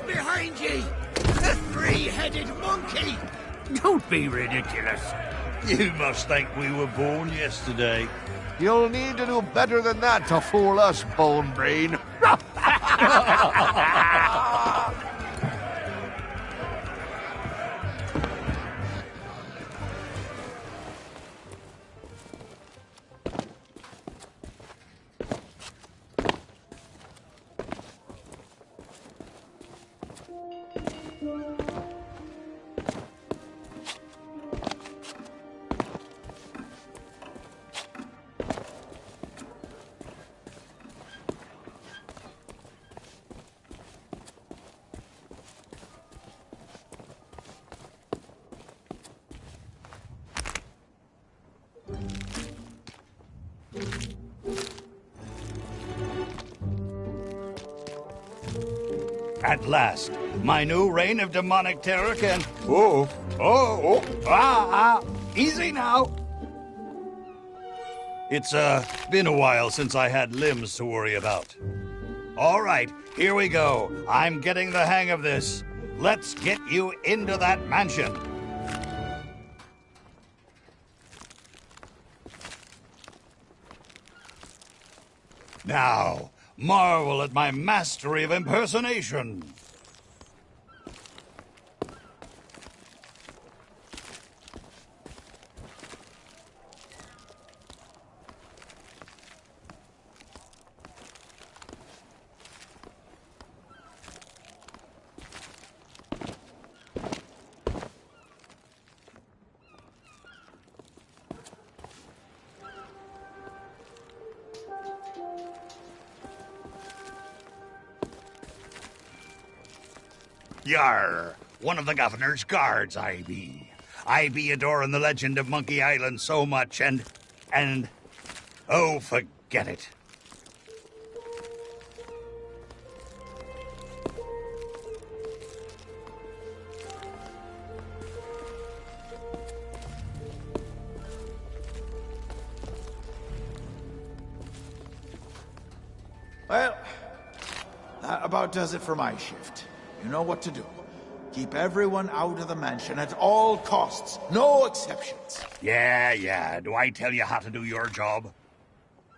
Behind ye! The three-headed monkey! Don't be ridiculous. You must think we were born yesterday. You'll need to do better than that to fool us, Bone Brain. At last, my new reign of demonic terror can... Easy now. It's, been a while since I had limbs to worry about. All right, here we go. I'm getting the hang of this. Let's get you into that mansion. Now, marvel at my mastery of impersonation. Yar, one of the governor's guards, I be. I be adoring the legend of Monkey Island so much, and, oh, forget it. Well, that about does it for my shift. You know what to do. Keep everyone out of the mansion at all costs. No exceptions. Yeah. Do I tell you how to do your job?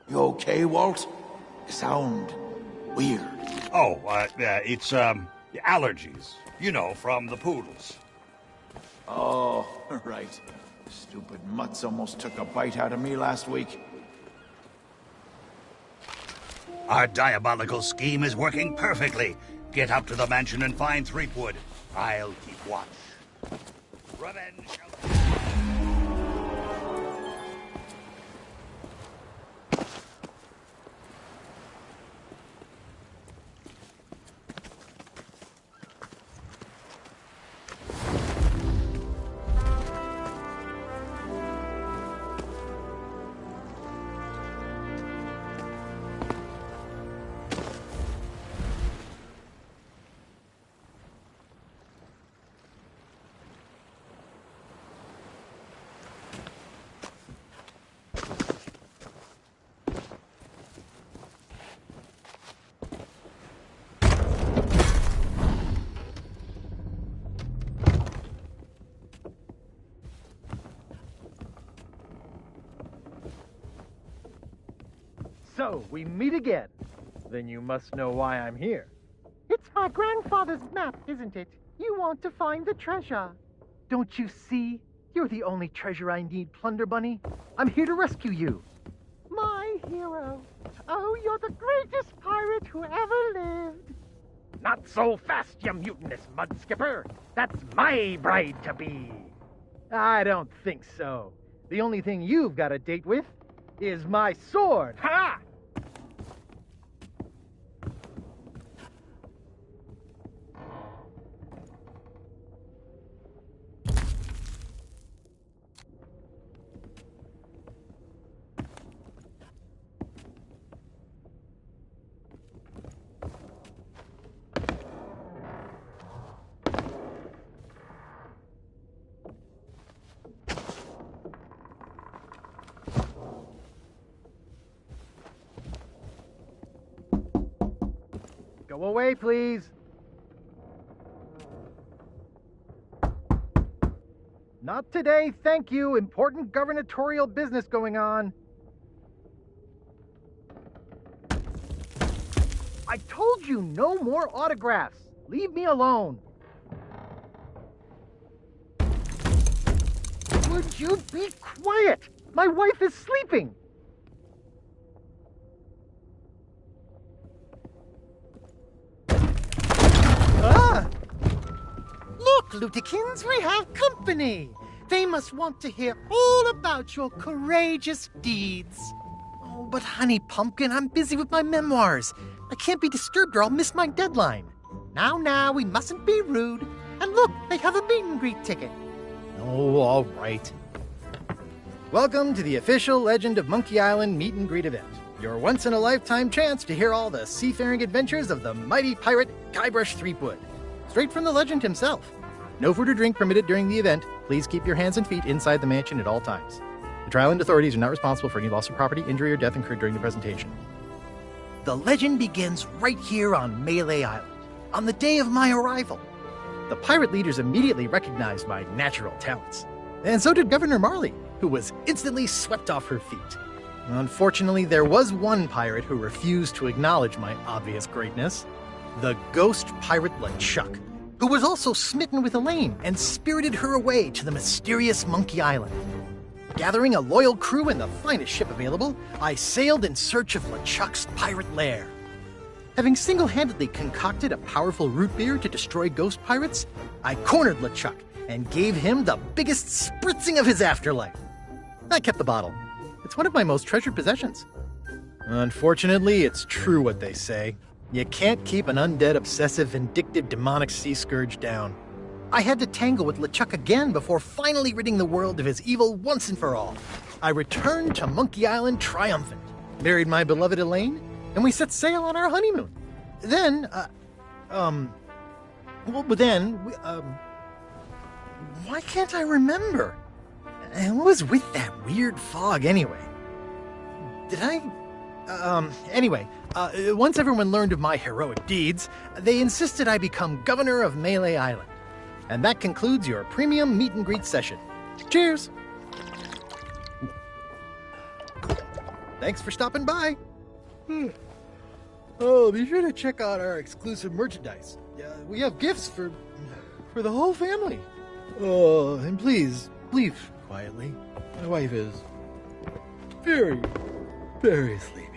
You okay, Walt? You sound weird. Oh, it's, allergies. You know, from the poodles. Oh, right. Stupid mutts almost took a bite out of me last week. Our diabolical scheme is working perfectly. Get up to the mansion and find Threepwood. I'll keep watch. Revenge shall... So, we meet again. Then you must know why I'm here. It's my grandfather's map, isn't it? You want to find the treasure. Don't you see? You're the only treasure I need, Plunder Bunny. I'm here to rescue you. My hero. Oh, you're the greatest pirate who ever lived. Not so fast, you mutinous mud skipper. That's my bride-to-be. I don't think so. The only thing you've got a date with is my sword. Ha! Go away, please. Not today, thank you. Important gubernatorial business going on. I told you no more autographs. Leave me alone. Would you be quiet? My wife is sleeping. Look, Lutikins, we have company. They must want to hear all about your courageous deeds. Oh, but honey pumpkin, I'm busy with my memoirs. I can't be disturbed or I'll miss my deadline. Now, we mustn't be rude. And look, they have a meet and greet ticket. Oh, all right. Welcome to the official Legend of Monkey Island meet and greet event. Your once-in-a-lifetime chance to hear all the seafaring adventures of the mighty pirate Guybrush Threepwood. Straight from the legend himself. No food or drink permitted during the event. Please keep your hands and feet inside the mansion at all times. The Trial and authorities are not responsible for any loss of property, injury, or death incurred during the presentation. The legend begins right here on Melee Island, on the day of my arrival. The pirate leaders immediately recognized my natural talents. And so did Governor Marley, who was instantly swept off her feet. Unfortunately, there was one pirate who refused to acknowledge my obvious greatness. The ghost pirate LeChuck, who was also smitten with Elaine and spirited her away to the mysterious Monkey Island. Gathering a loyal crew and the finest ship available, I sailed in search of LeChuck's pirate lair. Having single-handedly concocted a powerful root beer to destroy ghost pirates, I cornered LeChuck and gave him the biggest spritzing of his afterlife. I kept the bottle. It's one of my most treasured possessions. Unfortunately, it's true what they say. You can't keep an undead, obsessive, vindictive, demonic sea scourge down. I had to tangle with LeChuck again before finally ridding the world of his evil once and for all. I returned to Monkey Island triumphant, married my beloved Elaine, and we set sail on our honeymoon. Then, why can't I remember? And what was with that weird fog anyway? Once everyone learned of my heroic deeds, they insisted I become governor of Melee Island. And that concludes your premium meet and greet session. Cheers! Thanks for stopping by. Oh, be sure to check out our exclusive merchandise. We have gifts for the whole family. Oh, and please, leave quietly. My wife is very, very sleepy.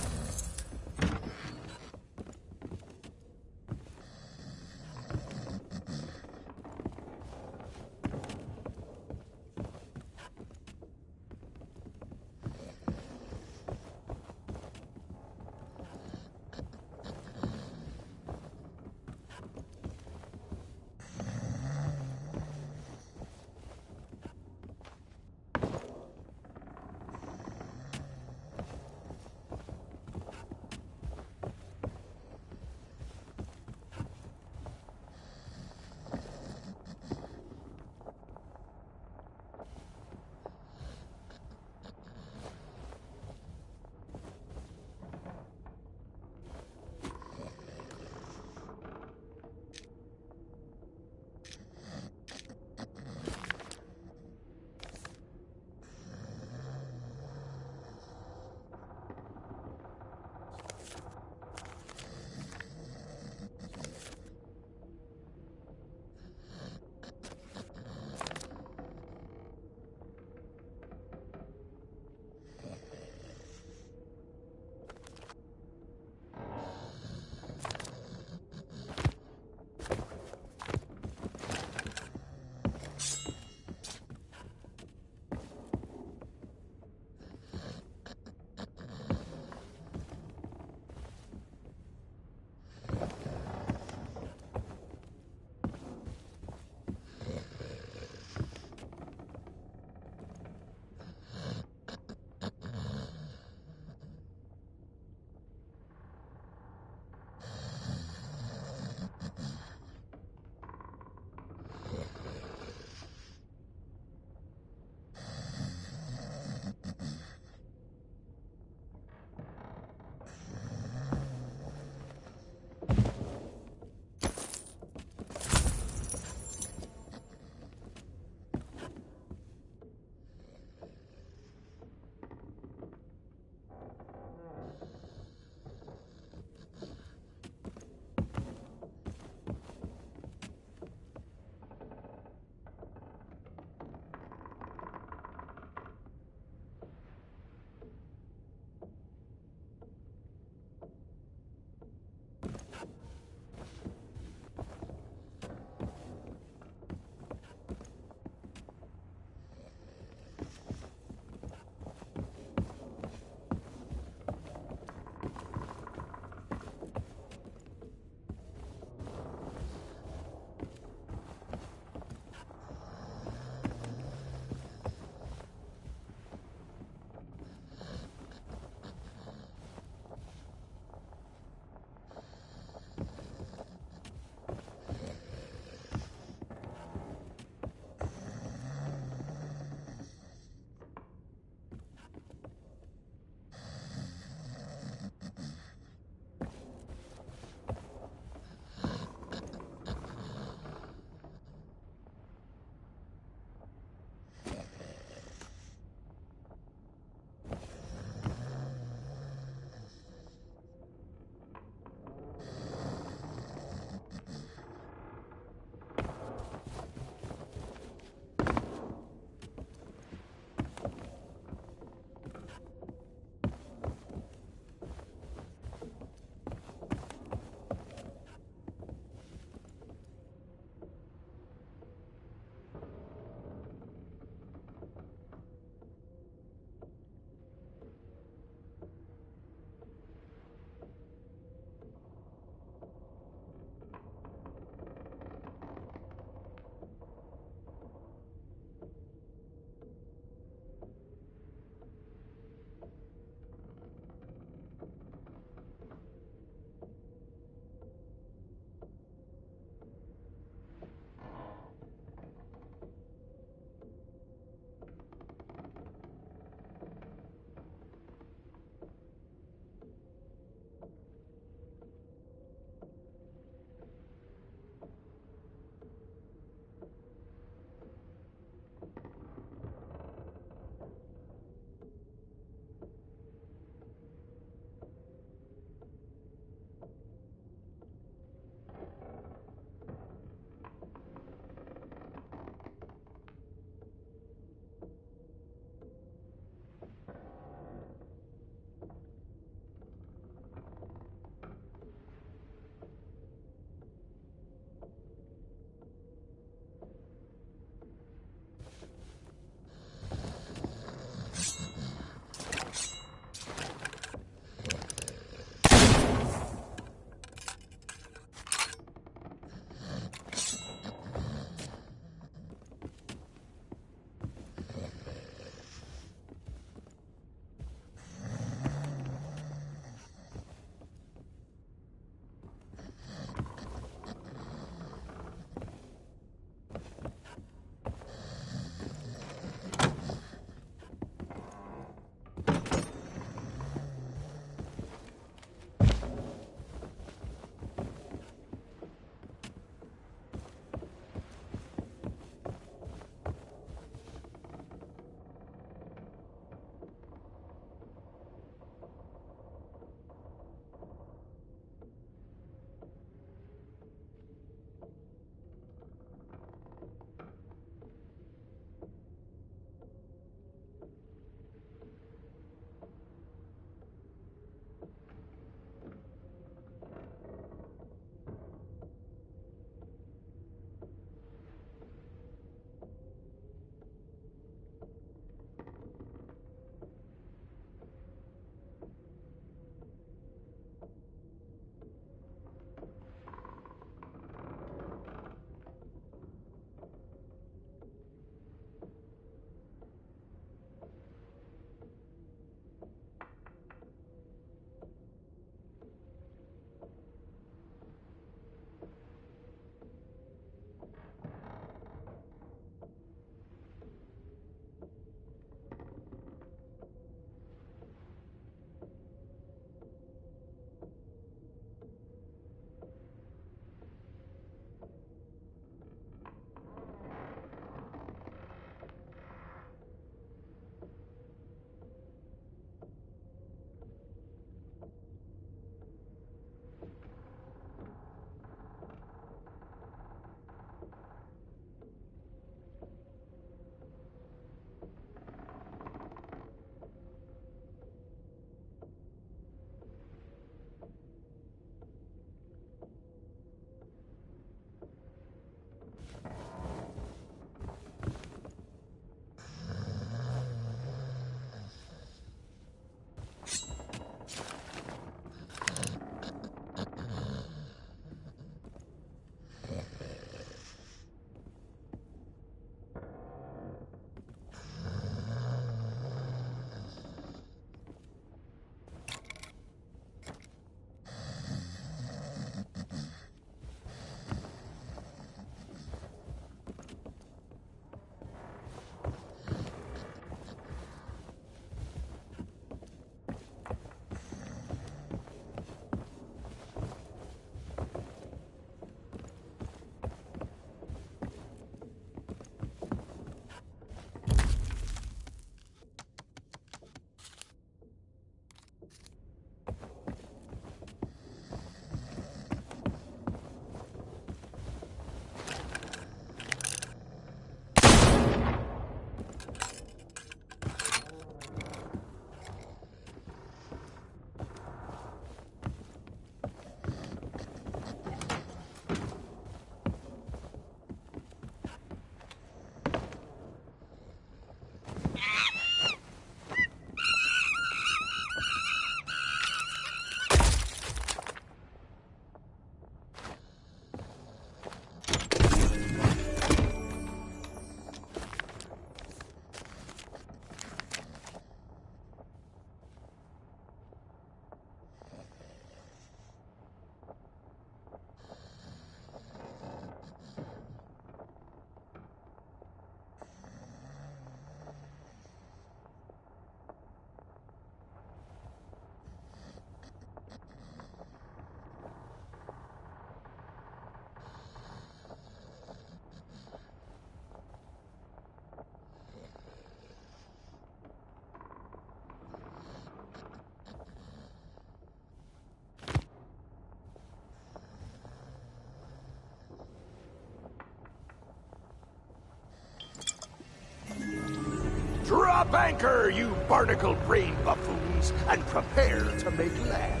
Up anchor, you barnacle-brained buffoons, and prepare to make land.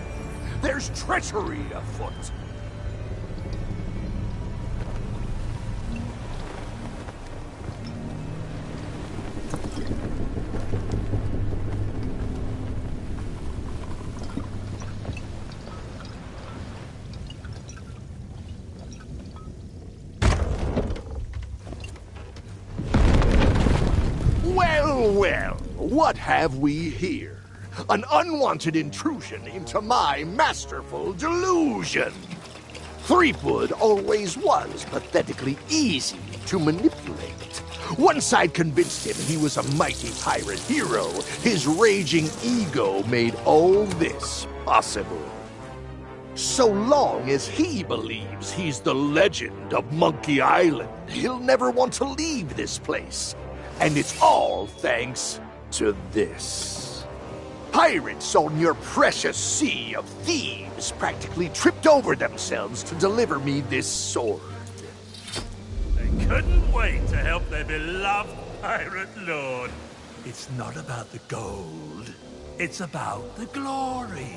There's treachery afoot. Well, what have we here? An unwanted intrusion into my masterful delusion. Threepwood always was pathetically easy to manipulate. Once I'd convinced him he was a mighty pirate hero, his raging ego made all this possible. So long as he believes he's the legend of Monkey Island, he'll never want to leave this place. And it's all thanks to this. Pirates on your precious sea of thieves practically tripped over themselves to deliver me this sword. They couldn't wait to help their beloved pirate lord. It's not about the gold. It's about the glory.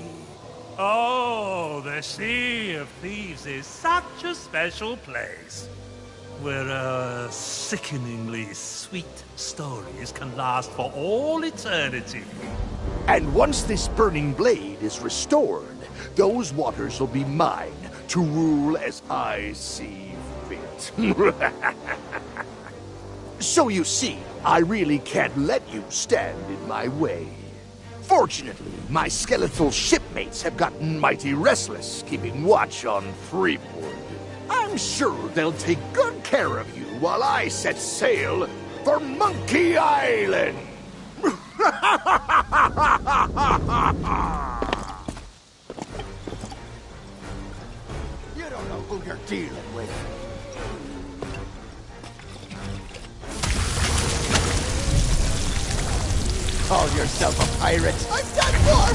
Oh, the Sea of Thieves is such a special place, where our sickeningly sweet stories can last for all eternity. And once this burning blade is restored, those waters will be mine to rule as I see fit. So you see, I really can't let you stand in my way. Fortunately, my skeletal shipmates have gotten mighty restless, keeping watch on Threepwood. I'm sure they'll take good care of you while I set sail for Monkey Island! You don't know who you're dealing with. Call yourself a pirate. I've done more!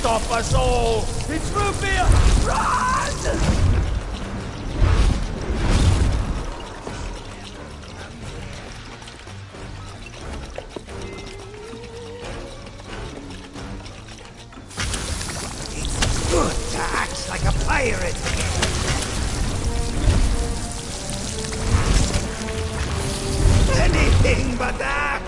Stop us all! It's root beer! Run! It's good to act like a pirate. Anything but that!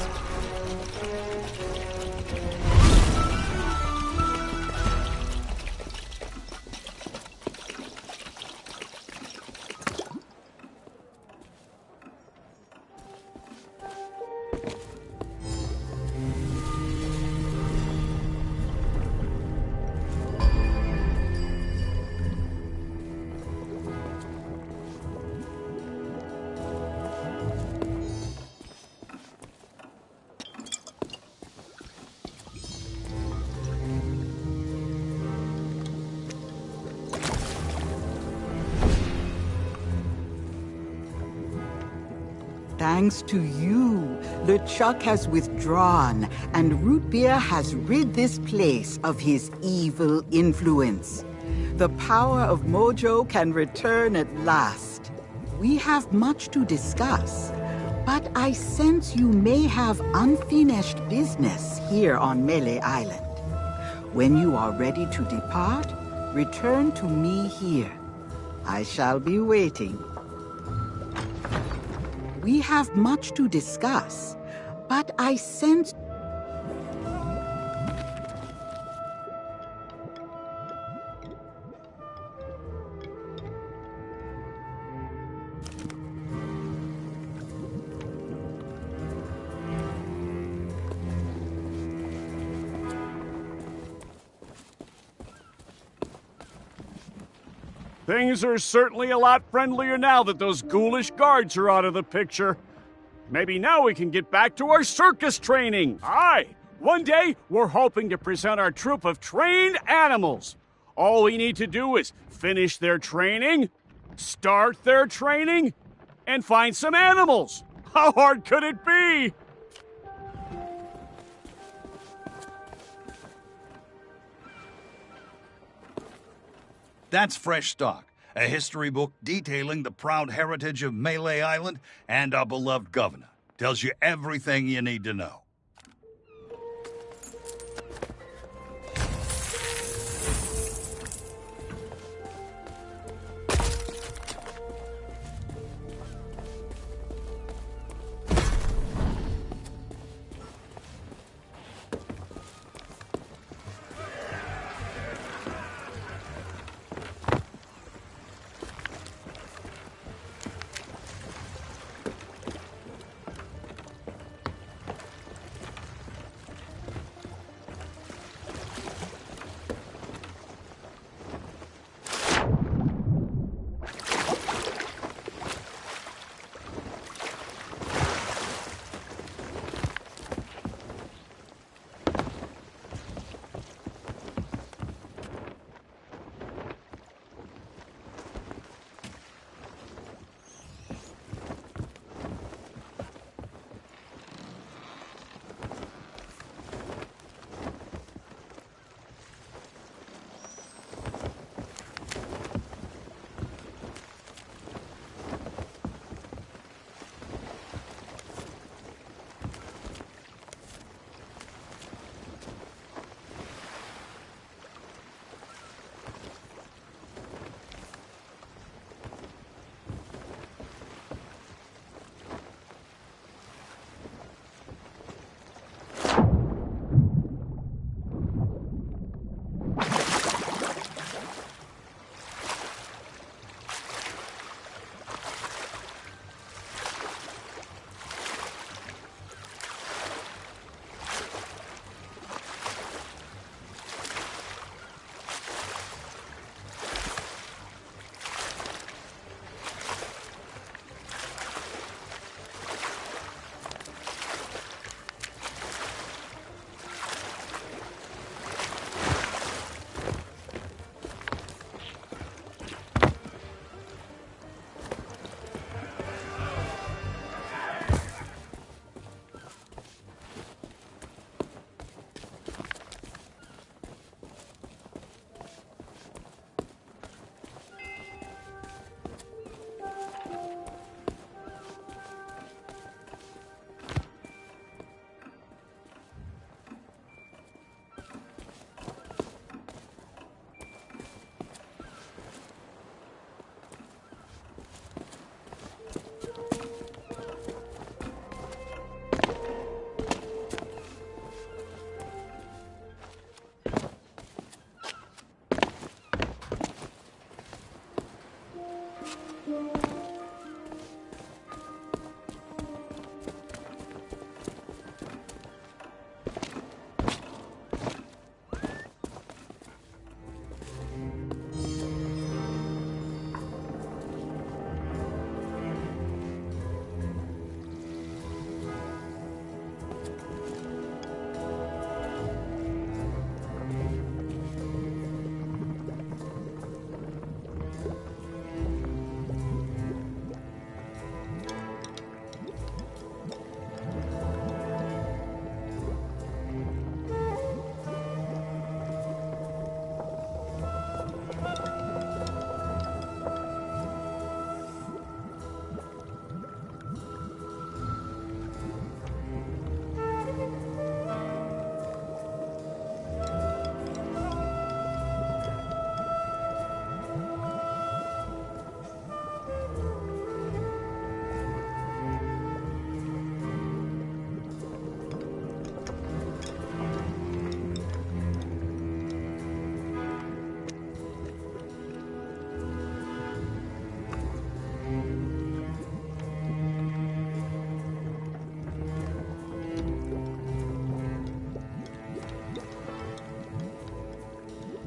Thanks to you, LeChuck has withdrawn, and Root Beer has rid this place of his evil influence. The power of Mojo can return at last. We have much to discuss, but I sense you may have unfinished business here on Melee Island. When you are ready to depart, return to me here. I shall be waiting. We have much to discuss, but I sense... Things are certainly a lot friendlier now that those ghoulish guards are out of the picture. Maybe now we can get back to our circus training. Aye, one day we're hoping to present our troupe of trained animals. All we need to do is finish their training, start their training, and find some animals. How hard could it be? That's Fresh Stock, a history book detailing the proud heritage of Melee Island and our beloved governor. Tells you everything you need to know.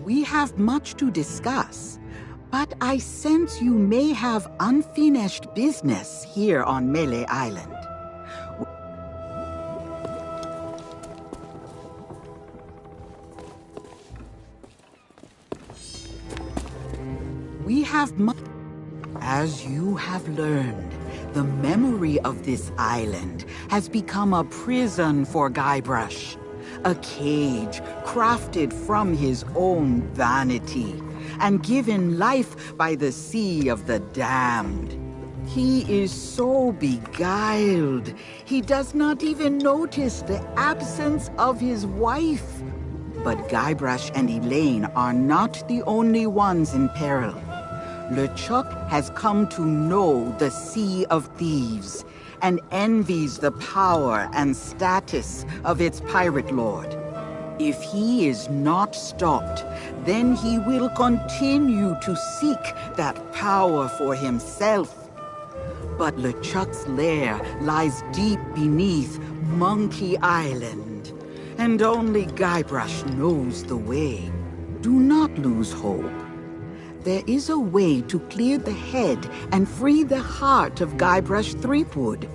We have much to discuss, but I sense you may have unfinished business here on Melee Island. We have much. As you have learned, the memory of this island has become a prison for Guybrush. A cage crafted from his own vanity and given life by the sea of the damned. He is so beguiled, he does not even notice the absence of his wife. But Guybrush and Elaine are not the only ones in peril. LeChuck has come to know the Sea of Thieves and envies the power and status of its pirate lord. If he is not stopped, then he will continue to seek that power for himself. But LeChuck's lair lies deep beneath Monkey Island, and only Guybrush knows the way. Do not lose hope. There is a way to clear the head and free the heart of Guybrush Threepwood.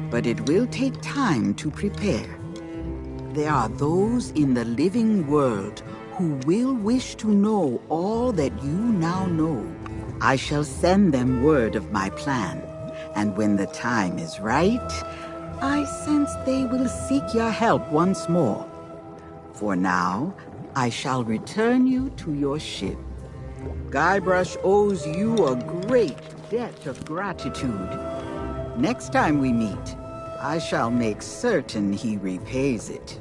But it will take time to prepare. There are those in the living world who will wish to know all that you now know. I shall send them word of my plan, and when the time is right, I sense they will seek your help once more. For now, I shall return you to your ship. Guybrush owes you a great debt of gratitude. Next time we meet, I shall make certain he repays it.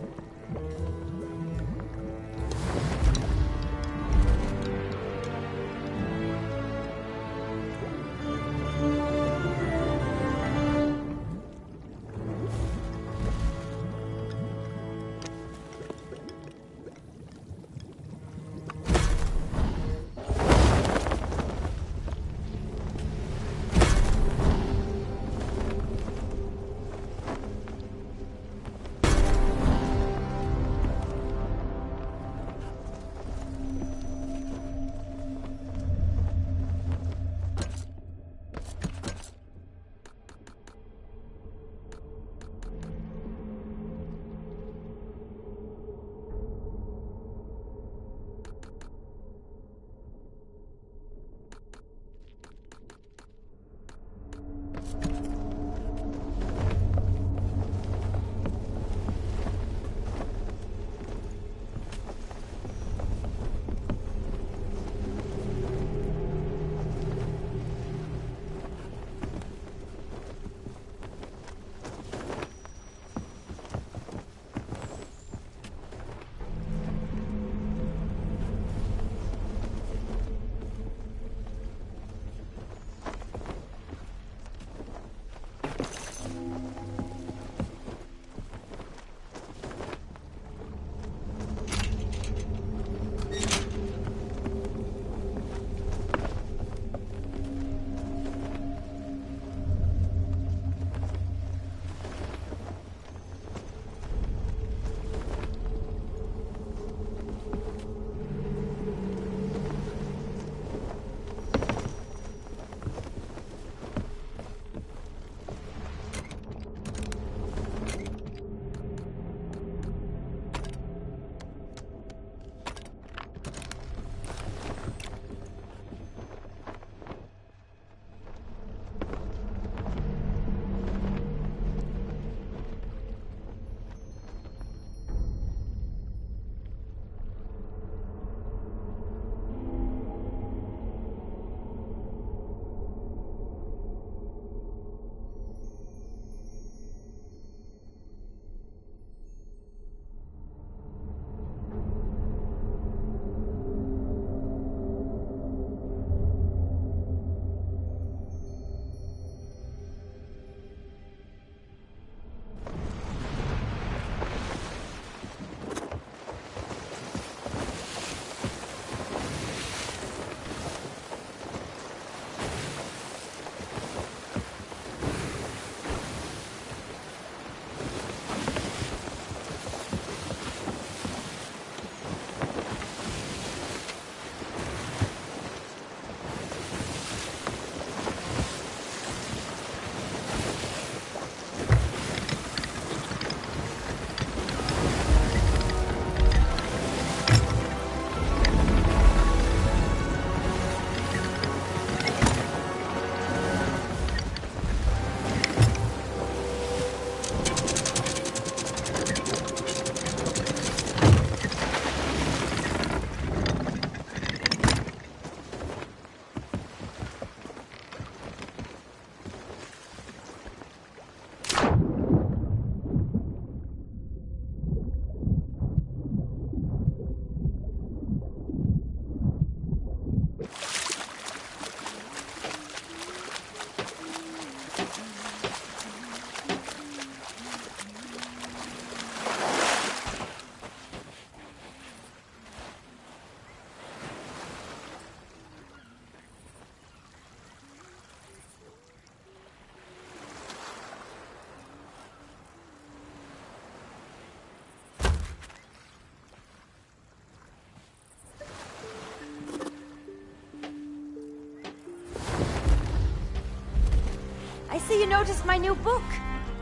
see you noticed my new book.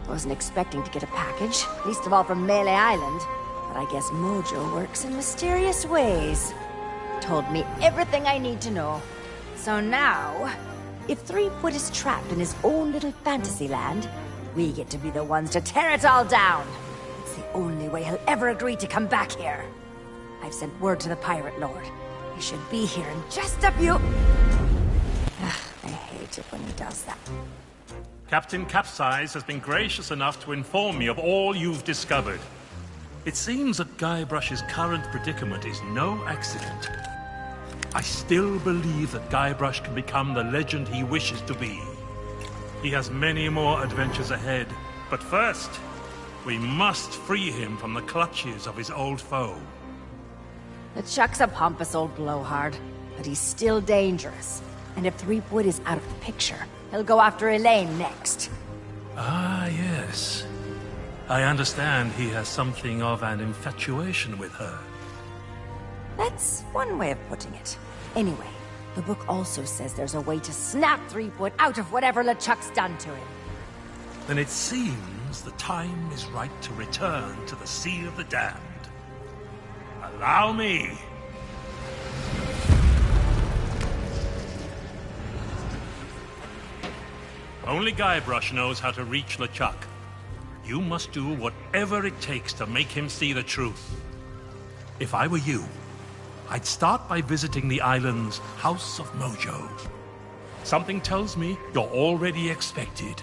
Wasn't expecting to get a package, least of all from Melee Island. But I guess Mojo works in mysterious ways. Told me everything I need to know. So now, if Threepwood is trapped in his own little fantasy land, we get to be the ones to tear it all down. It's the only way he'll ever agree to come back here. I've sent word to the Pirate Lord. He should be here in just a few... I hate it when he does that. Captain Capsize has been gracious enough to inform me of all you've discovered. It seems that Guybrush's current predicament is no accident. I still believe that Guybrush can become the legend he wishes to be. He has many more adventures ahead, but first, we must free him from the clutches of his old foe. LeChuck's a pompous old blowhard, but he's still dangerous. And if Threepwood is out of the picture, he'll go after Elaine next. Ah, yes. I understand he has something of an infatuation with her. That's one way of putting it. Anyway, the book also says there's a way to snap Threepwood out of whatever LeChuck's done to him. Then it seems the time is right to return to the Sea of the Damned. Allow me. Only Guybrush knows how to reach LeChuck. You must do whatever it takes to make him see the truth. If I were you, I'd start by visiting the island's House of Mojo. Something tells me you're already expected.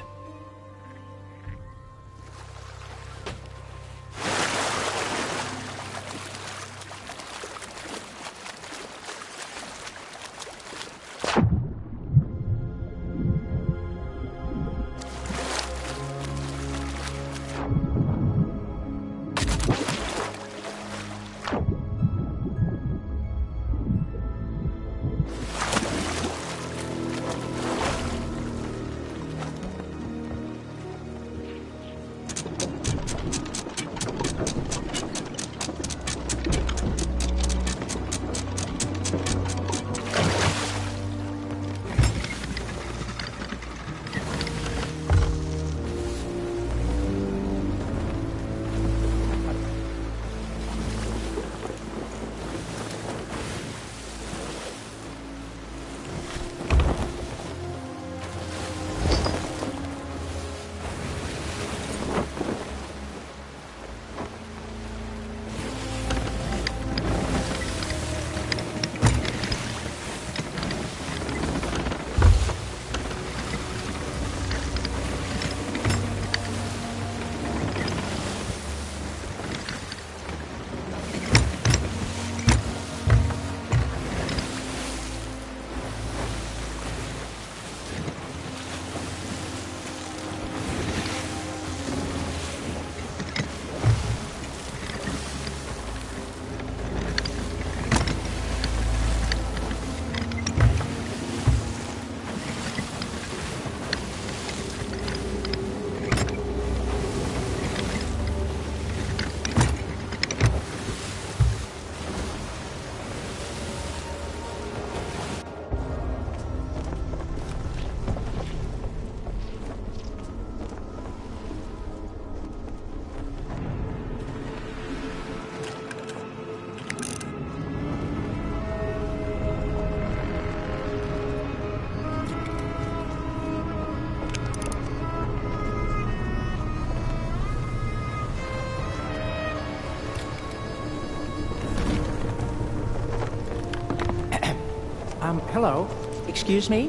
Hello. Excuse me?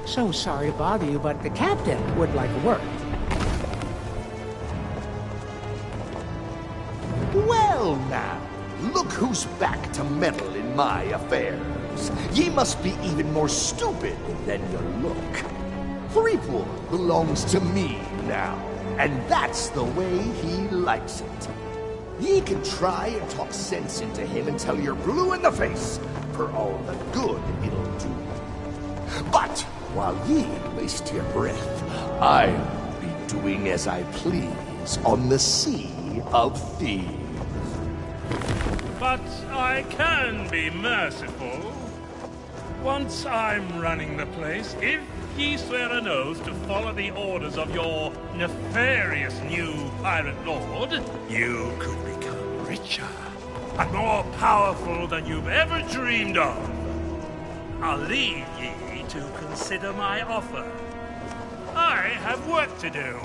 So sorry to bother you, but the captain would like a word. Well now, look who's back to meddle in my affairs. Ye must be even more stupid than you look. Threepwood belongs to me now, and that's the way he likes it. Ye can try and talk sense into him until you're blue in the face, for all the good it'll do. But while ye waste your breath, I'll be doing as I please on the Sea of Thieves. But I can be merciful. Once I'm running the place, if ye swear an oath to follow the orders of your nefarious new pirate lord, you could become richer and more powerful than you've ever dreamed of. I'll leave ye to consider my offer. I have work to do.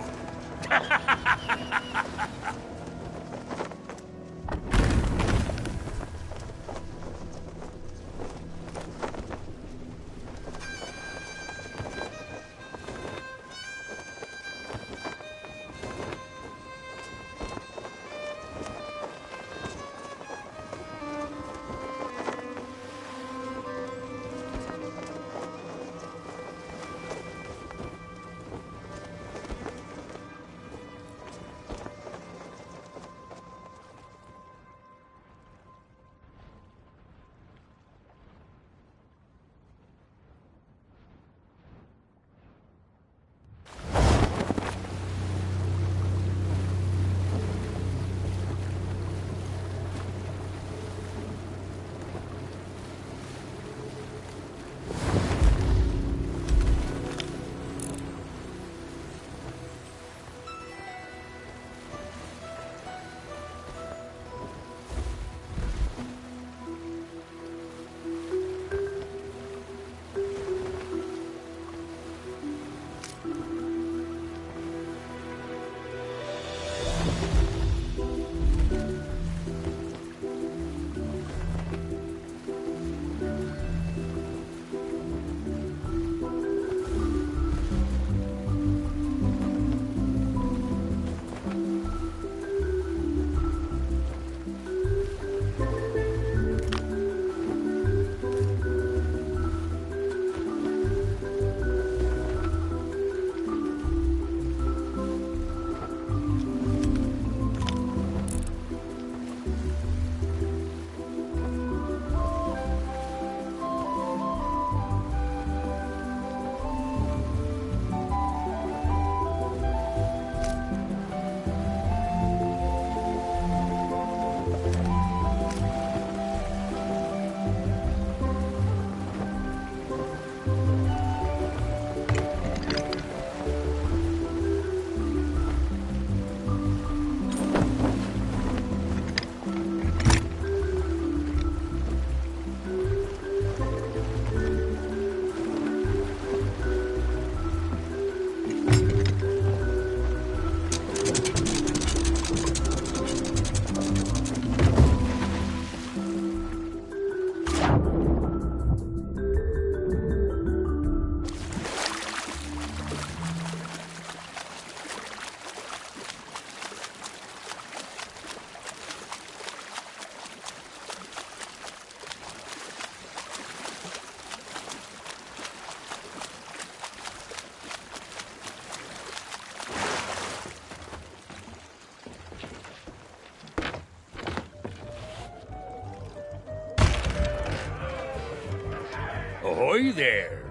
Ahoy there!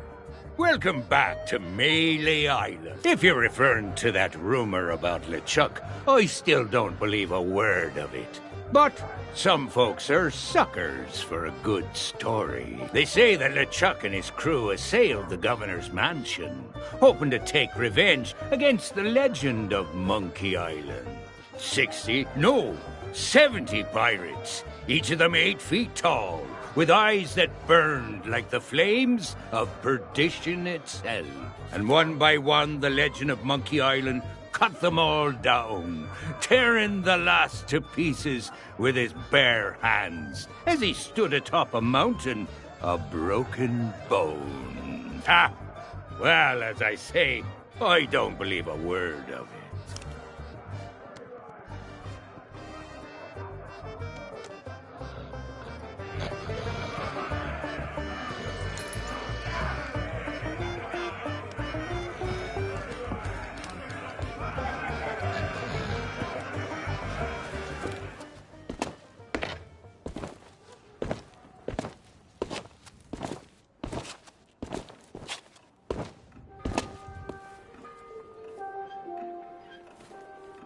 Welcome back to Melee Island. If you're referring to that rumor about LeChuck, I still don't believe a word of it. But some folks are suckers for a good story. They say that LeChuck and his crew assailed the governor's mansion, hoping to take revenge against the legend of Monkey Island. 60, no, 70 pirates, each of them 8 feet tall, with eyes that burned like the flames of perdition itself. And one by one, the legend of Monkey Island cut them all down, tearing the last to pieces with his bare hands as he stood atop a mountain of broken bone. Ha! Well, as I say, I don't believe a word of it.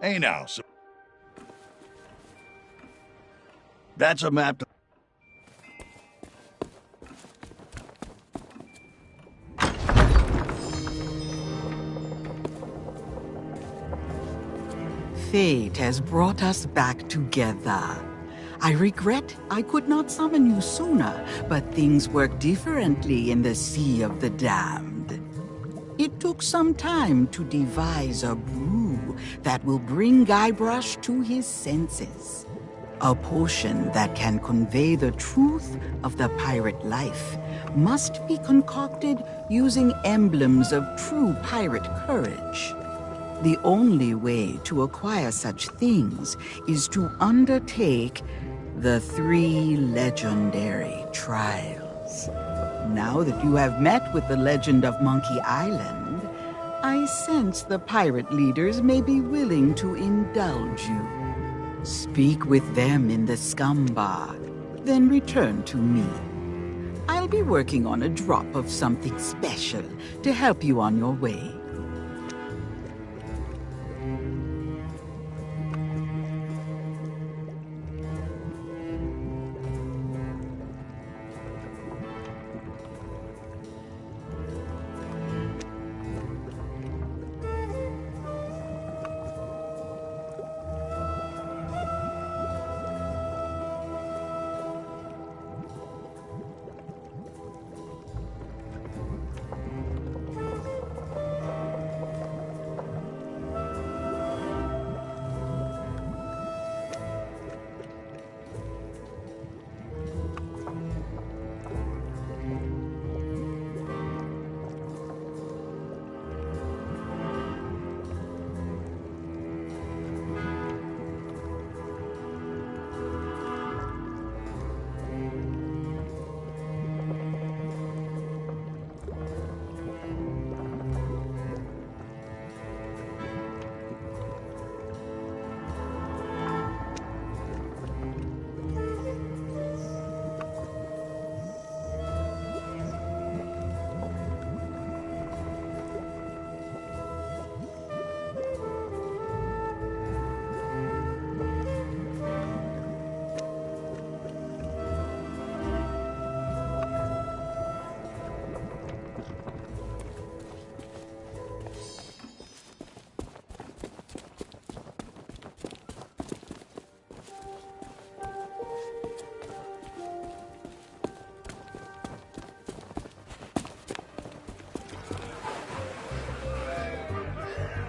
Hey now, so that's a map to... fate has brought us back together. I regret I could not summon you sooner, but things work differently in the Sea of the Damned. It took some time to devise a brew that will bring Guybrush to his senses. A potion that can convey the truth of the pirate life must be concocted using emblems of true pirate courage. The only way to acquire such things is to undertake the 3 legendary trials. Now that you have met with the legend of Monkey Island, I sense the pirate leaders may be willing to indulge you. Speak with them in the scum bar, then return to me. I'll be working on a drop of something special to help you on your way.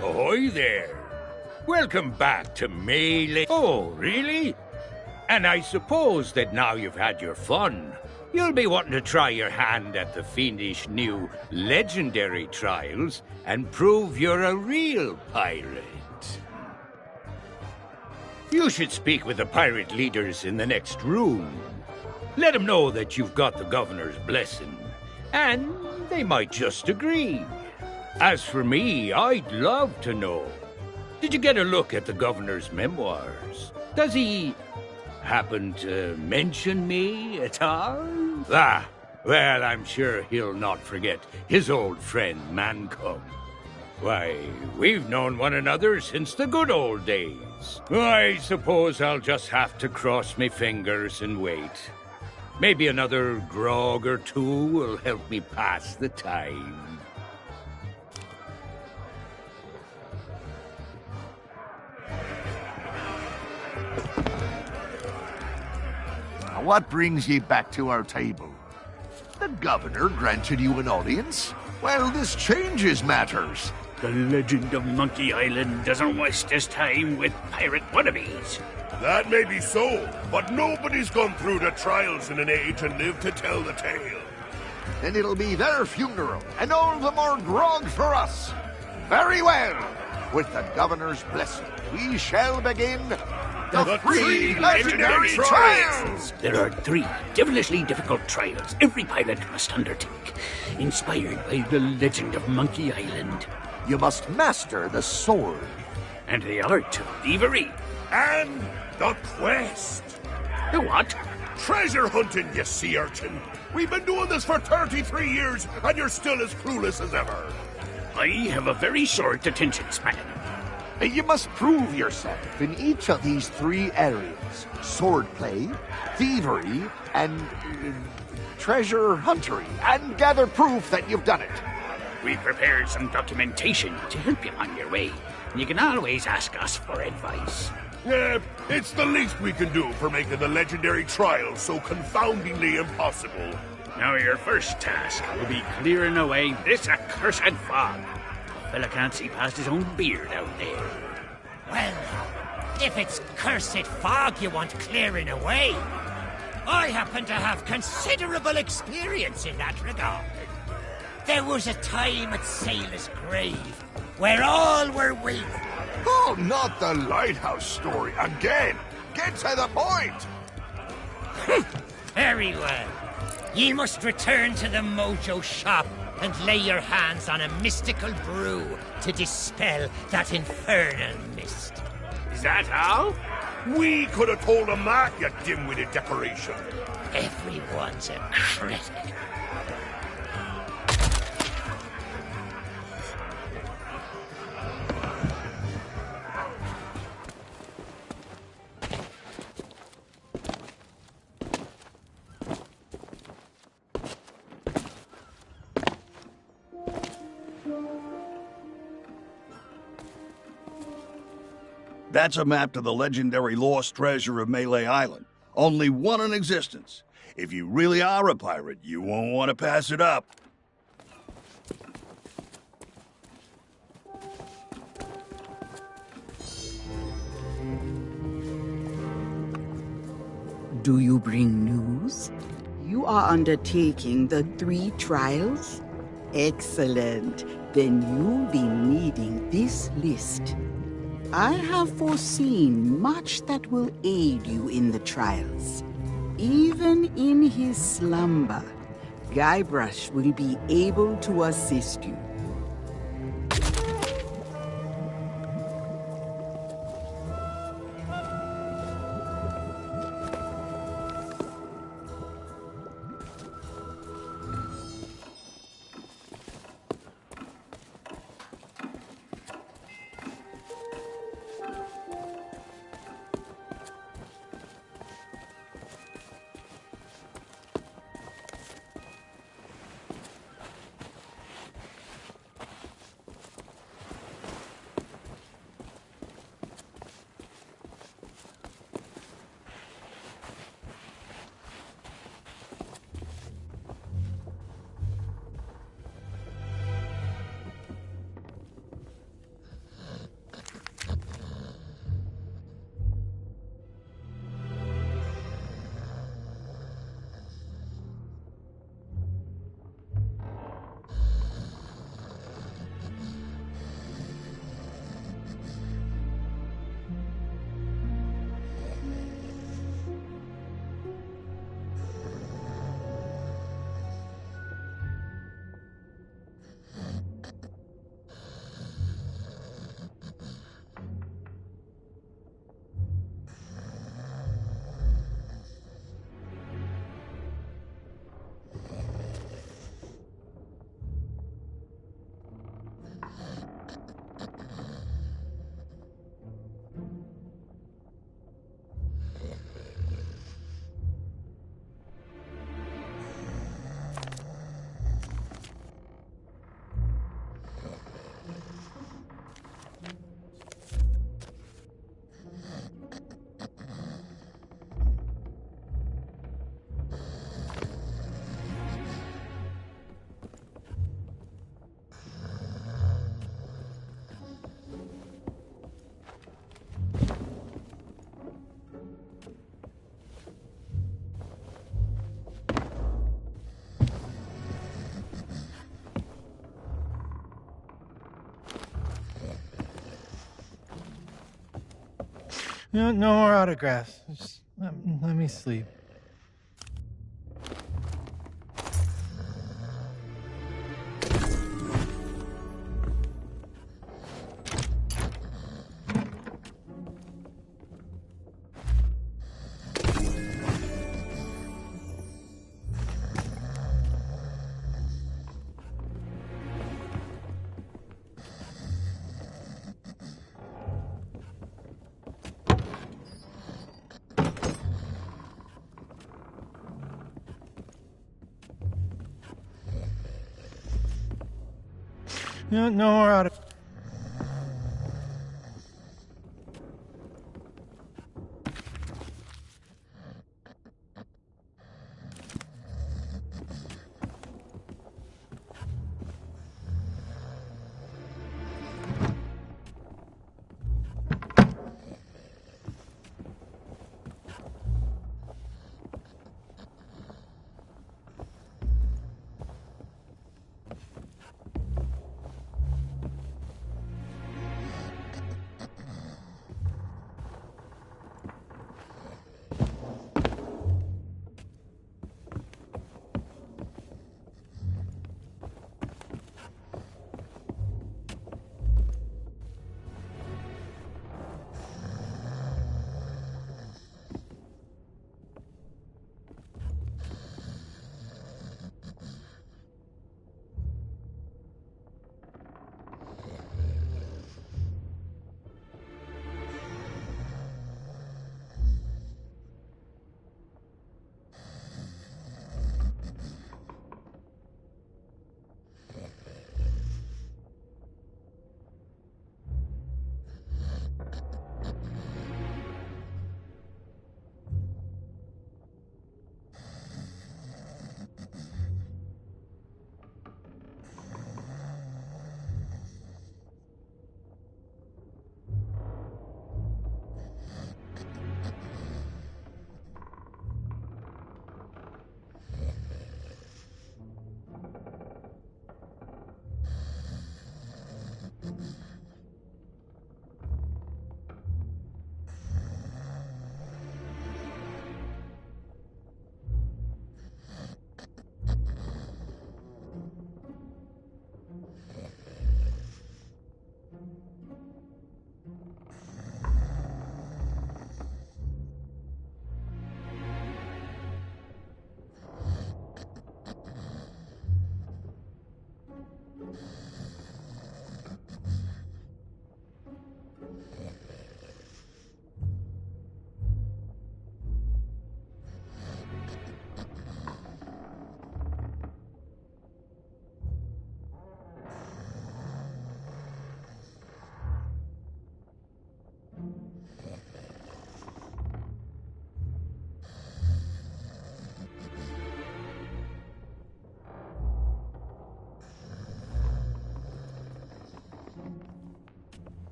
Ahoy there! Welcome back to Melee. Oh, really? And I suppose that now you've had your fun, you'll be wanting to try your hand at the fiendish new legendary trials and prove you're a real pirate. You should speak with the pirate leaders in the next room. Let them know that you've got the governor's blessing, and they might just agree. As for me, I'd love to know. Did you get a look at the governor's memoirs? Does he happen to mention me at all? Ah, well, I'm sure he'll not forget his old friend, Mancom. Why, we've known one another since the good old days. I suppose I'll just have to cross my fingers and wait. Maybe another grog or two will help me pass the time. What brings ye back to our table? The governor granted you an audience? Well, this changes matters. The legend of Monkey Island doesn't waste his time with pirate wannabes. That may be so, but nobody's gone through the trials in an age and lived to tell the tale. Then it'll be their funeral, and all the more grog for us. Very well. With the governor's blessing, we shall begin the 3 legendary trials! There are 3 devilishly difficult trials every pilot must undertake, inspired by the legend of Monkey Island. You must master the sword. And the art of thievery. And the quest. The what? Treasure hunting, you sea urchin. We've been doing this for 33 years, and you're still as clueless as ever. I have a very short attention span. You must prove yourself in each of these 3 areas. Swordplay, thievery, and treasure huntery. And gather proof that you've done it. We've prepared some documentation to help you on your way. You can always ask us for advice. Yeah, it's the least we can do for making the legendary trial so confoundingly impossible. Now your first task will be clearing away this accursed fog. Fella can't see past his own beard out there. Well, if it's cursed fog you want clearing away, I happen to have considerable experience in that regard. There was a time at Sailor's Grave where all were waiting. Oh, not the lighthouse story again! Get to the point! Very well. Ye must return to the Mojo shop and lay your hands on a mystical brew to dispel that infernal mist. Is that all? We could have told him that, you dim-witted decoration. Everyone's a critic. That's a map to the legendary lost treasure of Melee Island. Only one in existence. If you really are a pirate, you won't want to pass it up. Do you bring news? You are undertaking the 3 trials? Excellent. Then you'll be needing this list. I have foreseen much that will aid you in the trials. Even in his slumber, Guybrush will be able to assist you. No more autographs. Just let me sleep. No, we're out of...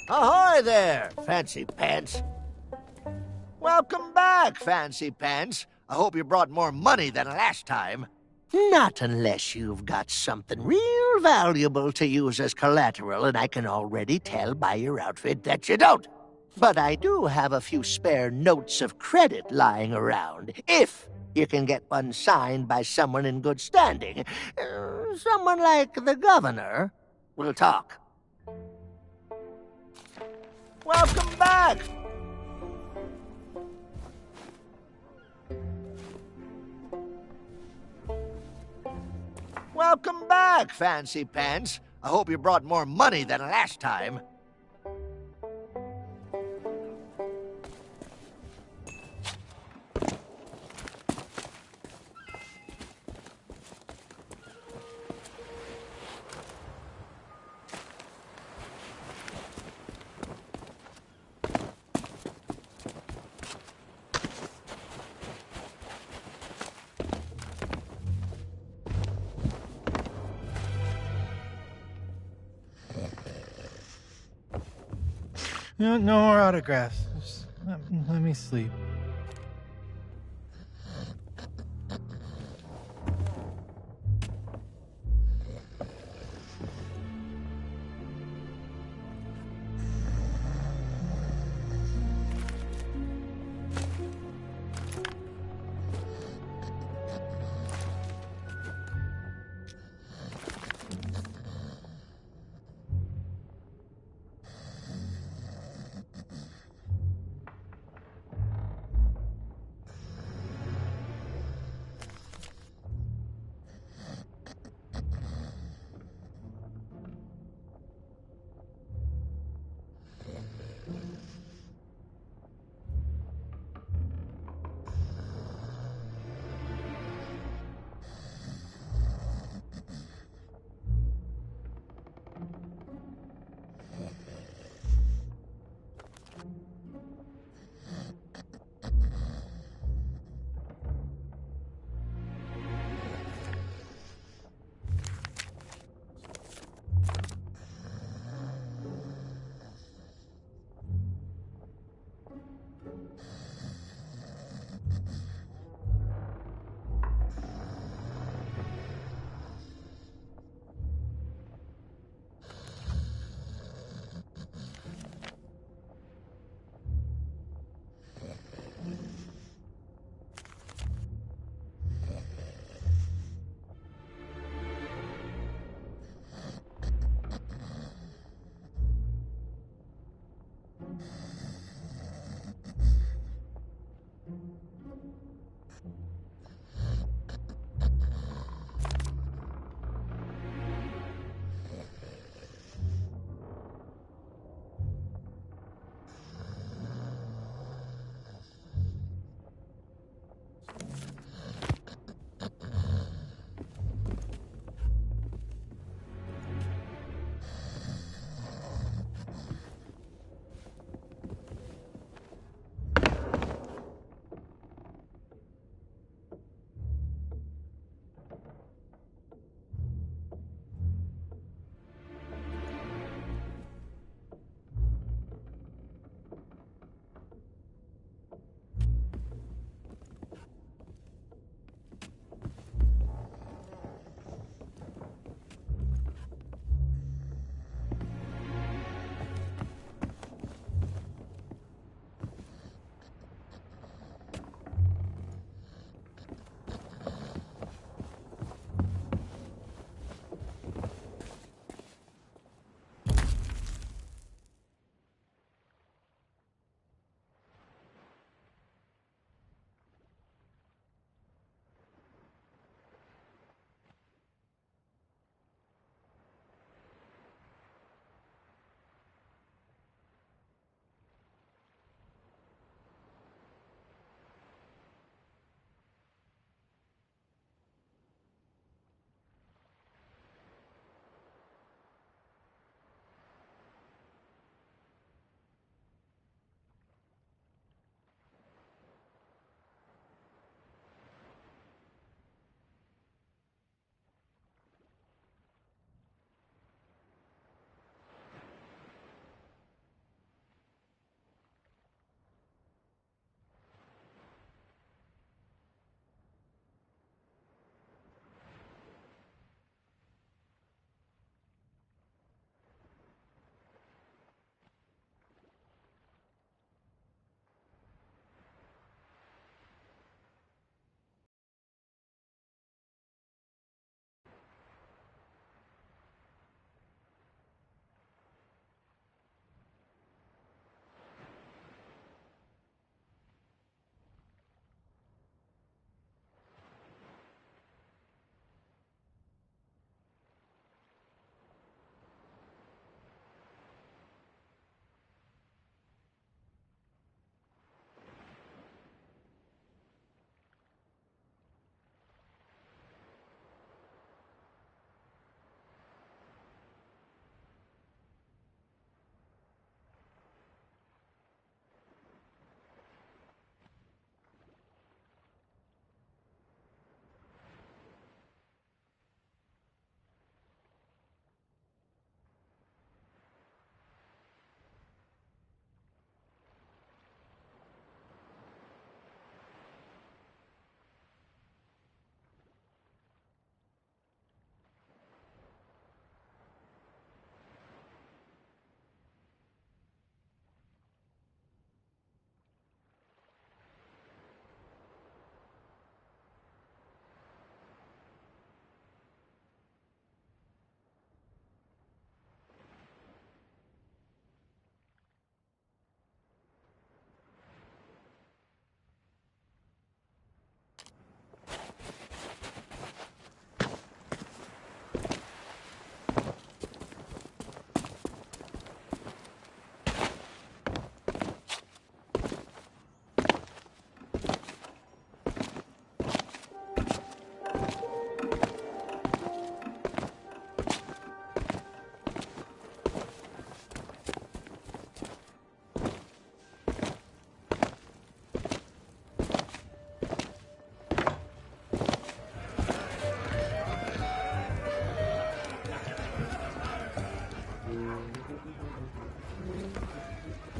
Ahoy there, Fancy Pants. Welcome back, Fancy Pants. I hope you brought more money than last time. Not unless you've got something real valuable to use as collateral, and I can already tell by your outfit that you don't. But I do have a few spare notes of credit lying around, if you can get one signed by someone in good standing. Someone like the governor. We'll talk. Welcome back! Welcome back, Fancy Pants. I hope you brought more money than last time. No more autographs. Just let me sleep.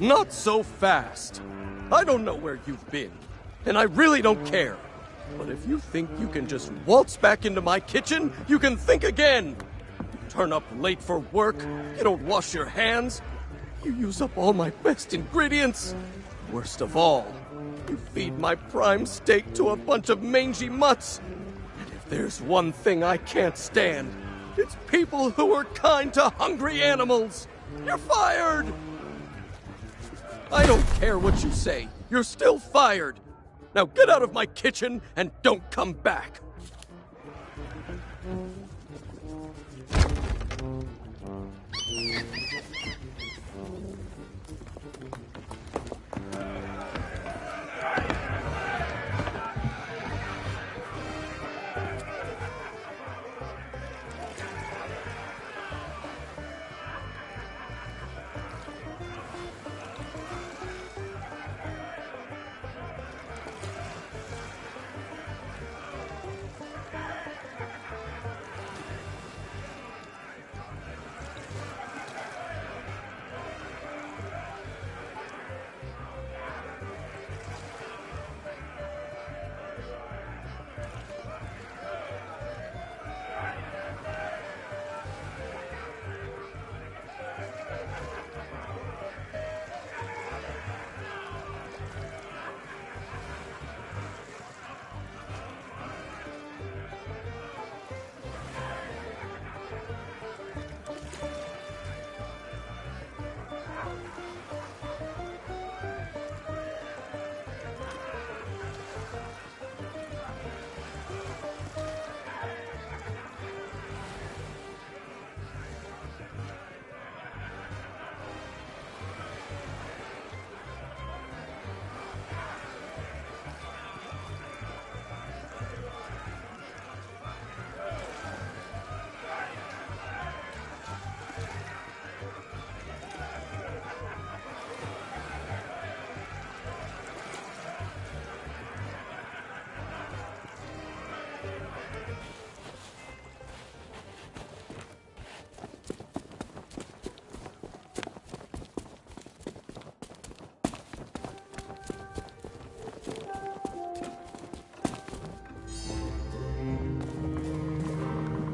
Not so fast. I don't know where you've been, and I really don't care. But if you think you can just waltz back into my kitchen, you can think again. You turn up late for work, you don't wash your hands, you use up all my best ingredients. Worst of all, you feed my prime steak to a bunch of mangy mutts. And if there's one thing I can't stand, it's people who are kind to hungry animals. You're fired! I don't care what you say. You're still fired. Now get out of my kitchen and don't come back.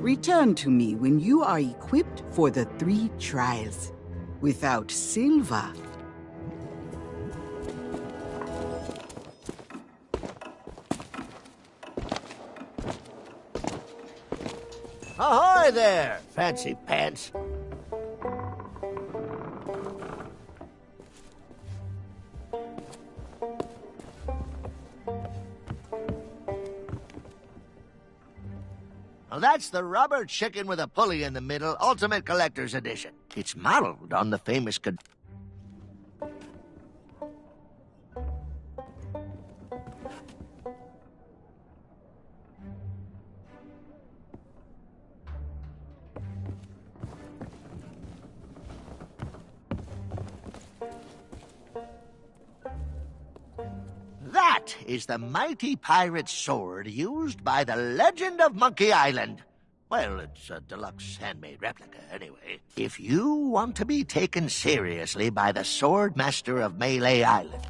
Return to me when you are equipped for the 3 trials. Without Silva, Ahoy there, fancy pants. Well, that's the rubber chicken with a pulley in the middle, Ultimate Collector's Edition. It's modeled on the famous... That is the mighty pirate sword used by the Legend of Monkey Island. Well, it's a deluxe handmade replica, anyway. If you want to be taken seriously by the Sword Master of Melee Island...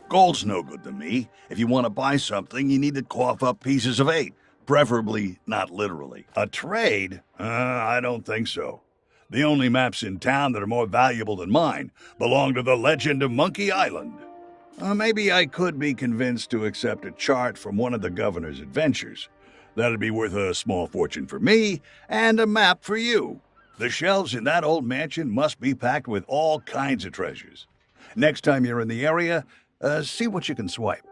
Gold's no good to me. If you want to buy something, you need to cough up pieces of 8. Preferably not literally. A trade? I don't think so. The only maps in town that are more valuable than mine belong to the Legend of Monkey Island. Maybe I could be convinced to accept a chart from one of the governor's adventures. That'd be worth a small fortune for me, and a map for you. The shelves in that old mansion must be packed with all kinds of treasures. Next time you're in the area, see what you can swipe.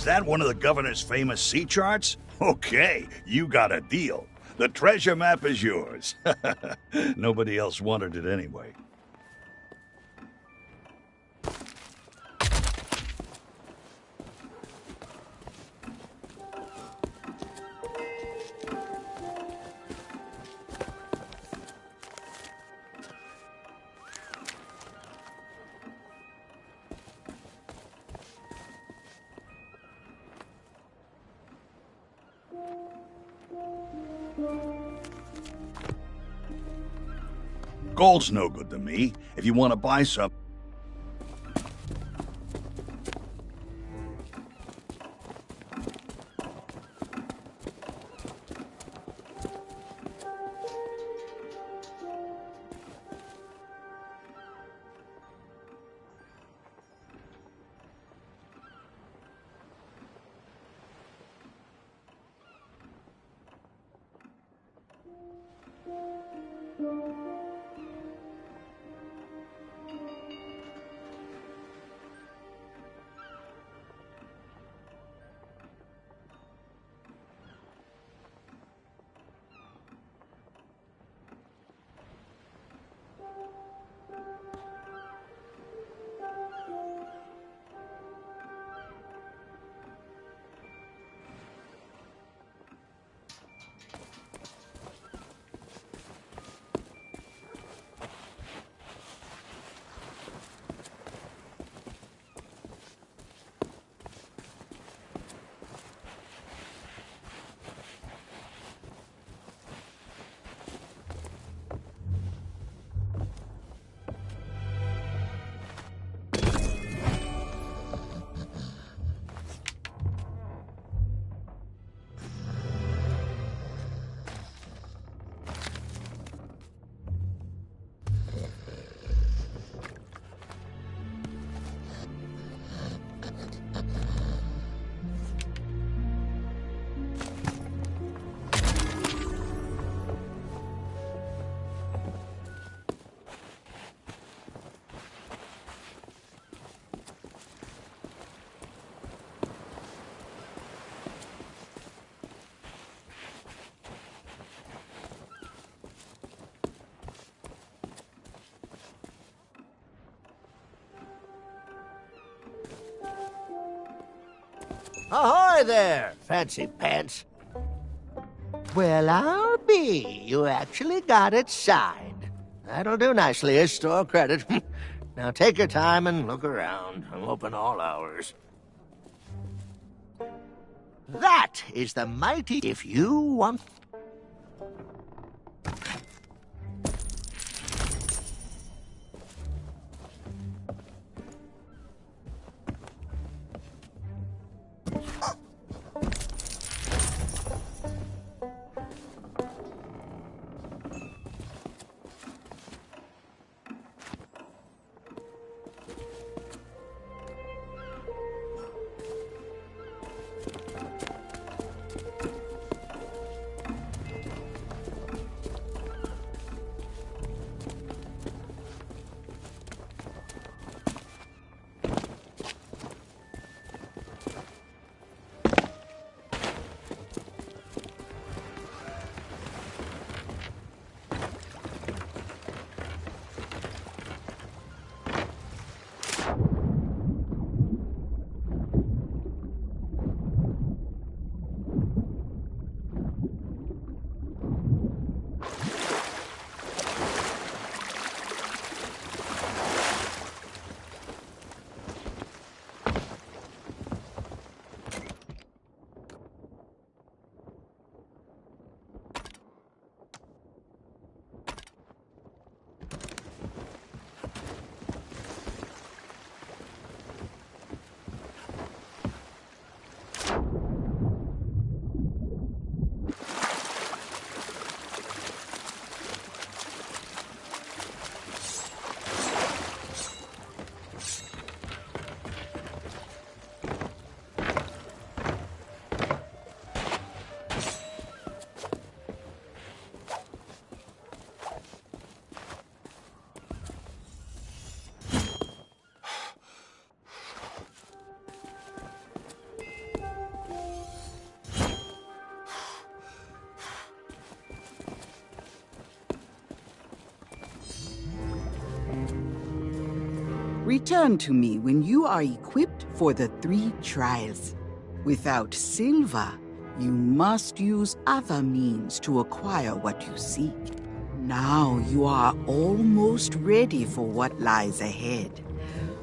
that one of the governor's famous sea charts? Okay, you got a deal. The treasure map is yours. Nobody else wanted it anyway. Gold's no good to me. If you want to buy something... Ahoy there, fancy pants. Well, I'll be. You actually got it signed. That'll do nicely as store credit. Now take your time and look around. I'm open all hours. That is the mighty... If you want... Return to me when you are equipped for the 3 trials. Without silver, you must use other means to acquire what you seek. Now you are almost ready for what lies ahead.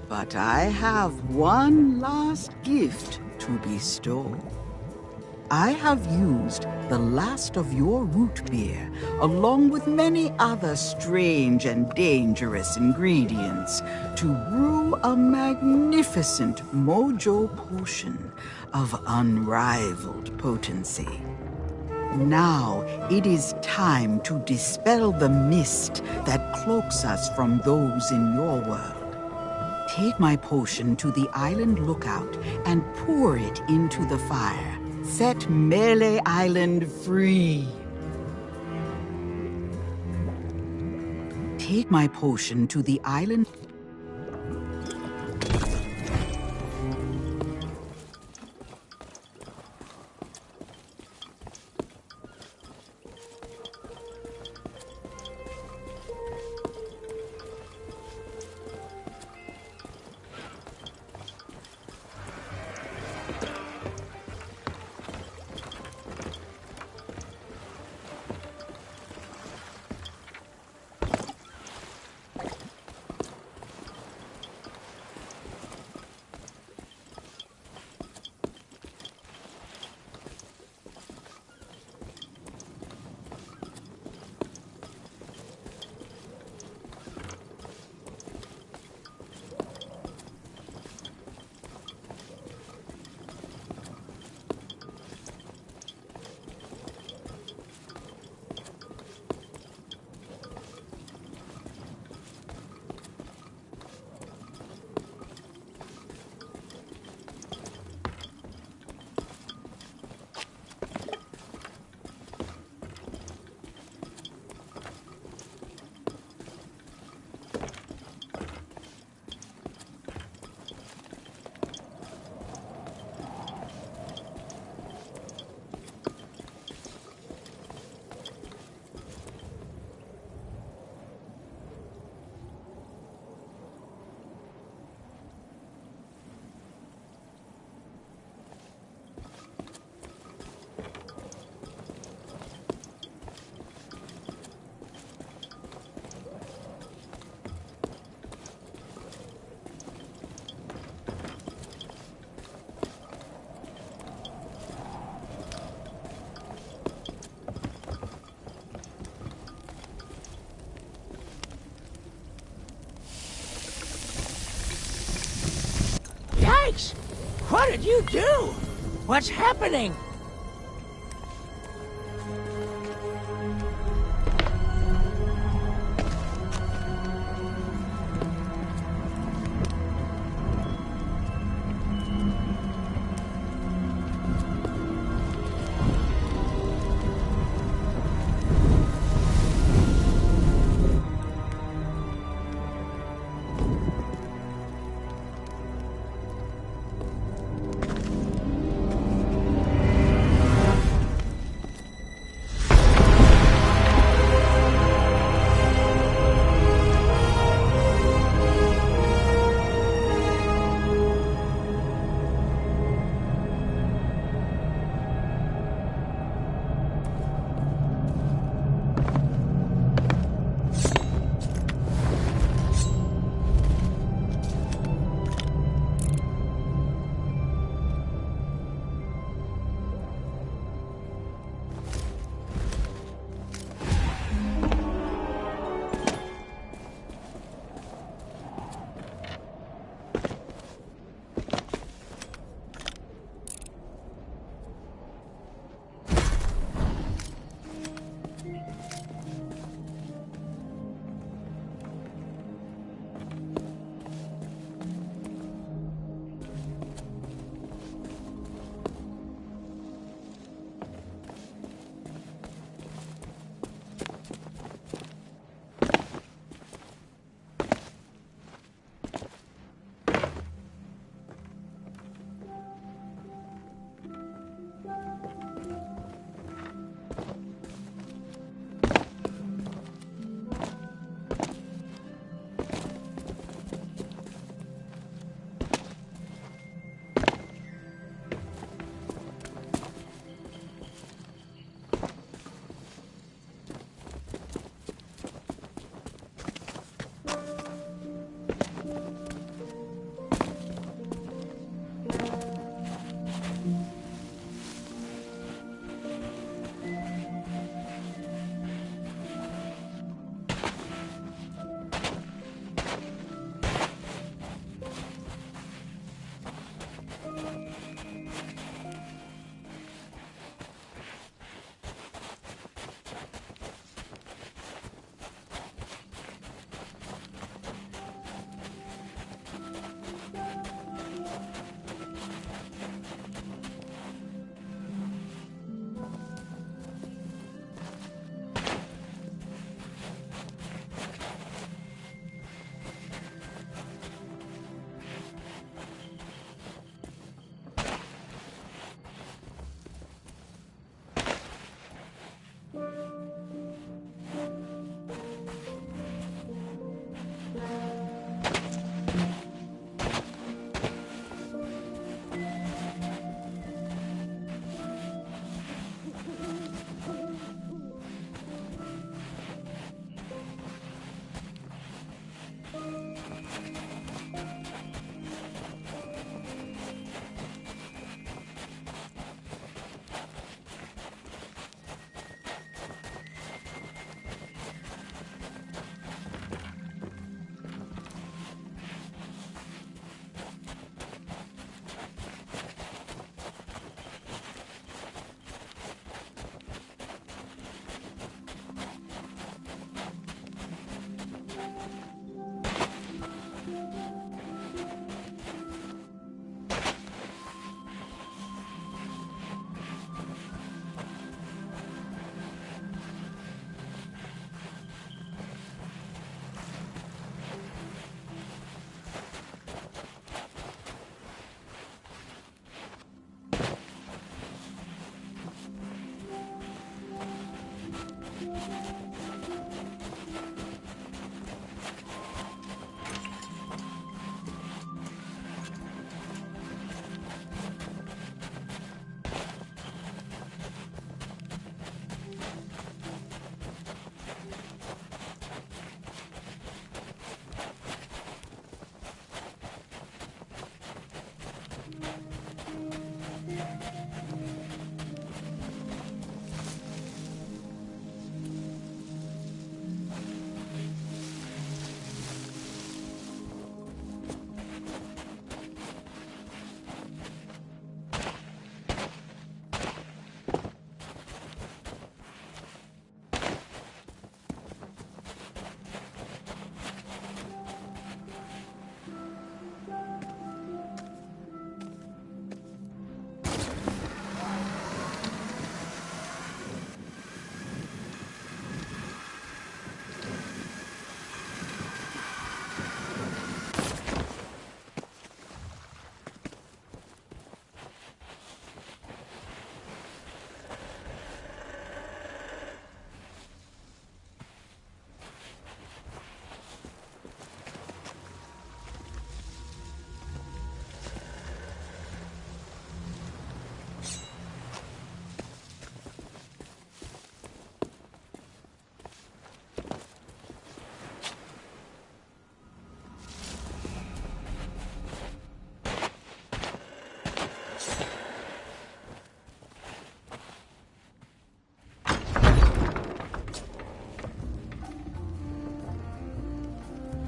But I have one last gift to bestow. I have used the last of your root beer, along with many other strange and dangerous ingredients, to brew a magnificent Mojo potion of unrivaled potency. Now it is time to dispel the mist that cloaks us from those in your world. Take my potion to the island lookout and pour it into the fire. Set Melee Island free. Take my potion to the island. Yikes! What did you do? What's happening?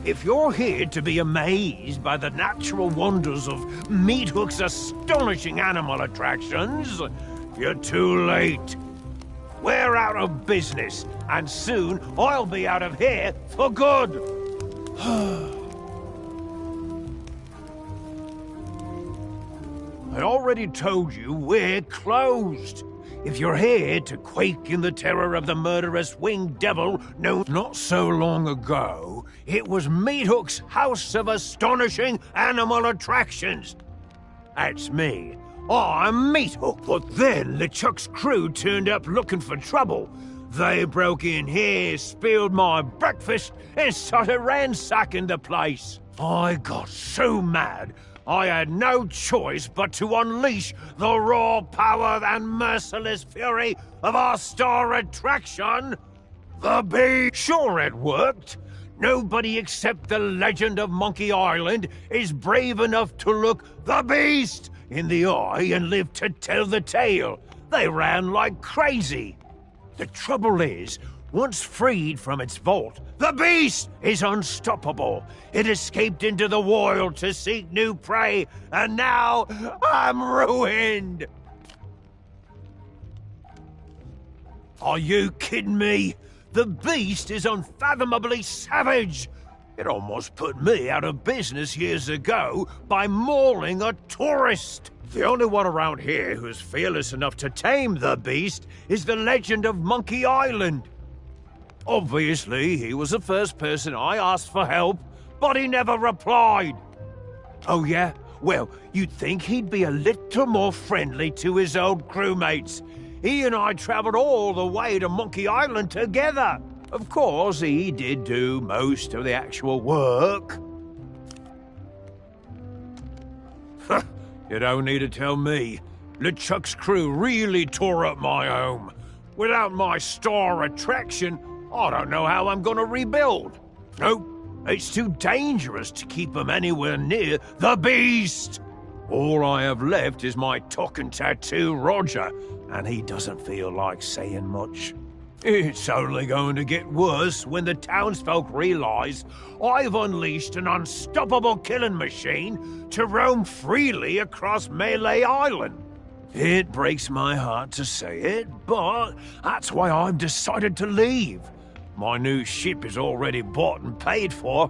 If you're here to be amazed by the natural wonders of Meathook's astonishing animal attractions, you're too late. We're out of business, and soon I'll be out of here for good. I already told you we're closed. If you're here to quake in the terror of the murderous winged devil known not so long ago, it was Meathook's House of Astonishing Animal Attractions. That's me. I'm Meathook. But then LeChuck's crew turned up looking for trouble. They broke in here, spilled my breakfast, and started ransacking the place. I got so mad, I had no choice but to unleash the raw power and merciless fury of our star attraction, the Bee. Sure, it worked. Nobody except the legend of Monkey Island is brave enough to look the beast in the eye and live to tell the tale. They ran like crazy. The trouble is, once freed from its vault, the beast is unstoppable. It escaped into the wild to seek new prey, and now I'm ruined. Are you kidding me? The beast is unfathomably savage. It almost put me out of business years ago by mauling a tourist. The only one around here who's fearless enough to tame the beast is the legend of Monkey Island. Obviously, he was the first person I asked for help, but he never replied. Oh yeah? Well, you'd think he'd be a little more friendly to his old crewmates. He and I traveled all the way to Monkey Island together. Of course, he did do most of the actual work. You don't need to tell me. LeChuck's crew really tore up my home. Without my star attraction, I don't know how I'm gonna rebuild. Nope, it's too dangerous to keep them anywhere near the beast. All I have left is my talking tattoo, Roger, and he doesn't feel like saying much. It's only going to get worse when the townsfolk realize I've unleashed an unstoppable killing machine to roam freely across Melee Island. It breaks my heart to say it, but that's why I've decided to leave. My new ship is already bought and paid for.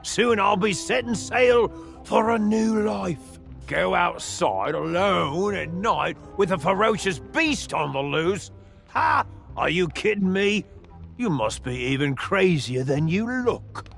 Soon I'll be setting sail for a new life. Go outside alone at night with a ferocious beast on the loose. Are you kidding me? You must be even crazier than you look.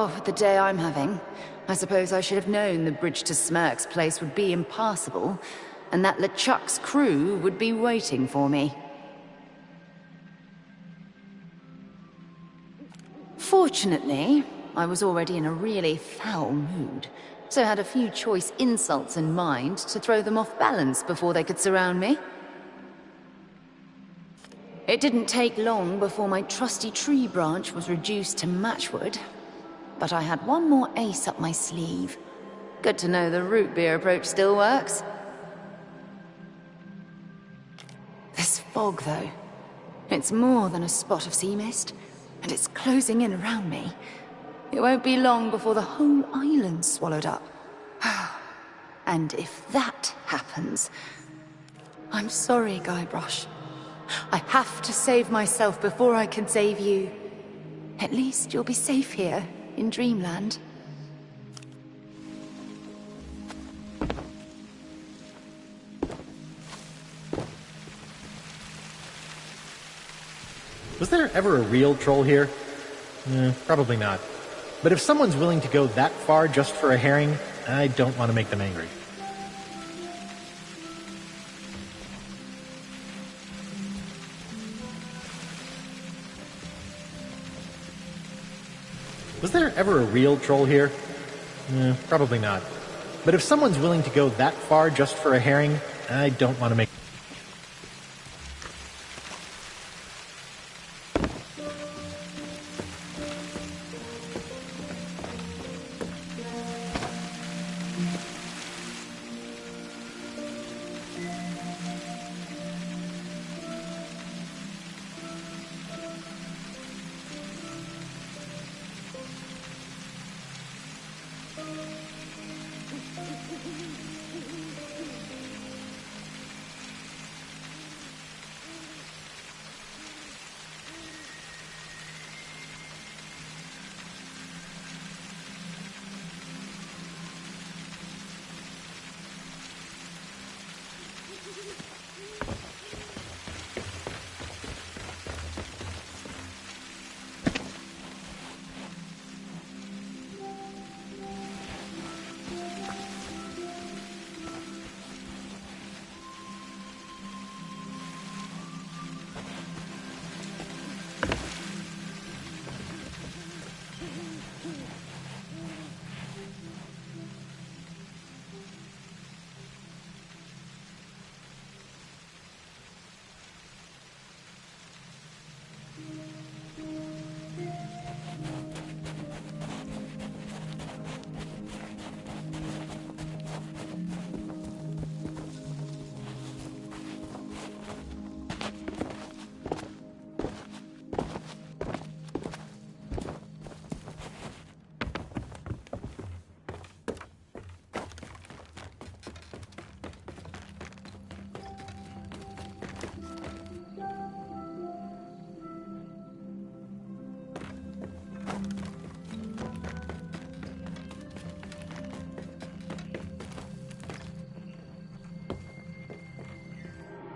Oh, the day I'm having. I suppose I should have known the bridge to Smirk's place would be impassable, and that LeChuck's crew would be waiting for me. Fortunately, I was already in a really foul mood, so had a few choice insults in mind to throw them off balance before they could surround me. It didn't take long before my trusty tree branch was reduced to matchwood, but I had one more ace up my sleeve. Good to know the root beer approach still works. This fog, though, it's more than a spot of sea mist, and it's closing in around me. It won't be long before the whole island's swallowed up. And if that happens... I'm sorry, Guybrush. I have to save myself before I can save you. At least you'll be safe here, in Dreamland. Was there ever a real troll here? Probably not. But if someone's willing to go that far just for a herring, I don't want to make them angry. Was there ever a real troll here? Probably not. But if someone's willing to go that far just for a herring, I don't want to make...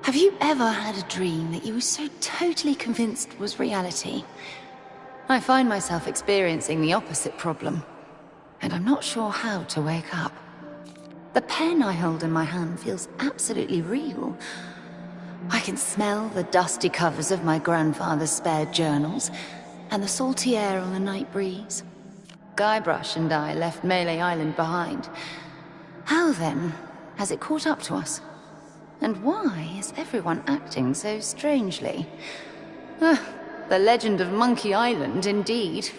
Have you ever had a dream that you were so totally convinced was reality? I find myself experiencing the opposite problem, and I'm not sure how to wake up. The pen I hold in my hand feels absolutely real. I can smell the dusty covers of my grandfather's spare journals, and the salty air on the night breeze. Guybrush and I left Melee Island behind. How then has it caught up to us? And why is everyone acting so strangely? The legend of Monkey Island, indeed.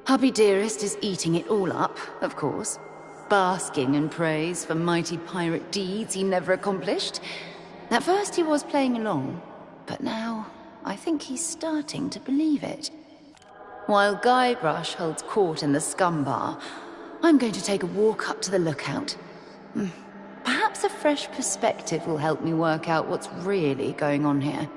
Hubby Dearest is eating it all up, of course, basking in praise for mighty pirate deeds he never accomplished. At first he was playing along, but now I think he's starting to believe it. While Guybrush holds court in the scum bar, I'm going to take a walk up to the lookout. Perhaps a fresh perspective will help me work out what's really going on here.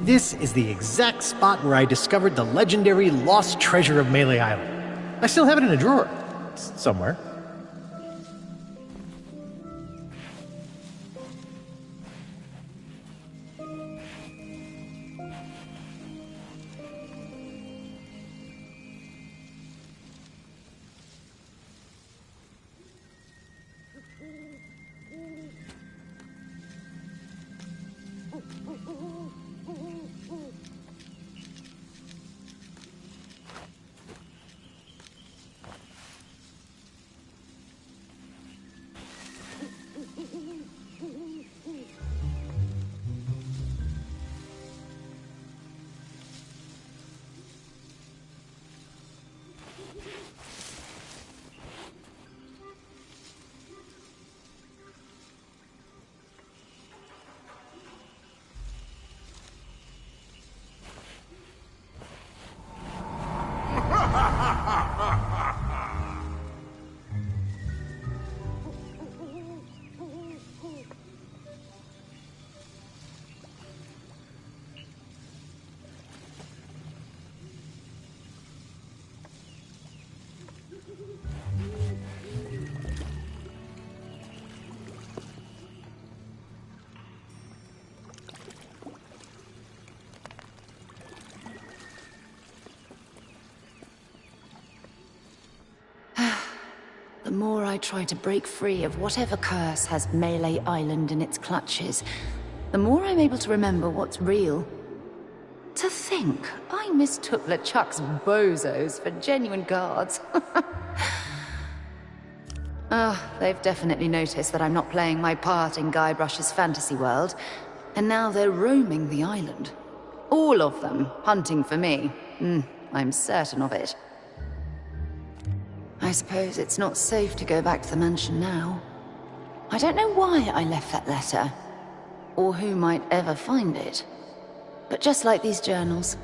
This is the exact spot where I discovered the legendary lost treasure of Melee Island. I still have it in a drawer. Somewhere. The more I try to break free of whatever curse has Melee Island in its clutches, the more I'm able to remember what's real. To think, I mistook LeChuck's bozos for genuine guards. They've definitely noticed that I'm not playing my part in Guybrush's fantasy world, and now they're roaming the island. All of them, hunting for me. I'm certain of it. I suppose it's not safe to go back to the mansion now. I don't know why I left that letter, or who might ever find it. But just like these journals,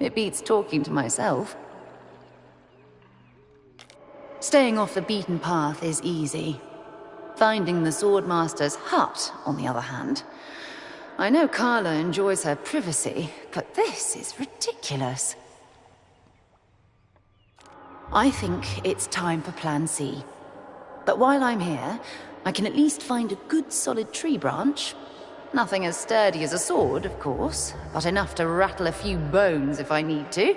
it beats talking to myself. Staying off the beaten path is easy. Finding the Swordmaster's hut, on the other hand. I know Carla enjoys her privacy, but this is ridiculous. I think it's time for Plan C. But while I'm here, I can at least find a good solid tree branch. Nothing as sturdy as a sword, of course, but enough to rattle a few bones if I need to.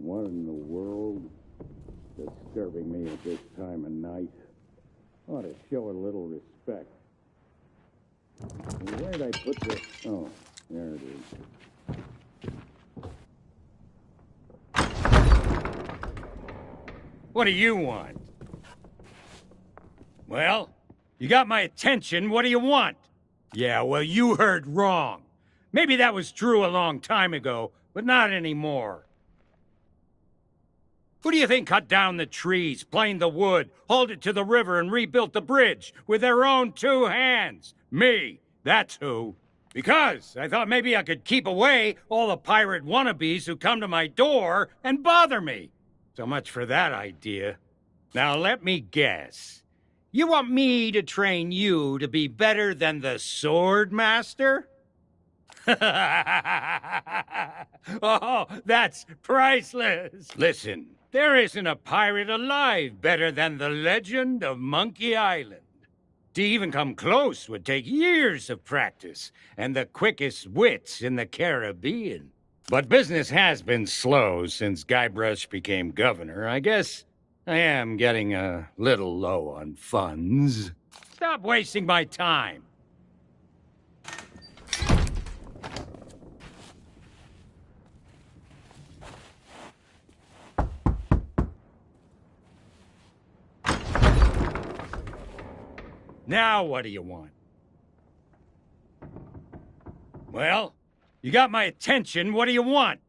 What in the world? Disturbing me at this time of night. Ought to show a little respect. Where'd I put this? Oh, there it is. What do you want? Well, you got my attention. What do you want? Yeah, well, you heard wrong. Maybe that was true a long time ago, but not anymore. Who do you think cut down the trees, planed the wood, hauled it to the river, and rebuilt the bridge with their own 2 hands? Me. That's who. Because I thought maybe I could keep away all the pirate wannabes who come to my door and bother me. So much for that idea. Now let me guess. You want me to train you to be better than the Sword Master? Oh, that's priceless. Listen, there isn't a pirate alive better than the legend of Monkey Island. To even come close would take years of practice and the quickest wits in the Caribbean. But business has been slow since Guybrush became governor. I guess I am getting a little low on funds. Stop wasting my time. Now what do you want? Well, you got my attention. What do you want?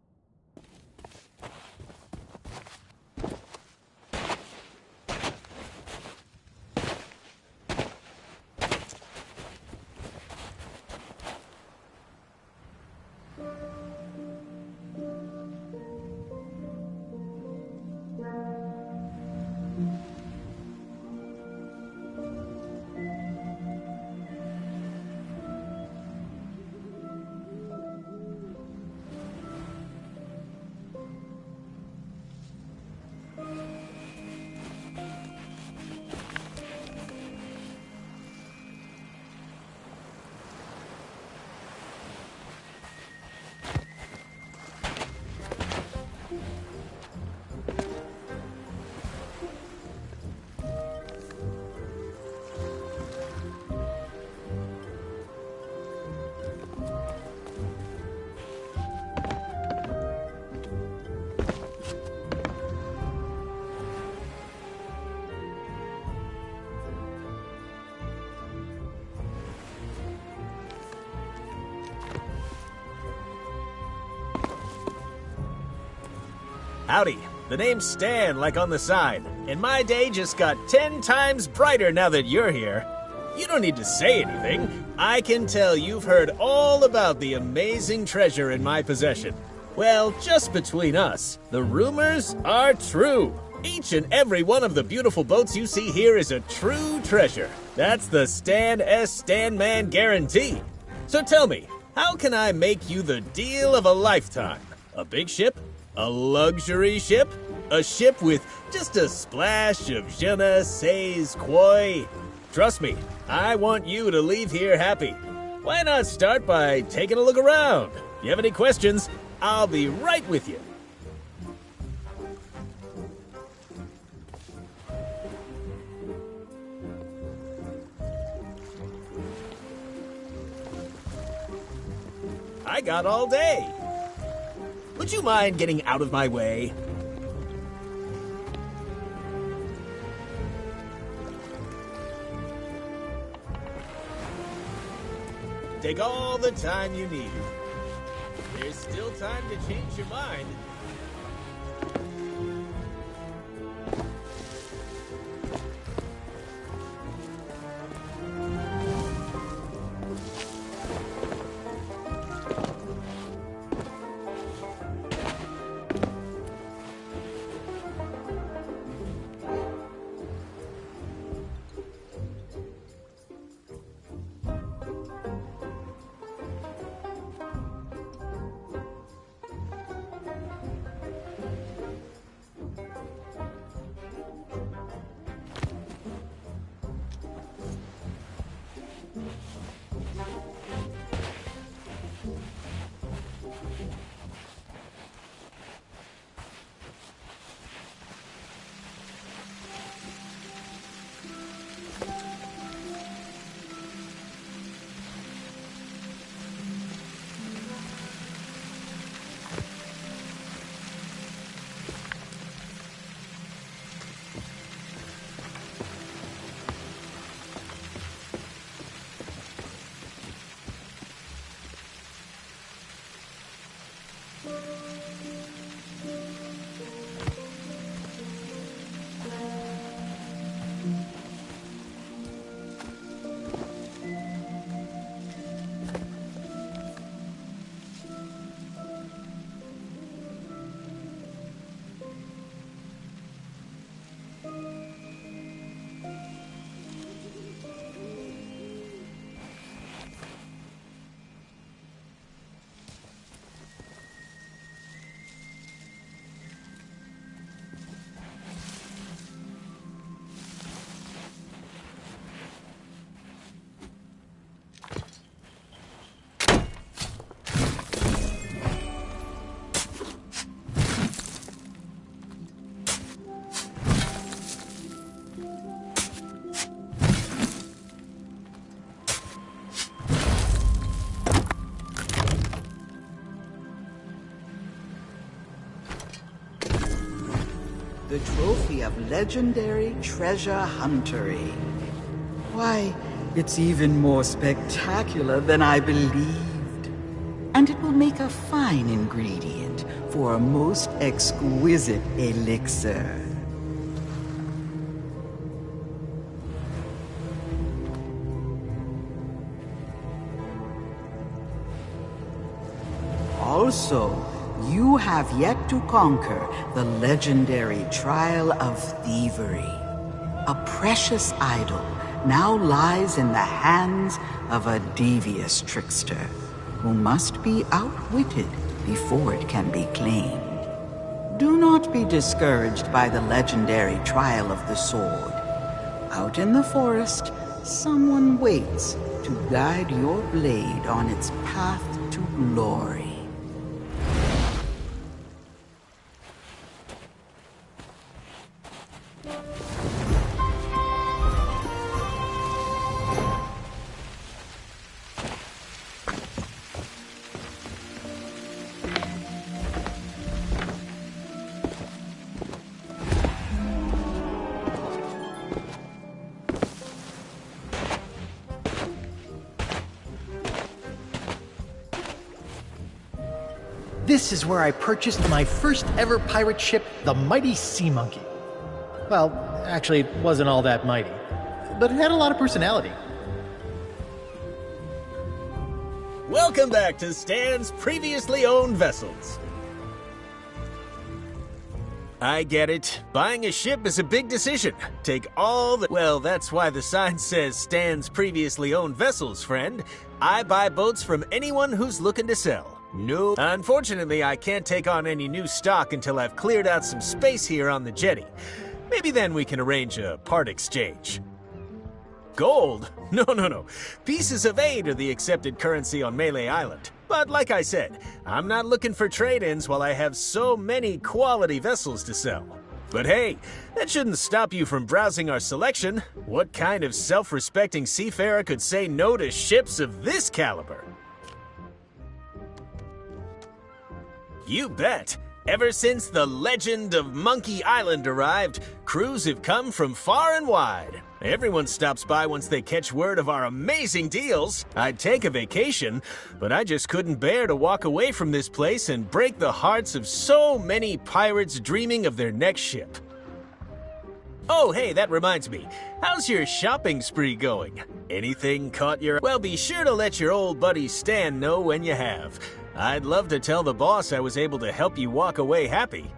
Howdy. The name's Stan, like on the side. And my day just got 10 times brighter now that you're here. You don't need to say anything. I can tell you've heard all about the amazing treasure in my possession. Well, just between us, the rumors are true. Each and every one of the beautiful boats you see here is a true treasure. That's the Stan S. Stanman guarantee. So tell me, how can I make you the deal of a lifetime? A big ship? A luxury ship? A ship with just a splash of je ne sais quoi? Trust me, I want you to leave here happy. Why not start by taking a look around? If you have any questions, I'll be right with you. I got all day. Would you mind getting out of my way? Take all the time you need. There's still time to change your mind. the trophy of legendary treasure huntery. Why, it's even more spectacular than I believed. And it will make a fine ingredient for a most exquisite elixir. Also, you have yet to conquer the legendary Trial of Thievery. A precious idol now lies in the hands of a devious trickster who must be outwitted before it can be claimed. Do not be discouraged by the legendary Trial of the Sword. Out in the forest, someone waits to guide your blade on its path to glory. This is where I purchased my first ever pirate ship, the mighty Sea Monkey. Well, actually, it wasn't all that mighty, but it had a lot of personality. Welcome back to Stan's previously owned vessels. I get it. Buying a ship is a big decision. Take all the... Well, that's why the sign says Stan's previously owned vessels, friend. I buy boats from anyone who's looking to sell. No. Unfortunately, I can't take on any new stock until I've cleared out some space here on the jetty. Maybe then we can arrange a part exchange. Gold? No. Pieces of 8 are the accepted currency on Melee Island. But like I said, I'm not looking for trade-ins while I have so many quality vessels to sell. But hey, that shouldn't stop you from browsing our selection. What kind of self-respecting seafarer could say no to ships of this caliber? You bet! Ever since the legend of Monkey Island arrived, crews have come from far and wide. Everyone stops by once they catch word of our amazing deals. I'd take a vacation, but I just couldn't bear to walk away from this place and break the hearts of so many pirates dreaming of their next ship. Oh, hey, that reminds me. How's your shopping spree going? Anything caught your... Well, be sure to let your old buddy Stan know when you have. I'd love to tell the boss I was able to help you walk away happy.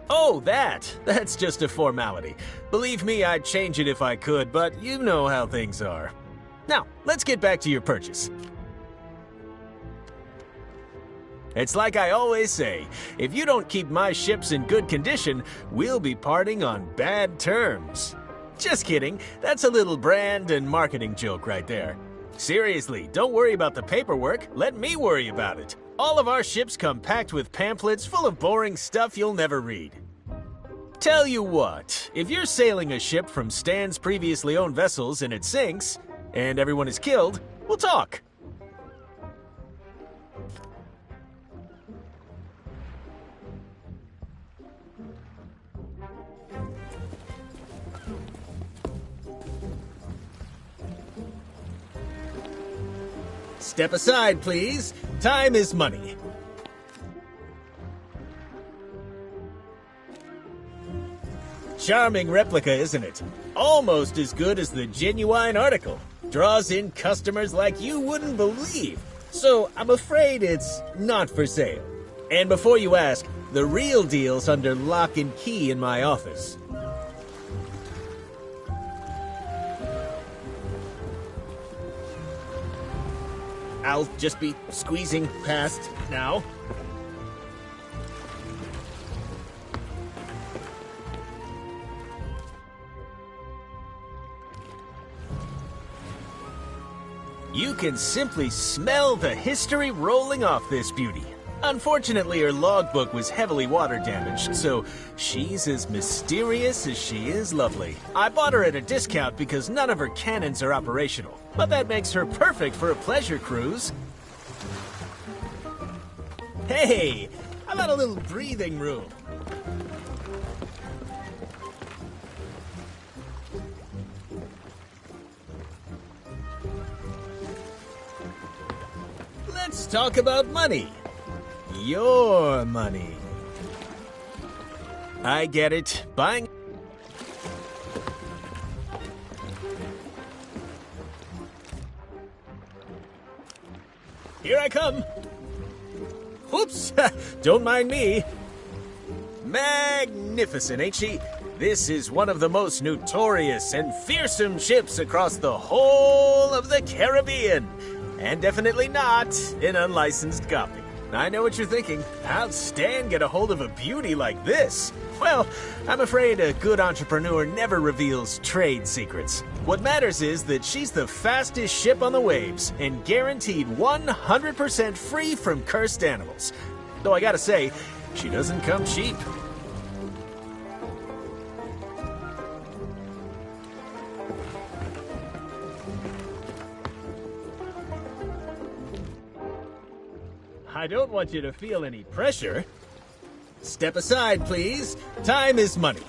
Oh, that's just a formality. Believe me, I'd change it if I could, but you know how things are. Now, let's get back to your purchase. It's like I always say, if you don't keep my ships in good condition, we'll be parting on bad terms. Just kidding, that's a little brand and marketing joke right there. Seriously, don't worry about the paperwork, let me worry about it. All of our ships come packed with pamphlets full of boring stuff you'll never read. Tell you what, if you're sailing a ship from Stan's previously owned vessels and it sinks, and everyone is killed, we'll talk. Step aside, please. Time is money. Charming replica, isn't it? Almost as good as the genuine article. Draws in customers like you wouldn't believe. So I'm afraid it's not for sale. And before you ask, the real deal's under lock and key in my office. I'll just be squeezing past now. You can simply smell the history rolling off this beauty. Unfortunately, her logbook was heavily water damaged, so she's as mysterious as she is lovely. I bought her at a discount because none of her cannons are operational, but that makes her perfect for a pleasure cruise. Hey, how about a little breathing room? talk about money. Your money. I get it. Buying... Here I come. Whoops! Don't mind me. Magnificent, ain't she? This is one of the most notorious and fearsome ships across the whole of the Caribbean. And definitely not an unlicensed copy. I know what you're thinking. How'd Stan get a hold of a beauty like this? Well, I'm afraid a good entrepreneur never reveals trade secrets. What matters is that she's the fastest ship on the waves and guaranteed 100% free from cursed animals. Though I gotta say, she doesn't come cheap. I don't want you to feel any pressure. Step aside, please. Time is money.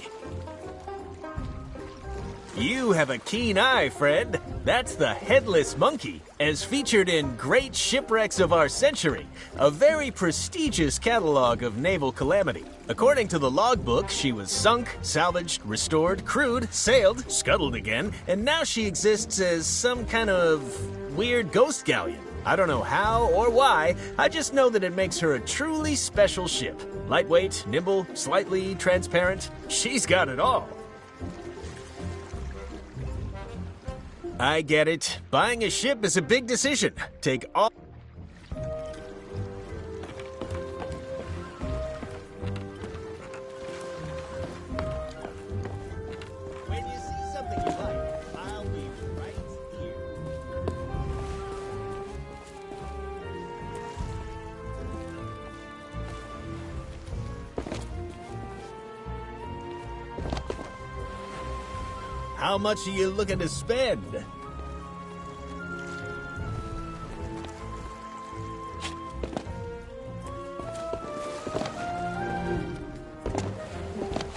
You have a keen eye, Fred. That's the Headless Monkey, as featured in Great Shipwrecks of Our Century, a very prestigious catalog of naval calamity. According to the logbook, she was sunk, salvaged, restored, crewed, sailed, scuttled again, and now she exists as some kind of weird ghost galleon. I don't know how or why, I just know that it makes her a truly special ship. Lightweight, nimble, slightly transparent. She's got it all. I get it. Buying a ship is a big decision. Take all... When you see something you like, I'll be right here. How much are you looking to spend?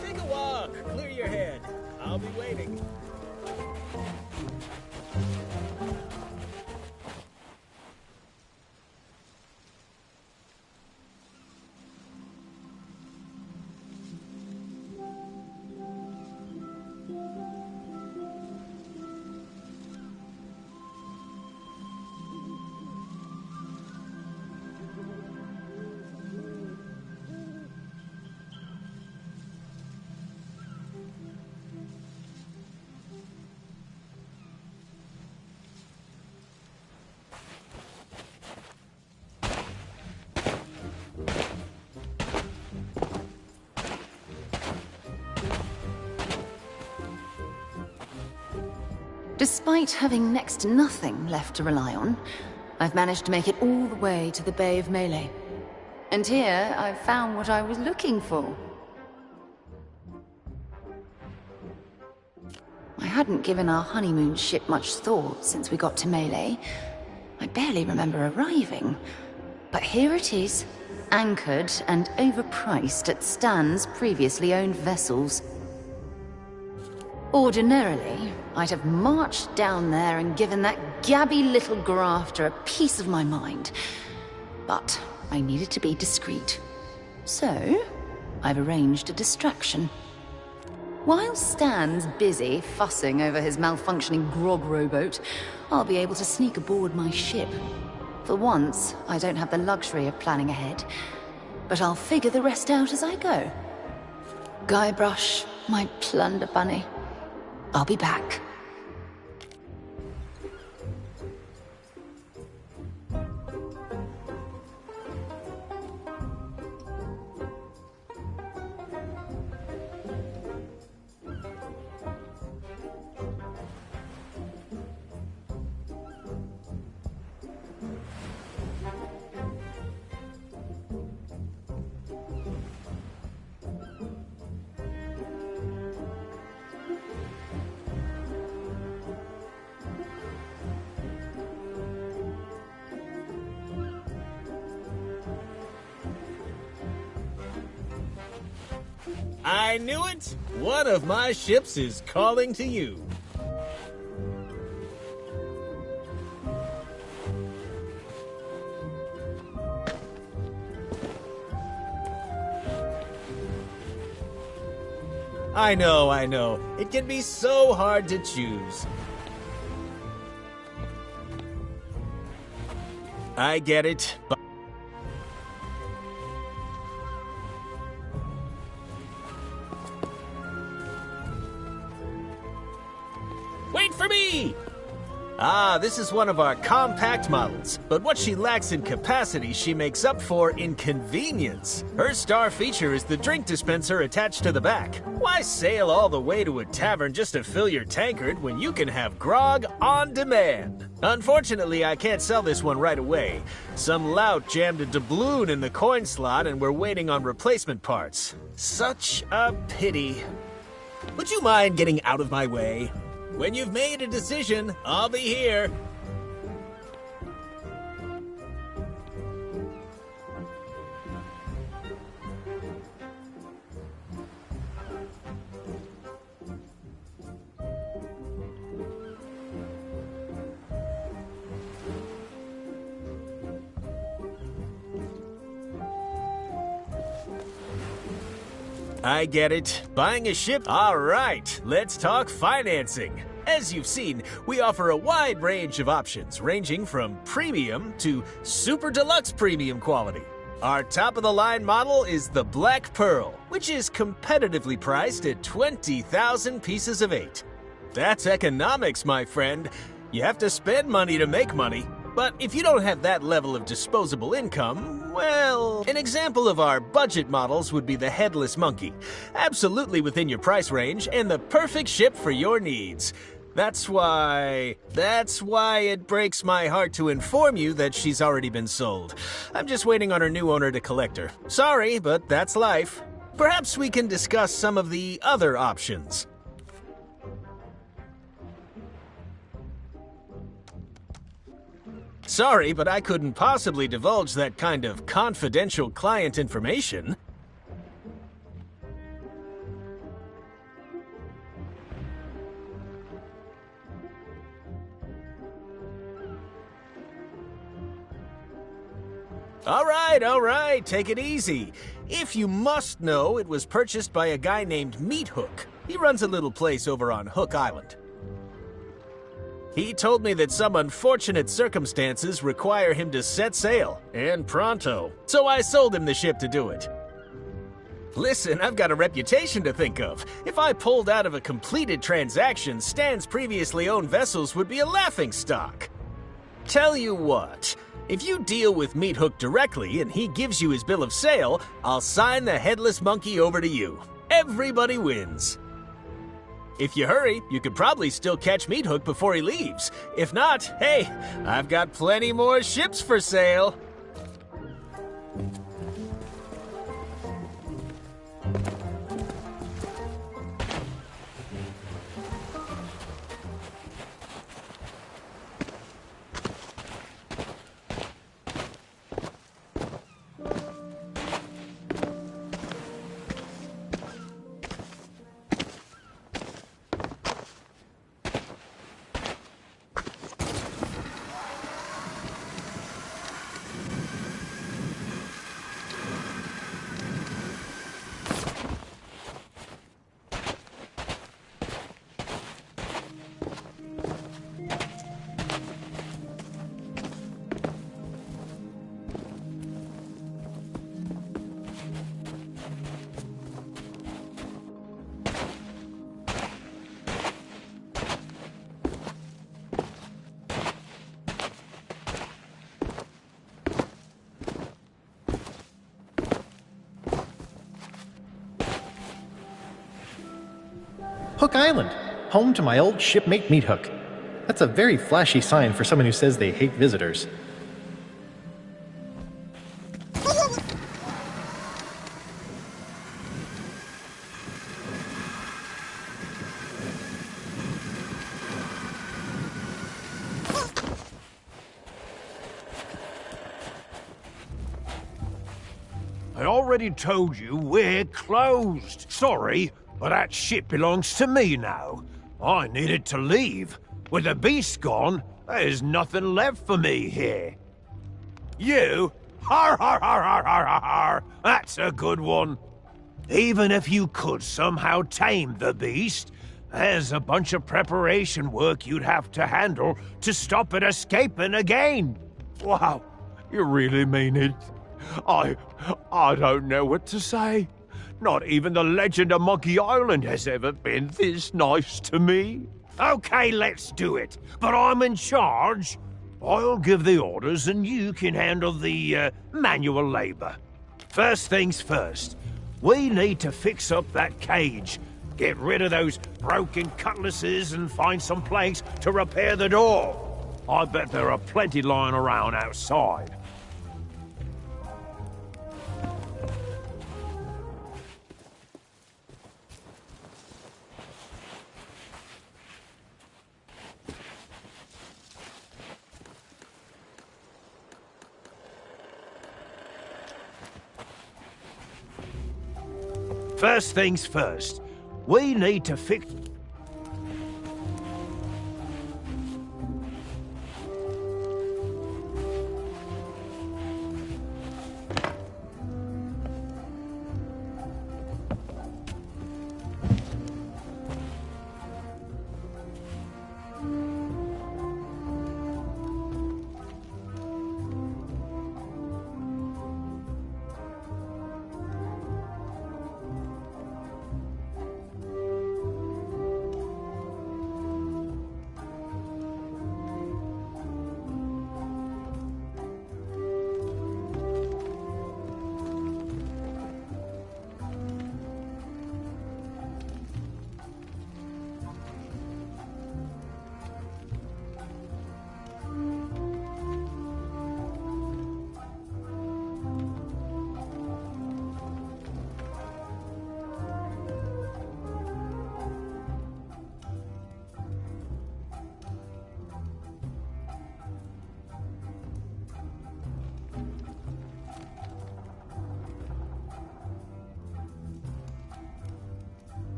Take a walk. Clear your head. I'll be waiting. Despite having next to nothing left to rely on, I've managed to make it all the way to the Bay of Melee. And here, I've found what I was looking for. I hadn't given our honeymoon ship much thought since we got to Melee. I barely remember arriving. But here it is, anchored and overpriced at Stan's previously owned vessels. Ordinarily, I'd have marched down there and given that gabby little grafter a piece of my mind. But I needed to be discreet. So, I've arranged a distraction. While Stan's busy fussing over his malfunctioning grog rowboat, I'll be able to sneak aboard my ship. For once, I don't have the luxury of planning ahead, but I'll figure the rest out as I go. Guybrush, my plunder bunny. I'll be back. I knew it! One of my ships is calling to you. I know. It can be so hard to choose. I get it, but... Wait for me! Ah, this is one of our compact models, but what she lacks in capacity, she makes up for in convenience. Her star feature is the drink dispenser attached to the back. Why sail all the way to a tavern just to fill your tankard when you can have grog on demand? Unfortunately, I can't sell this one right away. Some lout jammed a doubloon in the coin slot and we're waiting on replacement parts. Such a pity. Would you mind getting out of my way? When you've made a decision, I'll be here. I get it. Buying a ship? All right, let's talk financing. As you've seen, we offer a wide range of options, ranging from premium to super deluxe premium quality. Our top-of-the-line model is the Black Pearl, which is competitively priced at 20,000 pieces of 8. That's economics, my friend. You have to spend money to make money. But if you don't have that level of disposable income, well, an example of our budget models would be the Headless Monkey. Absolutely within your price range and the perfect ship for your needs. That's why it breaks my heart to inform you that she's already been sold. I'm just waiting on her new owner to collect her. Sorry, but that's life. Perhaps we can discuss some of the other options. Sorry, but I couldn't possibly divulge that kind of confidential client information. All right, take it easy. If you must know, it was purchased by a guy named Meat Hook. He runs a little place over on Hook Island. He told me that some unfortunate circumstances require him to set sail, and pronto. So I sold him the ship to do it. Listen, I've got a reputation to think of. If I pulled out of a completed transaction, Stan's previously owned vessels would be a laughingstock. Tell you what, if you deal with Meat Hook directly and he gives you his bill of sale, I'll sign the Headless Monkey over to you. Everybody wins. If you hurry, you could probably still catch Meat Hook before he leaves. If not, hey, I've got plenty more ships for sale. Hook Island, home to my old shipmate Meat Hook. That's a very flashy sign for someone who says they hate visitors. I already told you we're closed. Sorry, but that ship belongs to me now. I needed to leave. With the beast gone, there's nothing left for me here. You? Har har har har har har har! That's a good one. Even if you could somehow tame the beast, there's a bunch of preparation work you'd have to handle to stop it escaping again. Wow, you really mean it? I don't know what to say. Not even the legend of Monkey Island has ever been this nice to me. Okay, let's do it. But I'm in charge. I'll give the orders and you can handle the manual labor. First things first, we need to fix up that cage. Get rid of those broken cutlasses and find some place to repair the door. I bet there are plenty lying around outside. First things first, we need to fix...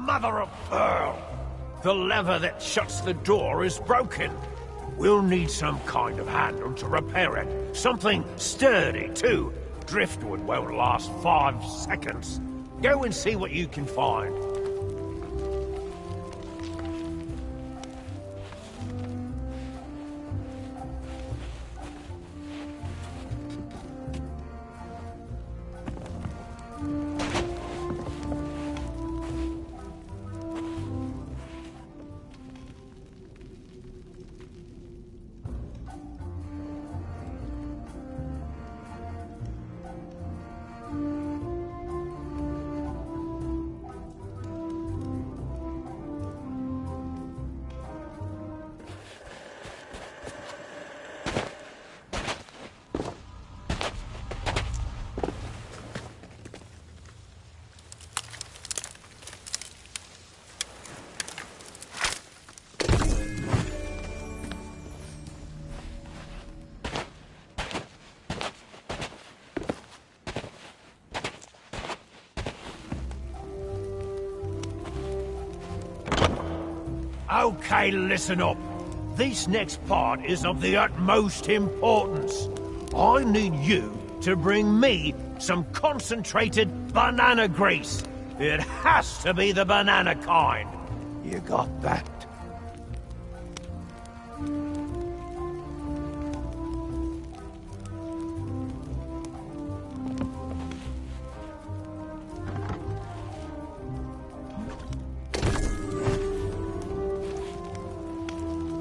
Mother of pearl! The lever that shuts the door is broken. We'll need some kind of handle to repair it. Something sturdy, too. Driftwood won't last 5 seconds. Go and see what you can find. Okay, listen up. This next part is of the utmost importance. I need you to bring me some concentrated banana grease. It has to be the banana kind. You got that?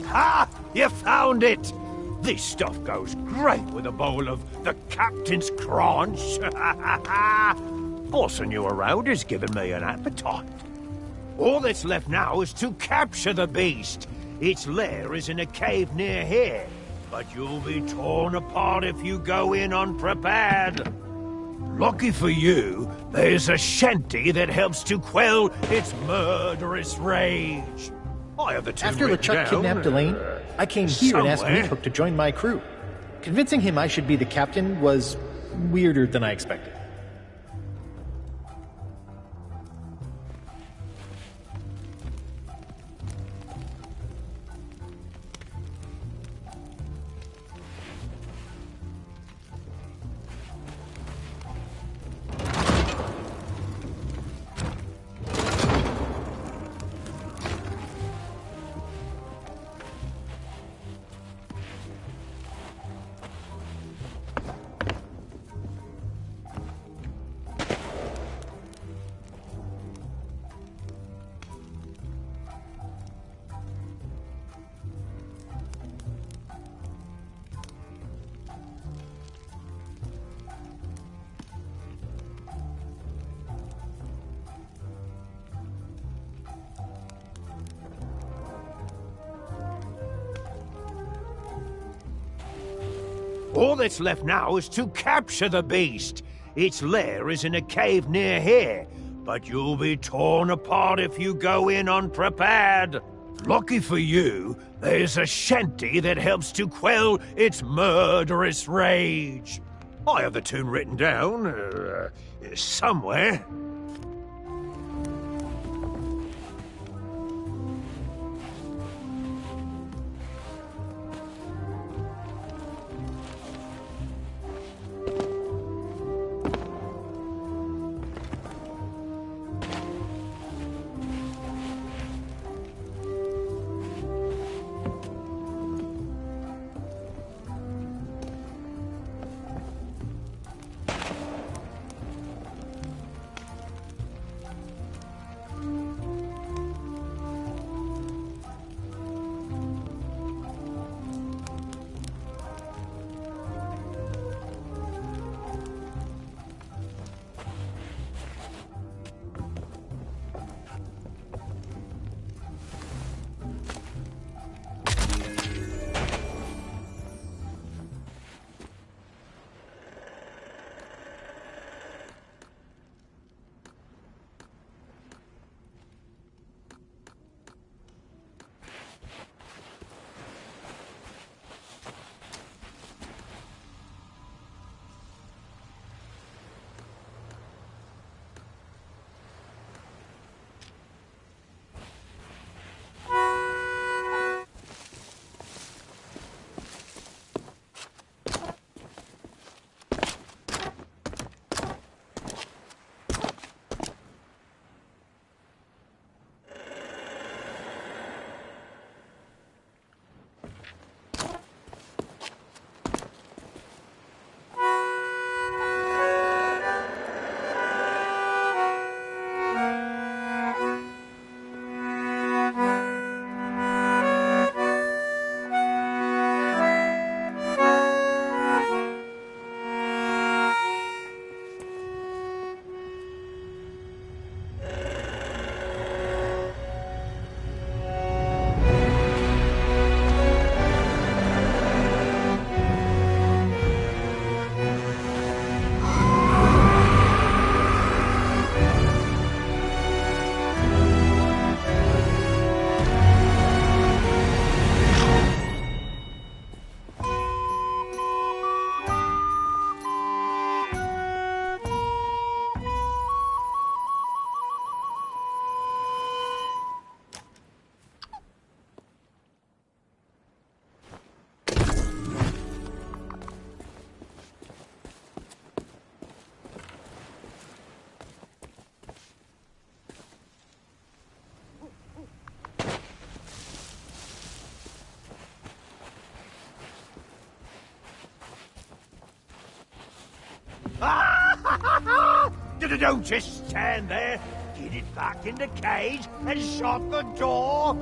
Ha! You found it! This stuff goes great with a bowl of the captain's crunch. Bossing you around has given me an appetite. All that's left now is to capture the beast. Its lair is in a cave near here, but you'll be torn apart if you go in unprepared. Lucky for you, there's a shanty that helps to quell its murderous rage. I have the two After written LeChuck down, kidnapped Elaine, I came here and asked somewhere. Meathook to join my crew. Convincing him I should be the captain was weirder than I expected. All that's left now is to capture the beast. Its lair is in a cave near here, but you'll be torn apart if you go in unprepared. Lucky for you, there's a shanty that helps to quell its murderous rage. I have the tune written down, somewhere. Don't just stand there. Get it back in the cage and shut the door.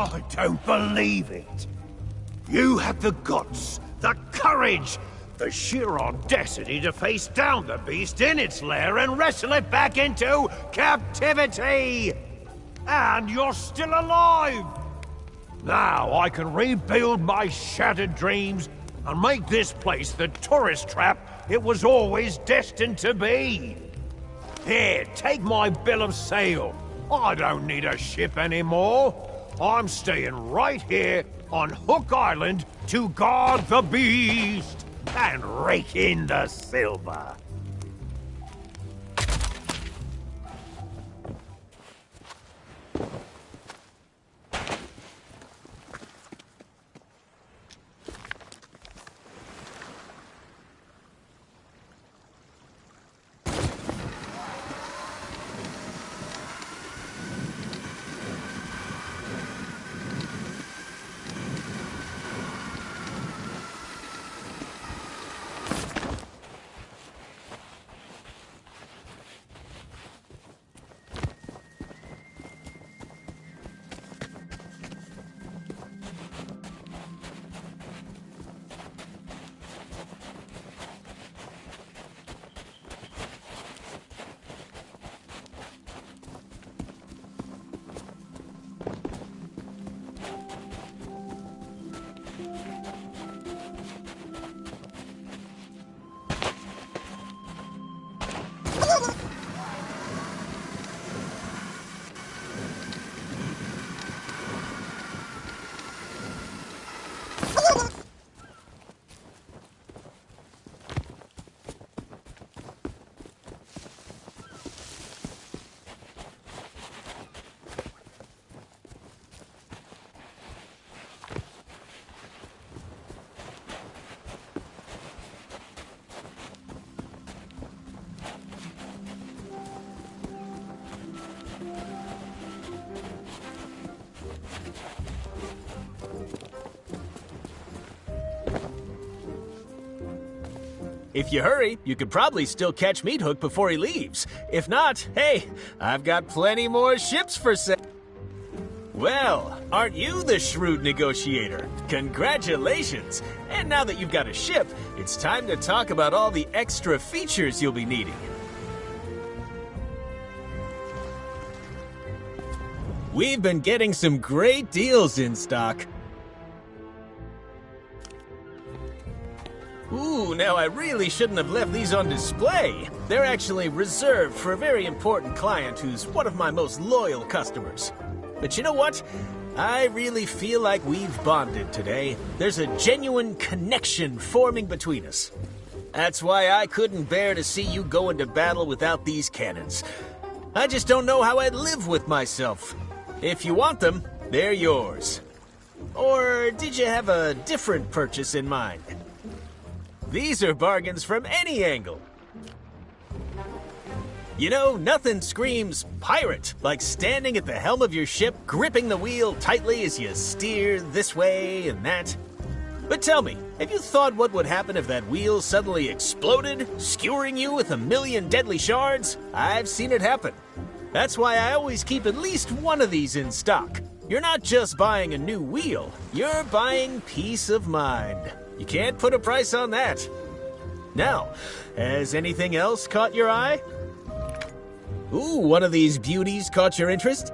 I don't believe it. You had the guts, the courage, the sheer audacity to face down the beast in its lair and wrestle it back into captivity! And you're still alive! Now I can rebuild my shattered dreams and make this place the tourist trap it was always destined to be. Here, take my bill of sale. I don't need a ship anymore. I'm staying right here on Hook Island to guard the beast and rake in the silver. If you hurry, you could probably still catch Meat Hook before he leaves. If not, hey, I've got plenty more ships for sale. Well, aren't you the shrewd negotiator? Congratulations! And now that you've got a ship, it's time to talk about all the extra features you'll be needing. We've been getting some great deals in stock. Ooh, now I really shouldn't have left these on display. They're actually reserved for a very important client who's one of my most loyal customers. But you know what? I really feel like we've bonded today. There's a genuine connection forming between us. That's why I couldn't bear to see you go into battle without these cannons. I just don't know how I'd live with myself. If you want them, they're yours. Or did you have a different purchase in mind? These are bargains from any angle. You know, nothing screams pirate like standing at the helm of your ship, gripping the wheel tightly as you steer this way and that. But tell me, have you thought what would happen if that wheel suddenly exploded, skewering you with 1,000,000 deadly shards? I've seen it happen. That's why I always keep at least one of these in stock. You're not just buying a new wheel, you're buying peace of mind. You can't put a price on that. Now, has anything else caught your eye? Ooh, one of these beauties caught your interest?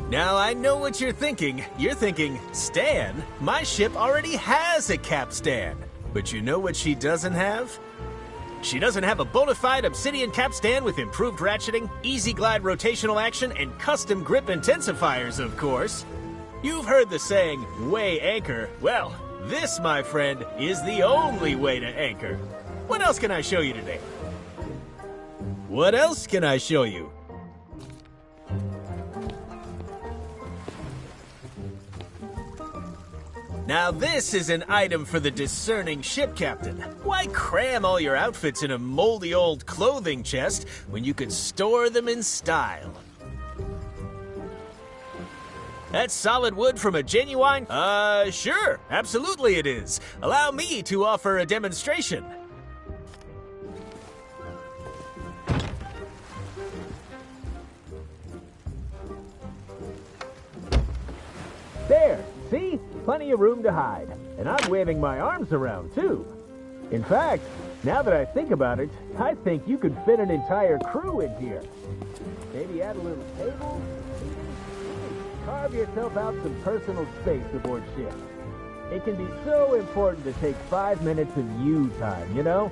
Now, I know what you're thinking. You're thinking, Stan, my ship already has a capstan. But you know what she doesn't have? She doesn't have a bona fide obsidian capstan with improved ratcheting, easy glide rotational action, and custom grip intensifiers, of course. You've heard the saying, weigh anchor. Well, this, my friend, is the only way to anchor. What else can I show you today? What else can I show you? Now this is an item for the discerning ship captain. Why cram all your outfits in a moldy old clothing chest when you could store them in style? That's solid wood from a genuine... sure, absolutely it is. Allow me to offer a demonstration. There, see? Plenty of room to hide. And I'm waving my arms around, too. In fact, now that I think about it, I think you could fit an entire crew in here. Maybe add a little table, carve yourself out some personal space aboard ship. It can be so important to take 5 minutes of you time, you know?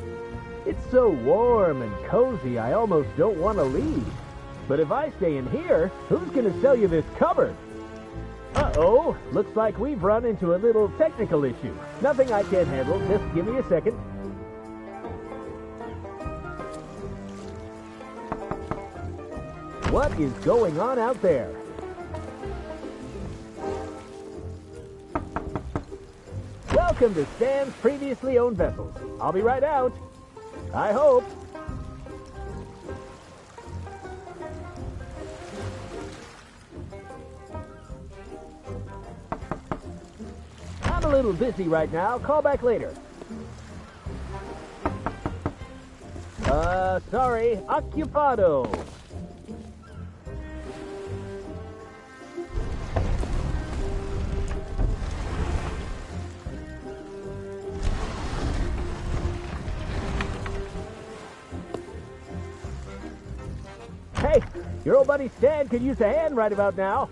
It's so warm and cozy, I almost don't want to leave. But if I stay in here, who's going to sell you this cupboard? Uh-oh, looks like we've run into a little technical issue. Nothing I can't handle, just give me a second. What is going on out there? Welcome to Stan's previously owned vessels. I'll be right out. I hope. I'm a little busy right now. Call back later. Sorry. Occupado. Hey, your old buddy Stan could use a hand right about now.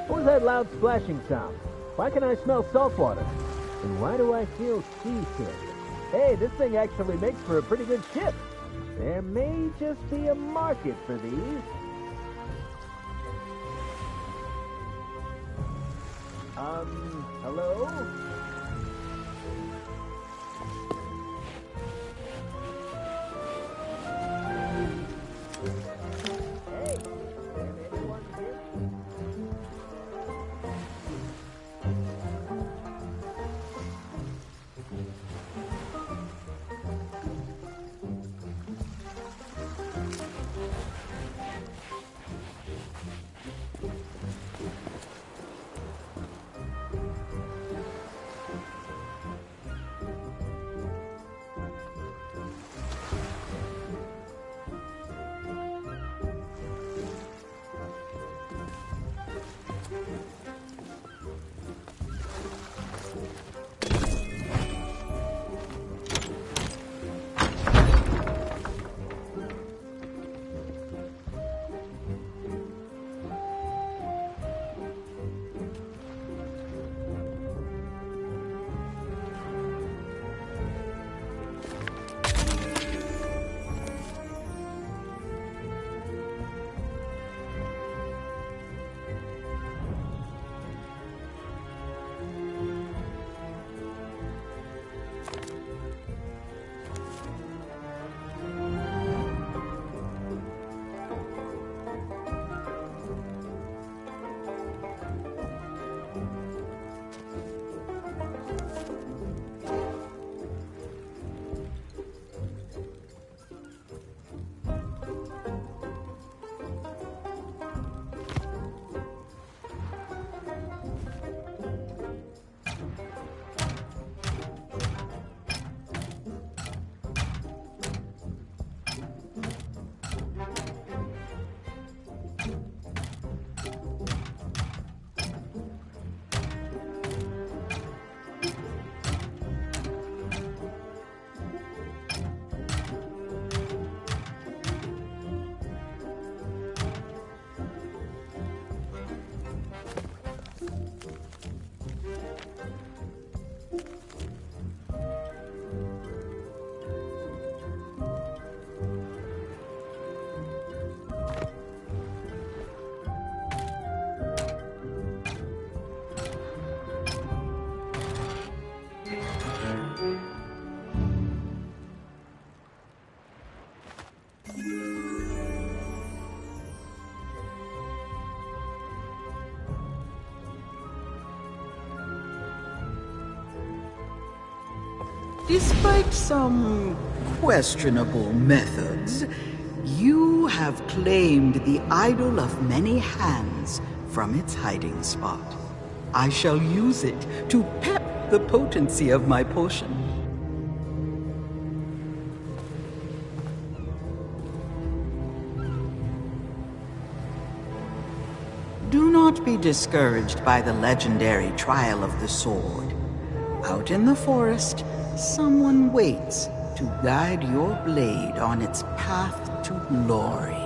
What was that loud splashing sound? Why can I smell salt water? And why do I feel seasick? Hey, this thing actually makes for a pretty good ship. There may just be a market for these. Hello? Hey, can anyone hear me? Despite some questionable methods, you have claimed the idol of many hands from its hiding spot. I shall use it to pep the potency of my potion. Don't be discouraged by the legendary trial of the sword. Out in the forest, someone waits to guide your blade on its path to glory.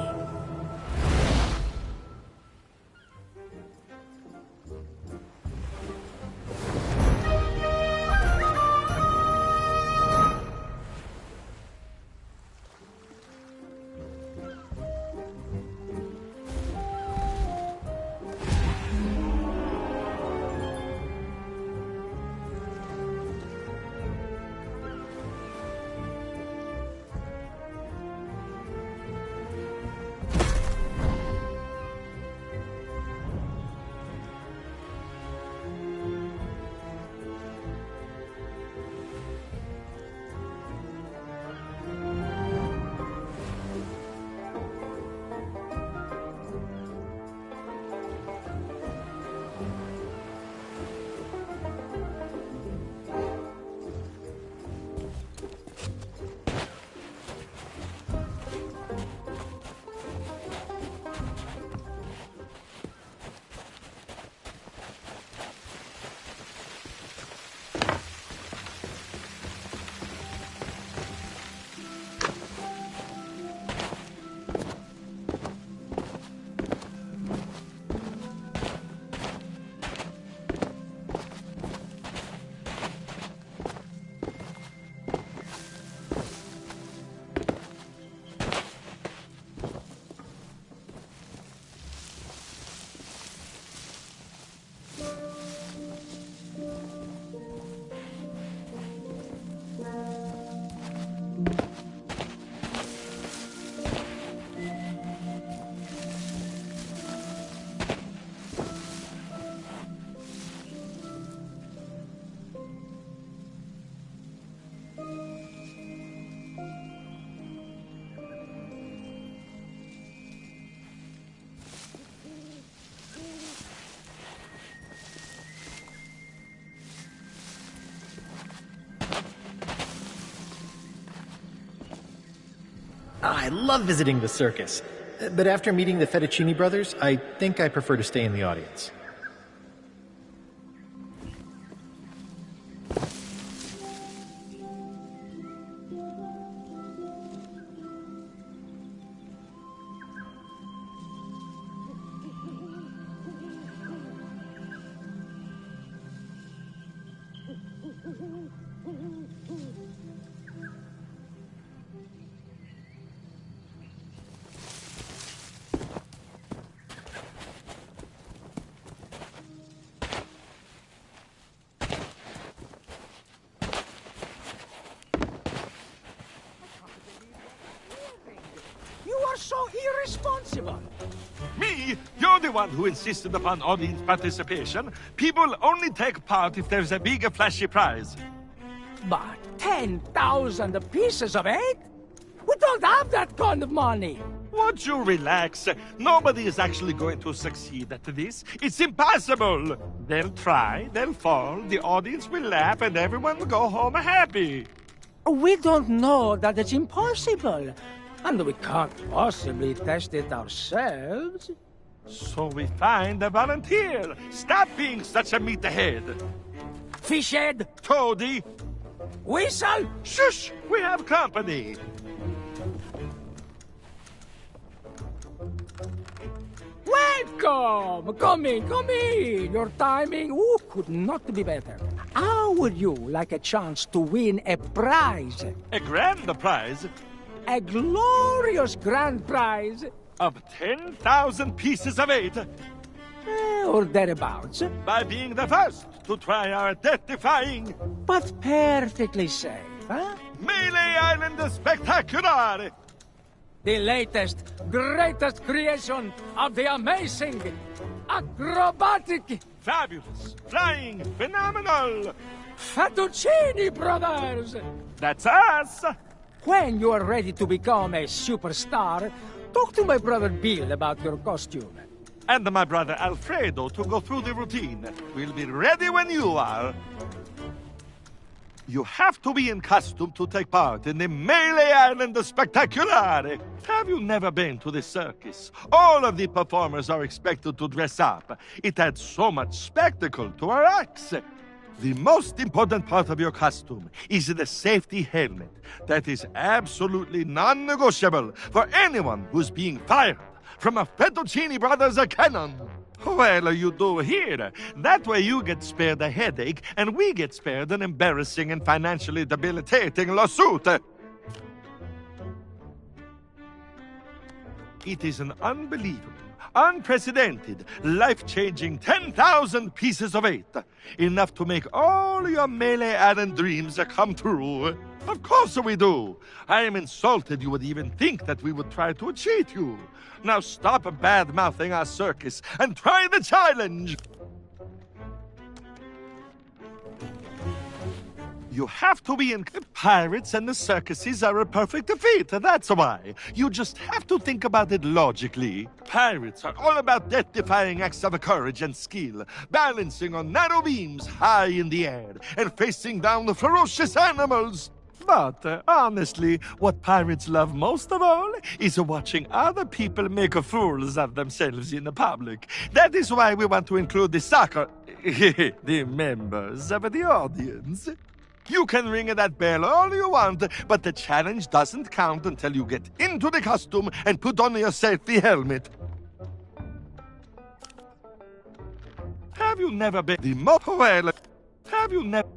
I love visiting the circus, but after meeting the Fettuccini brothers, I think I prefer to stay in the audience. So irresponsible. Me? You're the one who insisted upon audience participation. People only take part if there's a big flashy prize. But 10,000 pieces of egg? We don't have that kind of money. Would you relax? Nobody is actually going to succeed at this. It's impossible. They'll try, they'll fall, the audience will laugh, and everyone will go home happy. We don't know that it's impossible. And we can't possibly test it ourselves. So we find a volunteer. Stop being such a meathead. Fishhead. Toady. Whistle. Shush! We have company. Welcome! Come in! Your timing could not be better. How would you like a chance to win a prize? A grand prize? A glorious grand prize. Of 10,000 pieces of 8. Or thereabouts. By being the first to try our death-defying... But perfectly safe, huh? Melee Island Spectacular! The latest, greatest creation of the amazing, acrobatic... Fabulous, flying, phenomenal... Fettuccini brothers! That's us! When you are ready to become a superstar, talk to my brother Bill about your costume. And my brother Alfredo to go through the routine. We'll be ready when you are. You have to be in costume to take part in the Melee Island Spectacular. Have you never been to the circus? All of the performers are expected to dress up. It adds so much spectacle to our acts. The most important part of your costume is the safety helmet. That is absolutely non-negotiable for anyone who's being fired from a Fettuccine Brothers cannon. Well, you do here. That way you get spared a headache, and we get spared an embarrassing and financially debilitating lawsuit. It is an unbelievable, unprecedented, life-changing 10,000 pieces of eight. Enough to make all your Melee Island dreams come true. Of course we do. I am insulted you would even think that we would try to cheat you. Now stop bad-mouthing our circus and try the challenge. You have to be in pirates, and the circuses are a perfect fit. That's why. You just have to think about it logically. Pirates are all about death-defying acts of courage and skill, balancing on narrow beams high in the air, and facing down the ferocious animals. But honestly, what pirates love most of all is watching other people make fools of themselves in the public. That is why we want to include the members of the audience. You can ring that bell all you want, but the challenge doesn't count until you get into the costume and put on your safety helmet. Have you never been the well? Have you never...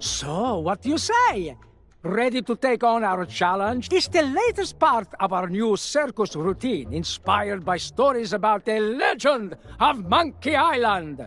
So, what do you say? Ready to take on our challenge? It's the latest part of our new circus routine, inspired by stories about the legend of Monkey Island.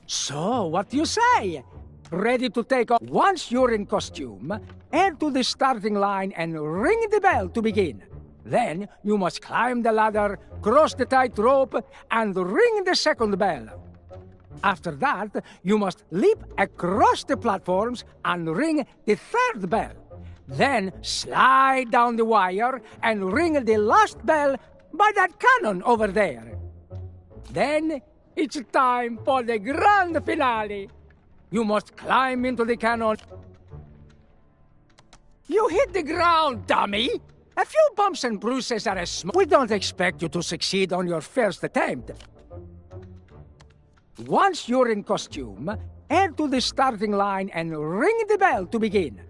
So, what do you say? Ready to take off? Once you're in costume, head to the starting line and ring the bell to begin. Then, you must climb the ladder, cross the tightrope, and ring the second bell. After that, you must leap across the platforms and ring the third bell. Then, slide down the wire and ring the last bell by that cannon over there. Then, it's time for the grand finale. You must climb into the cannon. You hit the ground, dummy! A few bumps and bruises are a small... We don't expect you to succeed on your first attempt. Once you're in costume, head to the starting line and ring the bell to begin.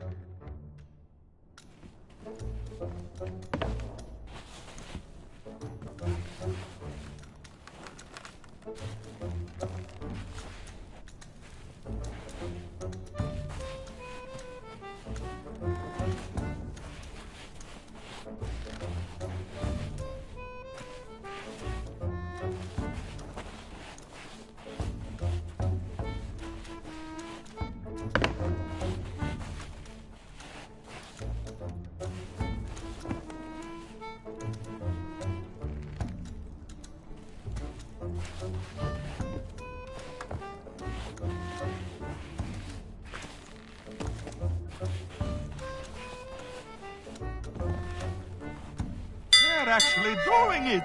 They're actually doing it!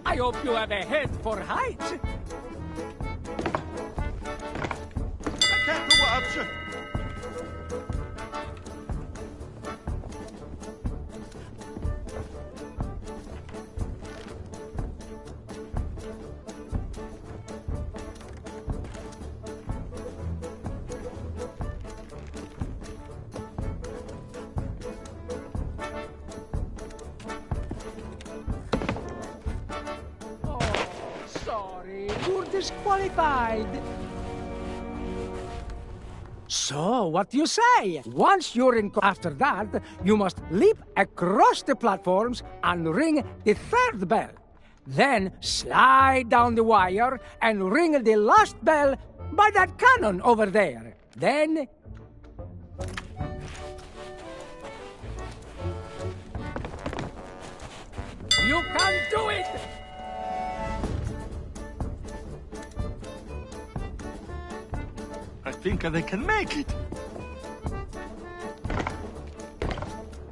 I hope you have a head for heights. I can't watch. Sorry, you're disqualified. So, what do you say? Once you're in... After that, you must leap across the platforms and ring the third bell. Then, slide down the wire and ring the last bell by that cannon over there. Then... You can do it! I think they can make it.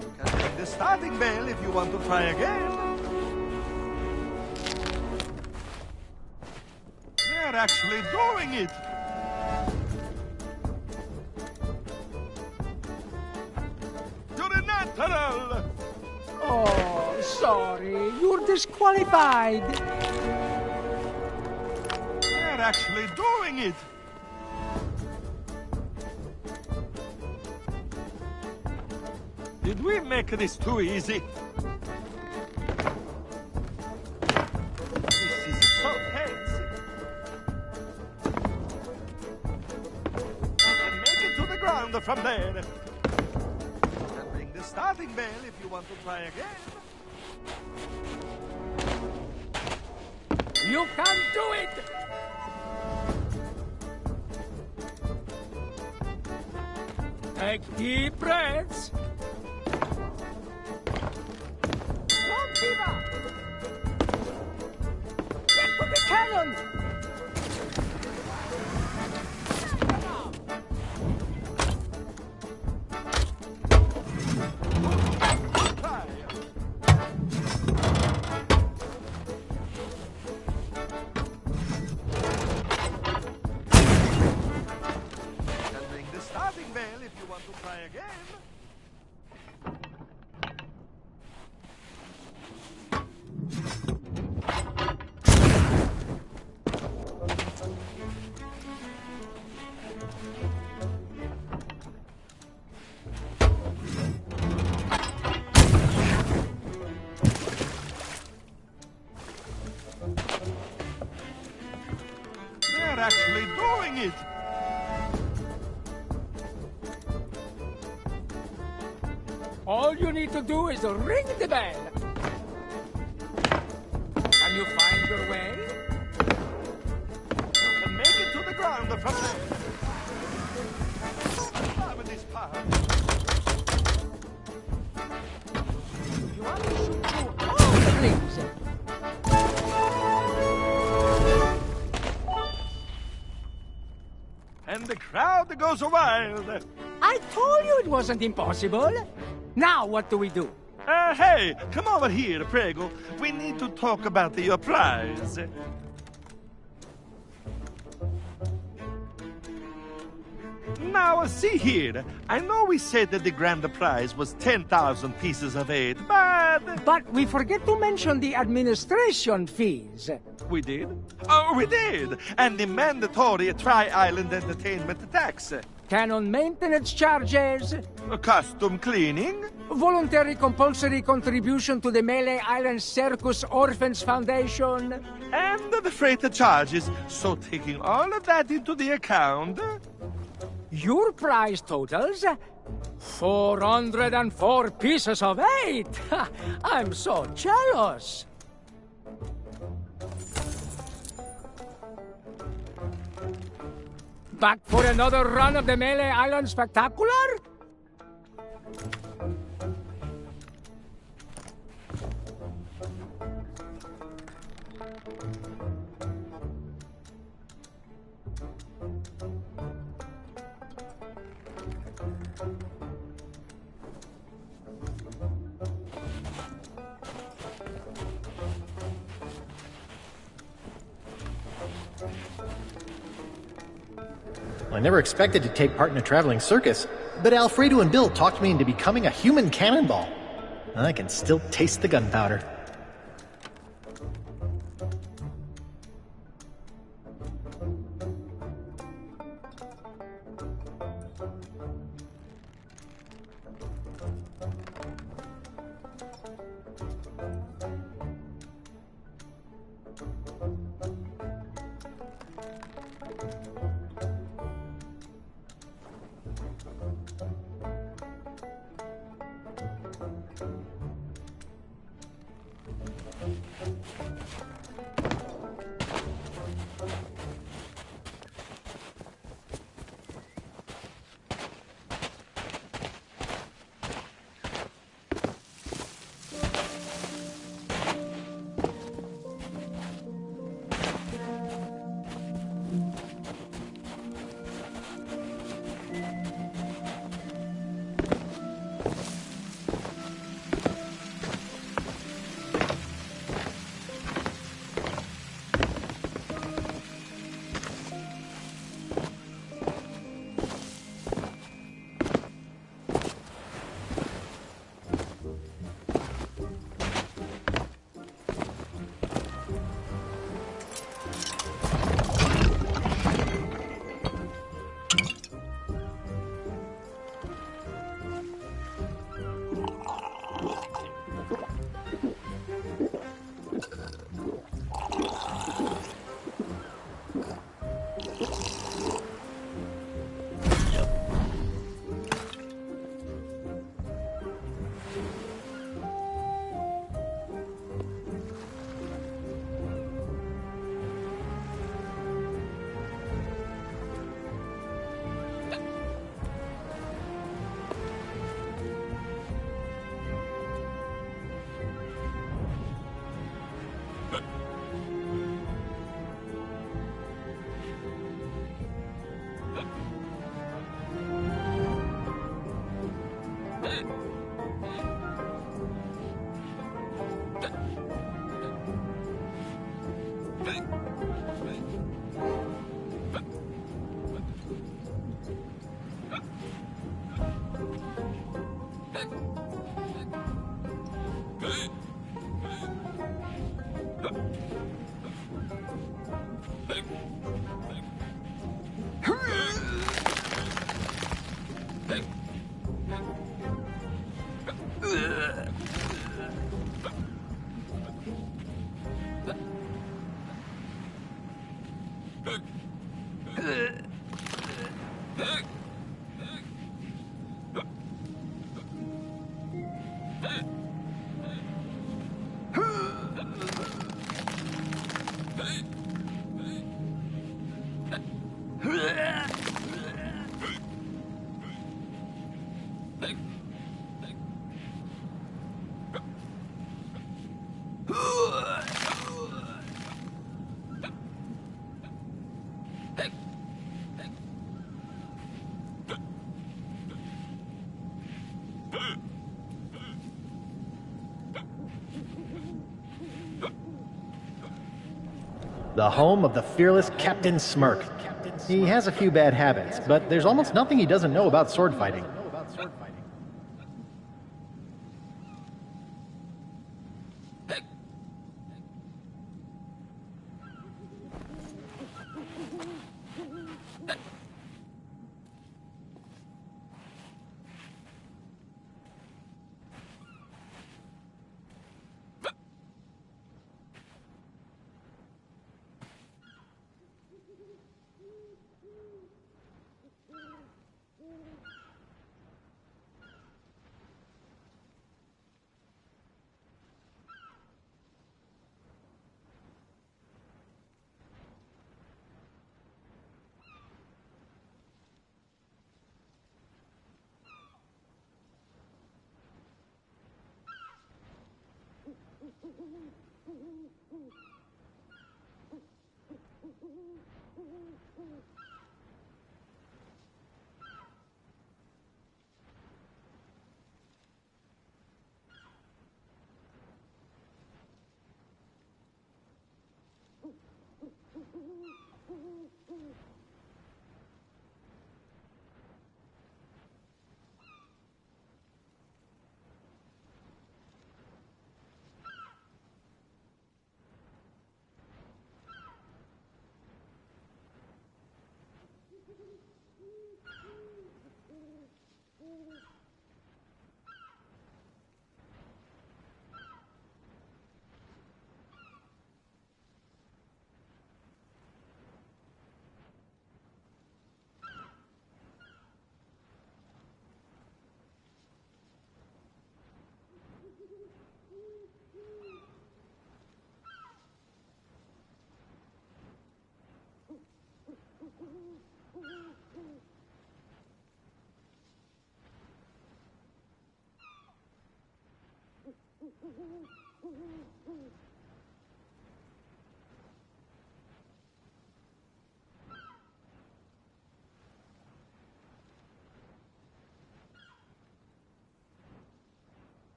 You can ring the starting bell if you want to try again. They're actually doing it. You're a natural. Oh, sorry, you're disqualified. They're actually doing it. Did we make this too easy? This is so tense. You can make it to the ground from there. You can ring the starting bell if you want to try again. You can do it! Take deep breaths. Don't give up. Get to the cannon. Starting bell if you want to try again. doing it! All you need to do is ring the bell. Can you find your way? You can make it to the ground from there. This part. You want to shoot through all the rings. And the crowd goes wild. I told you it wasn't impossible. Now what do we do? Hey, come over here, Prego. We need to talk about your prize. Now, see here. I know we said that the grand prize was 10,000 pieces of 8, but... But we forget to mention the administration fees. We did? Oh, we did! And the mandatory Tri-Island Entertainment tax. Canon maintenance charges. Custom cleaning. Voluntary compulsory contribution to the Melee Island Circus Orphans Foundation. And the freight charges. So taking all of that into the account... Your prize totals 404 pieces of 8. I'm so jealous. Back for another run of the Melee Island Spectacular? I never expected to take part in a traveling circus, but Alfredo and Bill talked me into becoming a human cannonball. I can still taste the gunpowder. The home of the fearless Captain Smirk. He has a few bad habits, but there's almost nothing he doesn't know about sword fighting.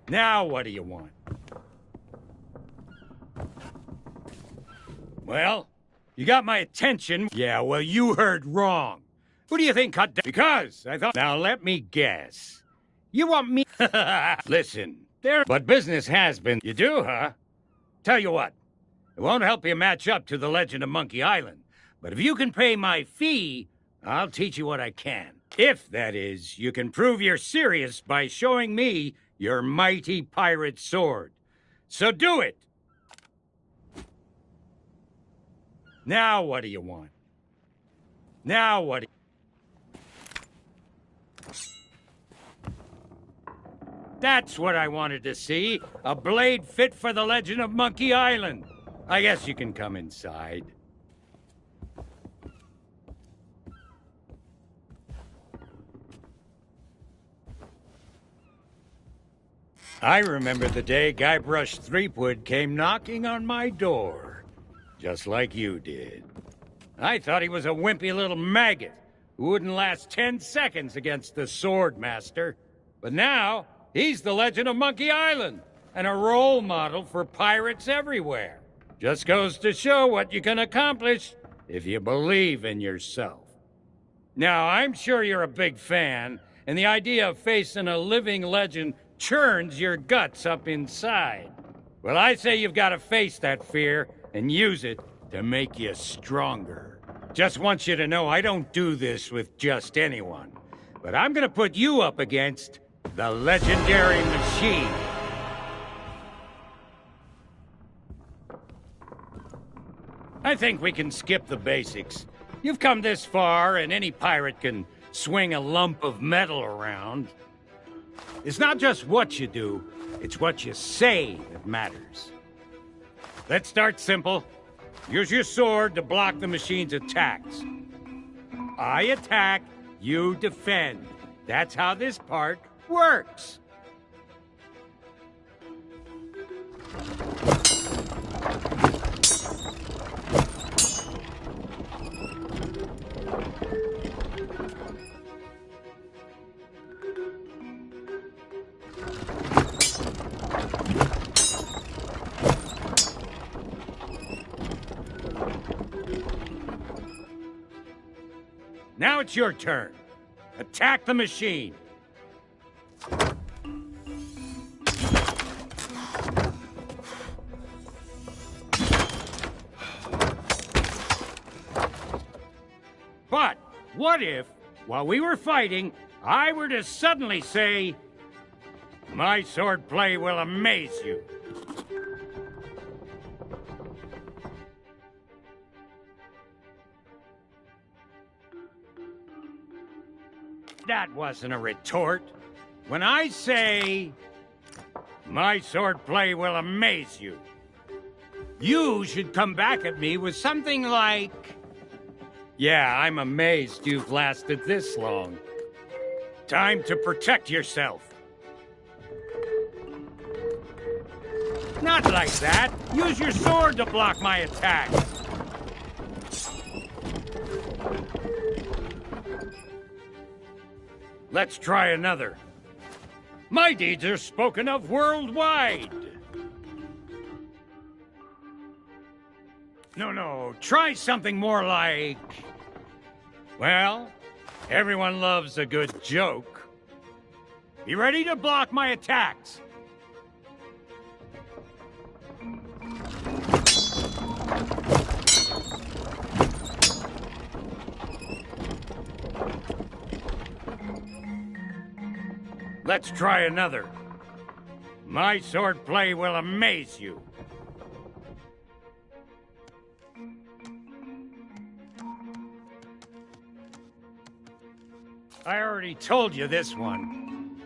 Now what do you want? Well, you got my attention. Yeah, well, you heard wrong. Who do you think cut down? Because I thought... Now, let me guess. You want me... Listen, but business has been... You do, huh? Tell you what. It won't help you match up to the legend of Monkey Island. But if you can pay my fee, I'll teach you what I can. If, that is, you can prove you're serious by showing me your mighty pirate sword. So do it! Now what do you want? Now what do That's what I wanted to see. A blade fit for the legend of Monkey Island. I guess you can come inside. I remember the day Guybrush Threepwood came knocking on my door. Just like you did. I thought he was a wimpy little maggot who wouldn't last 10 seconds against the Sword Master. But now, he's the legend of Monkey Island and a role model for pirates everywhere. Just goes to show what you can accomplish if you believe in yourself. Now, I'm sure you're a big fan, and the idea of facing a living legend churns your guts up inside. Well, I say you've got to face that fear and use it to make you stronger. Just want you to know I don't do this with just anyone, but I'm gonna put you up against the legendary machine. I think we can skip the basics. You've come this far, and any pirate can swing a lump of metal around. It's not just what you do, it's what you say that matters. Let's start simple. Use your sword to block the machine's attacks. I attack, you defend. That's how this part works. Now it's your turn. Attack the machine. But what if, while we were fighting, I were to suddenly say, "My swordplay will amaze you"? That wasn't a retort. When I say, "My swordplay will amaze you," you should come back at me with something like, "Yeah, I'm amazed you've lasted this long. Time to protect yourself." Not like that. Use your sword to block my attack. Let's try another. My deeds are spoken of worldwide. No, try something more like... Well, everyone loves a good joke. Be ready to block my attacks. Let's try another. My swordplay will amaze you. I already told you this one.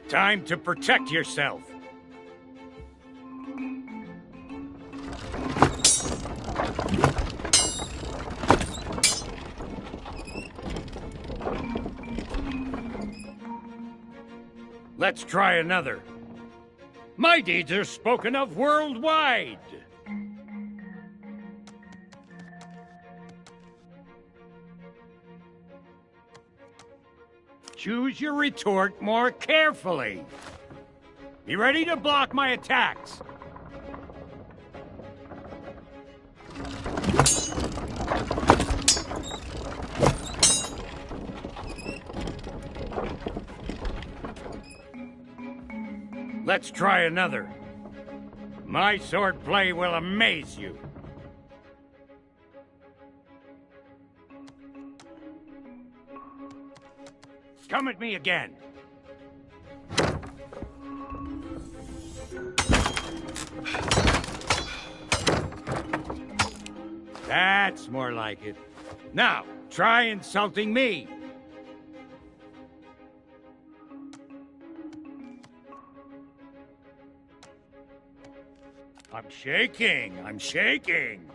Time to protect yourself. Let's try another. My deeds are spoken of worldwide. Choose your retort more carefully. Be ready to block my attacks. Let's try another. My swordplay will amaze you. come at me again. That's more like it. Now, try insulting me. I'm shaking. I'm shaking.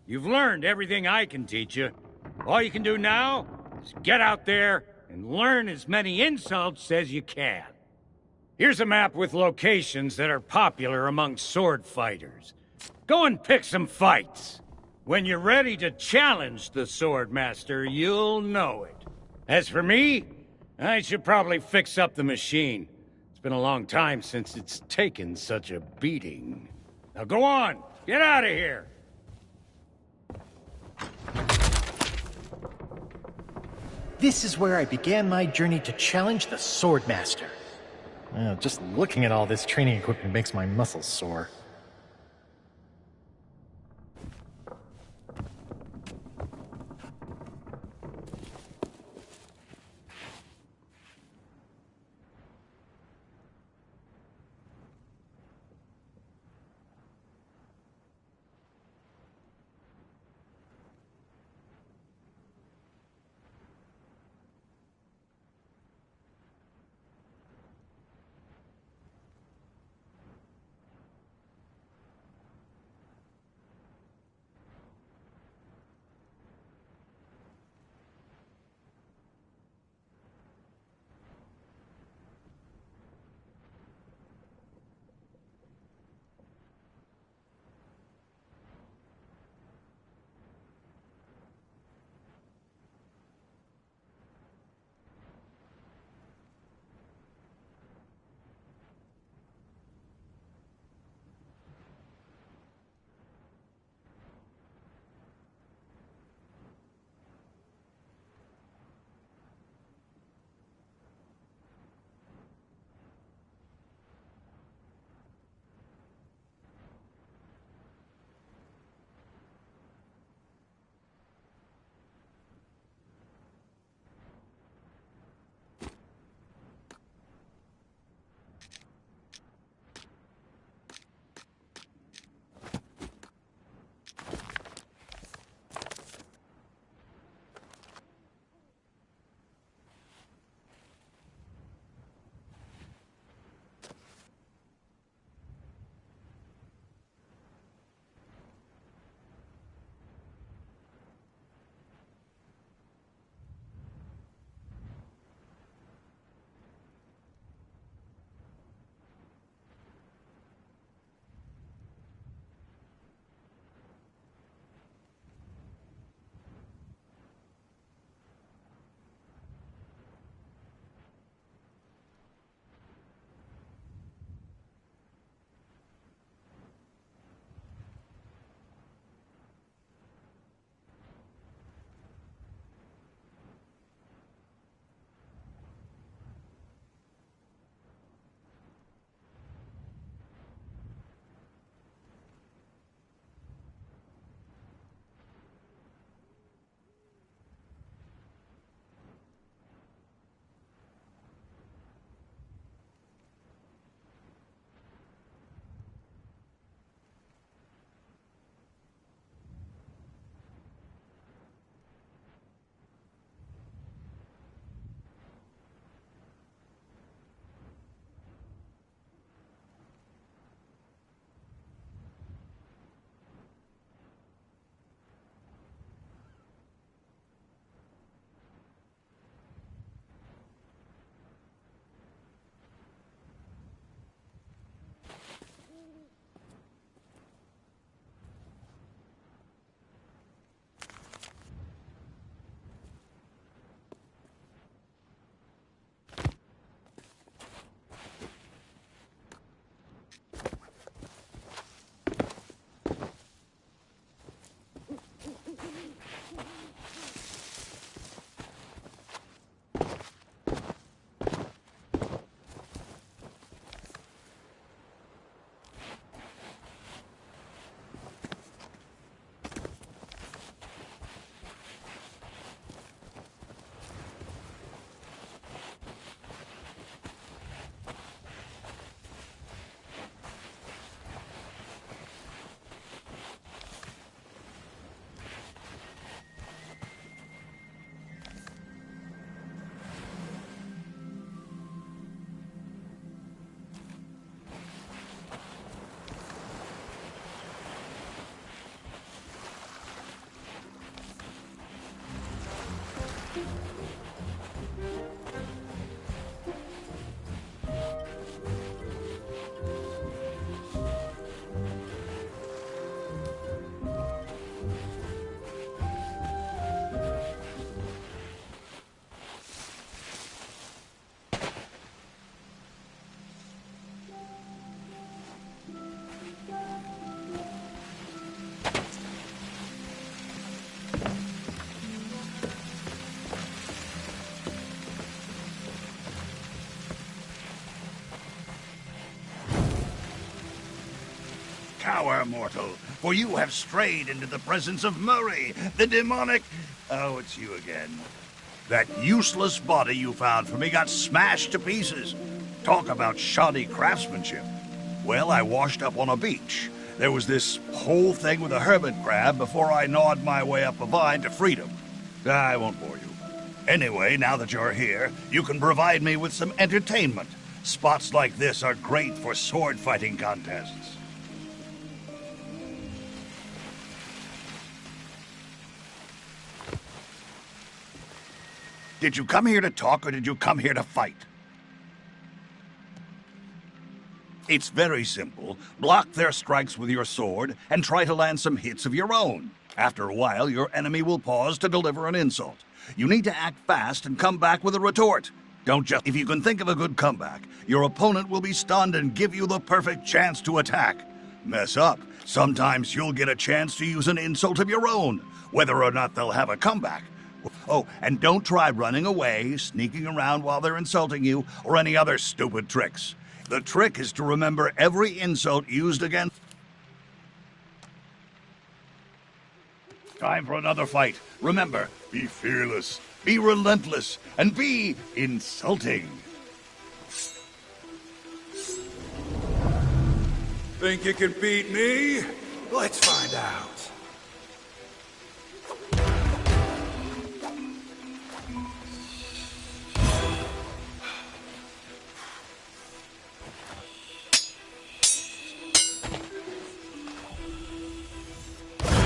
You've learned everything I can teach you. All you can do now is get out there and learn as many insults as you can. Here's a map with locations that are popular among sword fighters. Go and pick some fights. When you're ready to challenge the Sword Master, you'll know it. As for me, I should probably fix up the machine. It's been a long time since it's taken such a beating. Now go on, get out of here! This is where I began my journey to challenge the Sword Master. Just looking at all this training equipment makes my muscles sore. there, mortal, for you have strayed into the presence of Murray, the demonic... Oh, it's you again. That useless body you found for me got smashed to pieces. Talk about shoddy craftsmanship. Well, I washed up on a beach. There was this whole thing with a hermit crab before I gnawed my way up a vine to freedom. I won't bore you. Anyway, now that you're here, you can provide me with some entertainment. Spots like this are great for sword-fighting contests. Did you come here to talk, or did you come here to fight? It's very simple. Block their strikes with your sword, and try to land some hits of your own. After a while, your enemy will pause to deliver an insult. You need to act fast and come back with a retort. Don't just... If you can think of a good comeback, your opponent will be stunned and give you the perfect chance to attack. Mess up. Sometimes you'll get a chance to use an insult of your own, whether or not they'll have a comeback. Oh, and don't try running away, sneaking around while they're insulting you, or any other stupid tricks. The trick is to remember every insult used against... Time for another fight. Remember, be fearless, be relentless, and be insulting. Think you can beat me? Let's find out.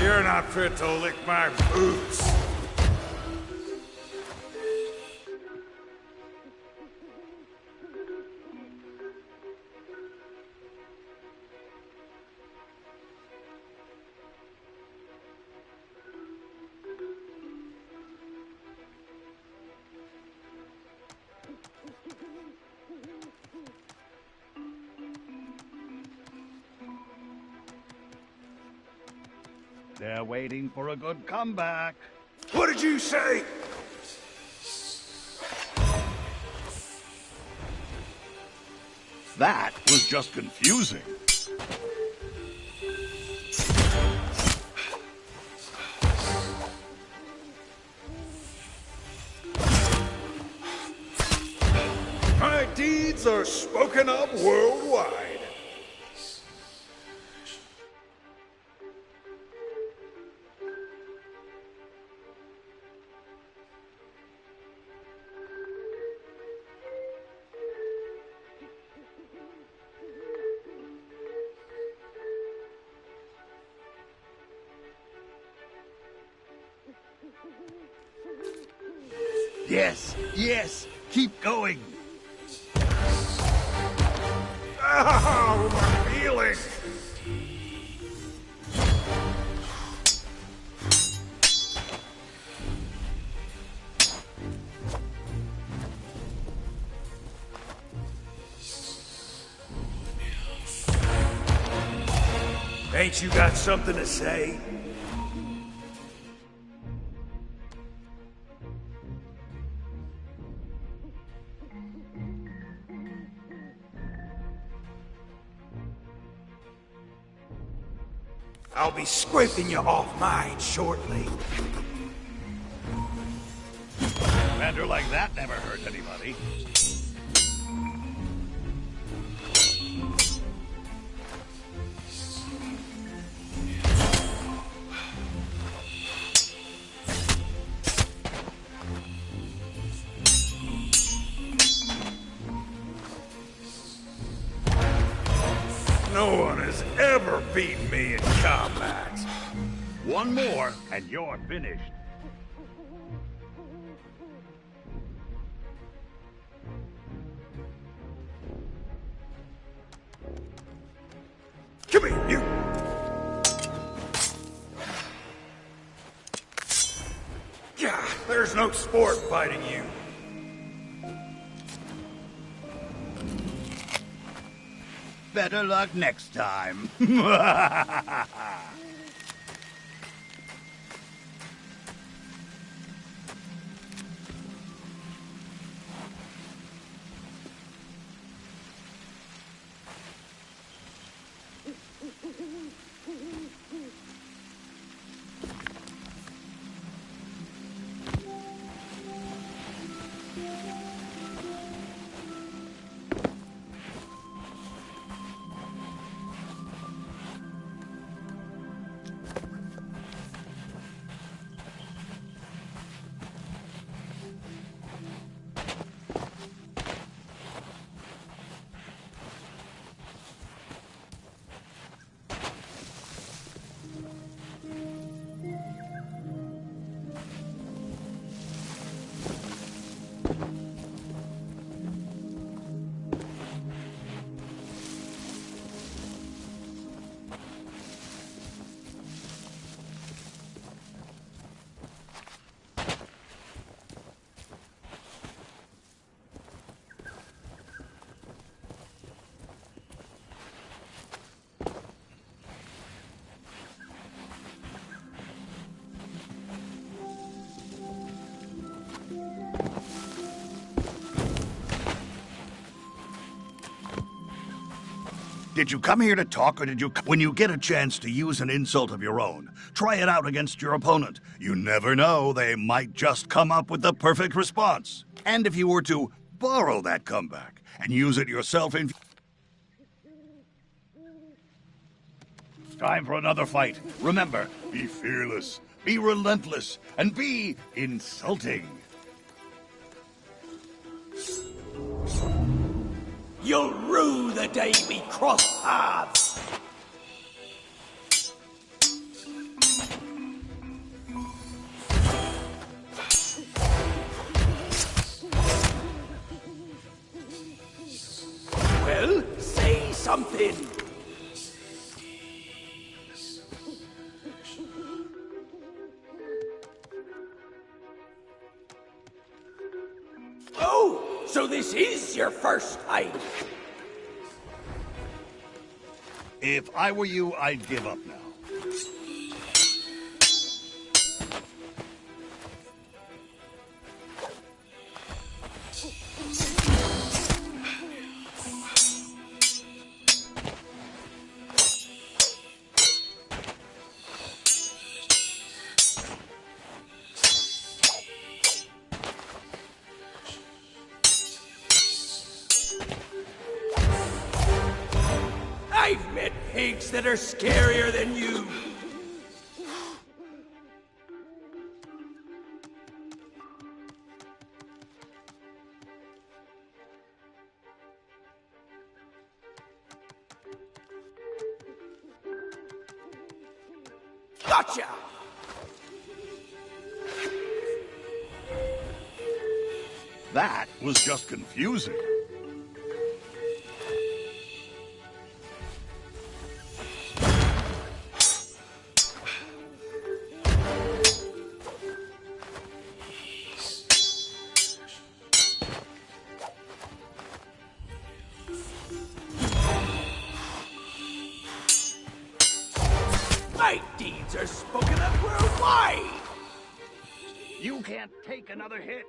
You're not fit to lick my boots. They're waiting for a good comeback. What did you say? That was just confusing. My deeds are spoken of worldwide. Yes, yes, keep going. Ow, my feeling. Ain't you got something to say? I'll be scraping you off mine shortly. Banter like that never hurt anybody. No one has ever beaten me in combat. One more, and you're finished. Come here, you! God, there's no sport fighting you. Better luck next time. Did you come here to talk, or did you... When you get a chance to use an insult of your own, try it out against your opponent. You never know, they might just come up with the perfect response. And if you were to borrow that comeback and use it yourself in... It's time for another fight. Remember, be fearless, be relentless, and be insulting. You'll rue the day we cross paths! Well, say something! Oh, so this is your first time? If I were you, I'd give up now. I've met pigs that are scarier than you! Gotcha! That was just confusing. My deeds are spoken of worldwide! You can't take another hit.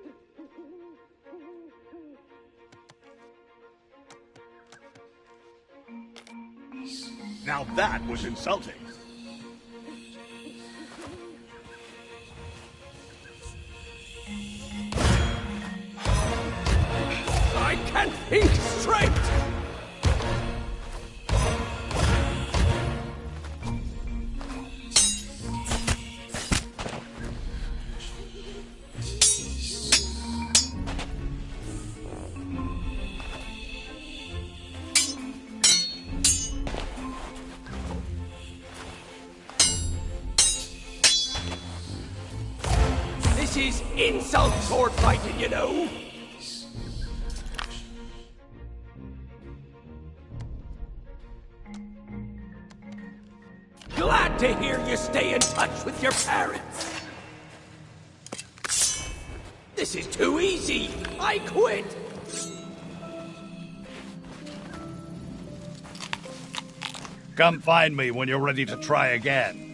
Now that was insulting. I can't think straight! This is insult sword fighting, you know. Glad to hear you stay in touch with your parents. This is too easy. I quit. Come find me when you're ready to try again.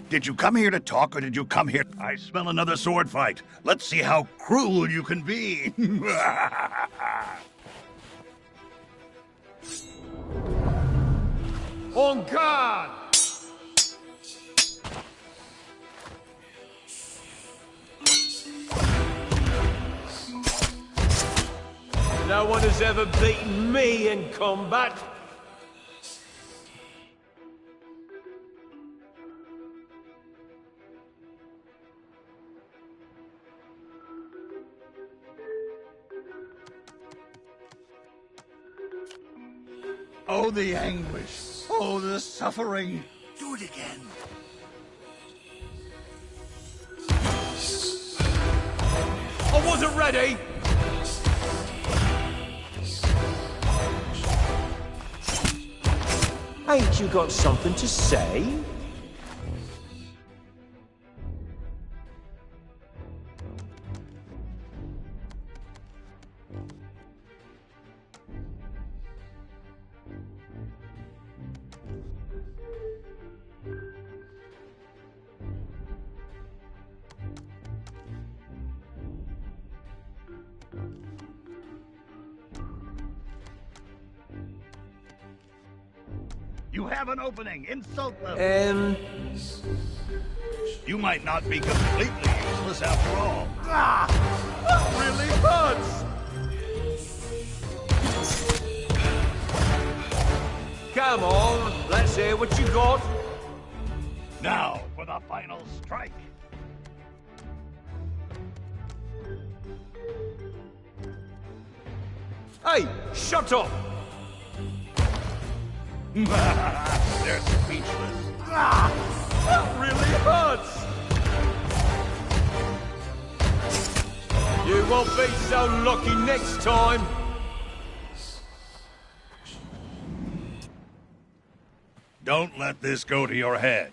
Did you come here to talk, or did you come here? I smell another sword fight. Let's see how cruel you can be. On guard! No one has ever beaten me in combat. Oh, the anguish. Oh, the suffering. Do it again. I wasn't ready. Ain't you got something to say? You have an opening. Insult level. You might not be completely useless after all. Ah! That really hurts! Come on, let's hear what you got. Now for the final strike. Hey, shut up! They're speechless. Ah! That really hurts! You won't be so lucky next time. Don't let this go to your head.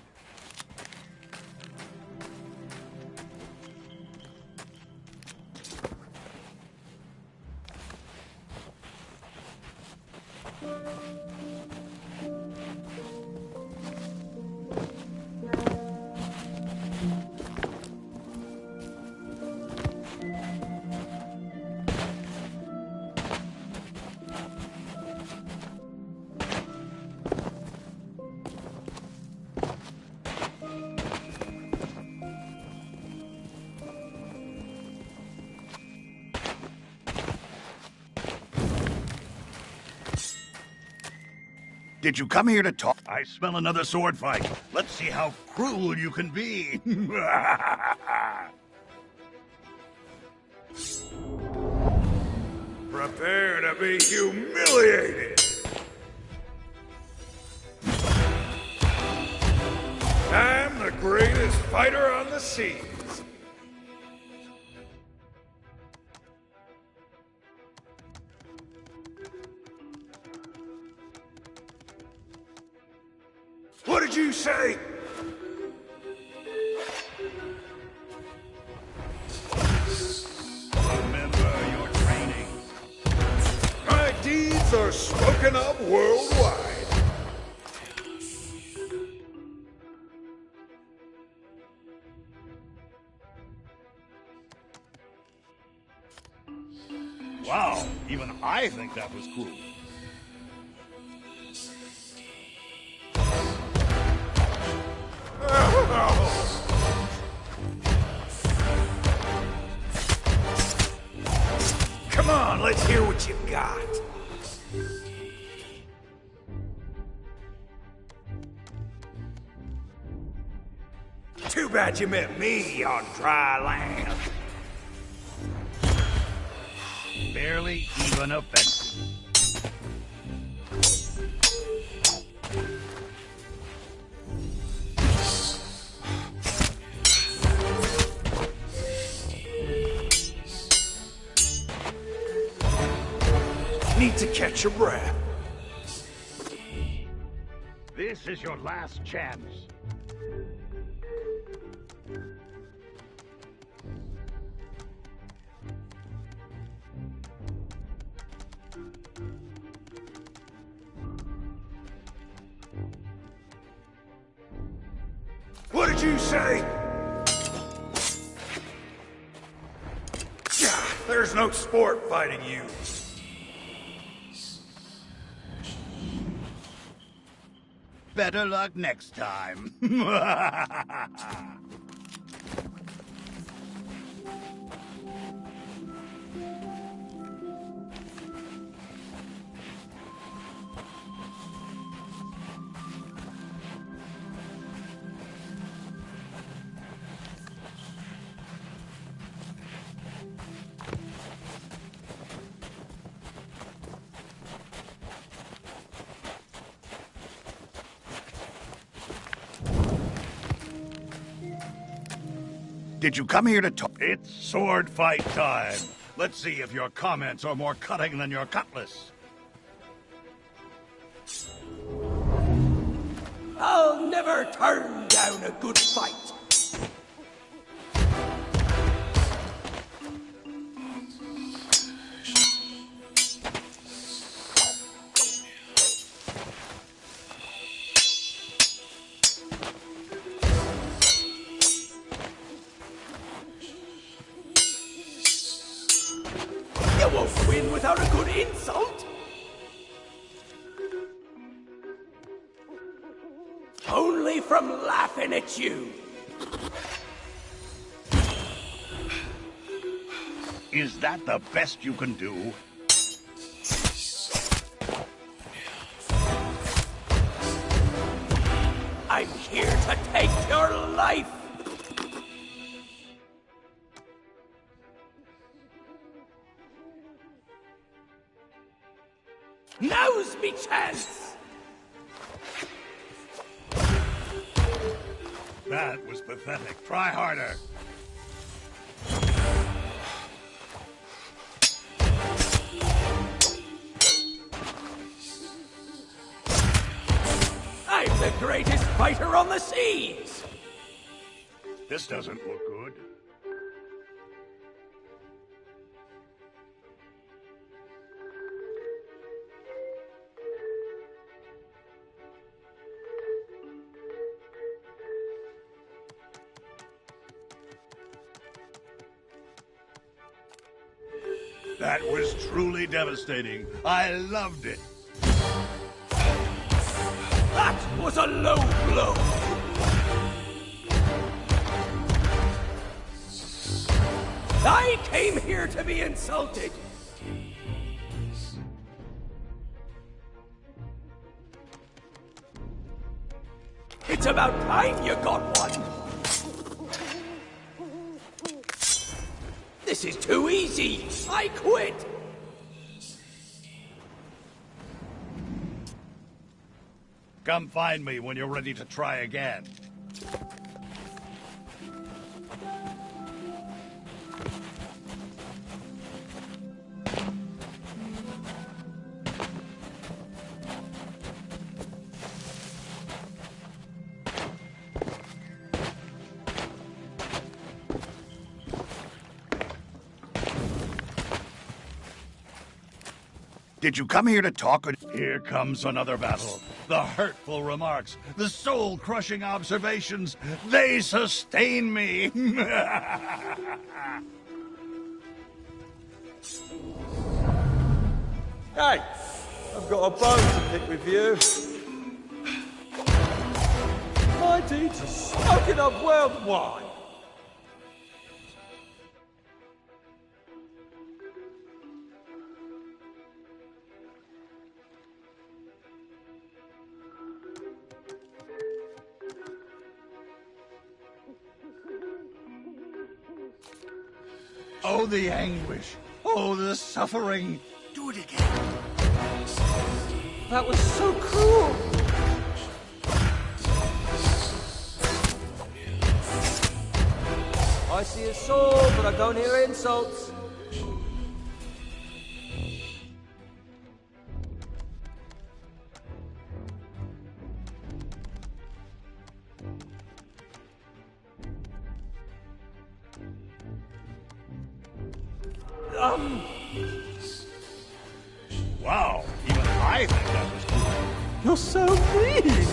Did you come here to talk? I smell another sword fight. Let's see how cruel you can be. Prepare to be humiliated. I'm the greatest fighter on the seas. What did you say? Remember your training. My deeds are spoken of worldwide. Wow, even I think that was cool. Come on, let's hear what you got. Too bad you met me on dry land. Barely even offensive. Need to catch your breath. This is your last chance. What did you say? There's no sport fighting you. Better luck next time. Did you come here to talk? It's sword fight time. Let's see if your comments are more cutting than your cutlass. I'll never turn down a good fight. You won't win without a good insult. Only from laughing at you. Is that the best you can do? I'm here to take your life. Now's me chance. That was pathetic. Try harder. I'm the greatest fighter on the seas. This doesn't look good. That was truly devastating. I loved it. That was a low blow. I came here to be insulted. It's about time you got one. This is too easy. I quit. Come find me when you're ready to try again. Did you come here to talk or... Here comes another battle. The hurtful remarks, the soul-crushing observations, they sustain me. Hey, I've got a bone to pick with you. My deeds are spoken of worldwide. Oh, the anguish. Oh, the suffering. Do it again. That was so cruel. I see a sword, but I don't hear insults. Wow, even I think that was cool. You're so mean.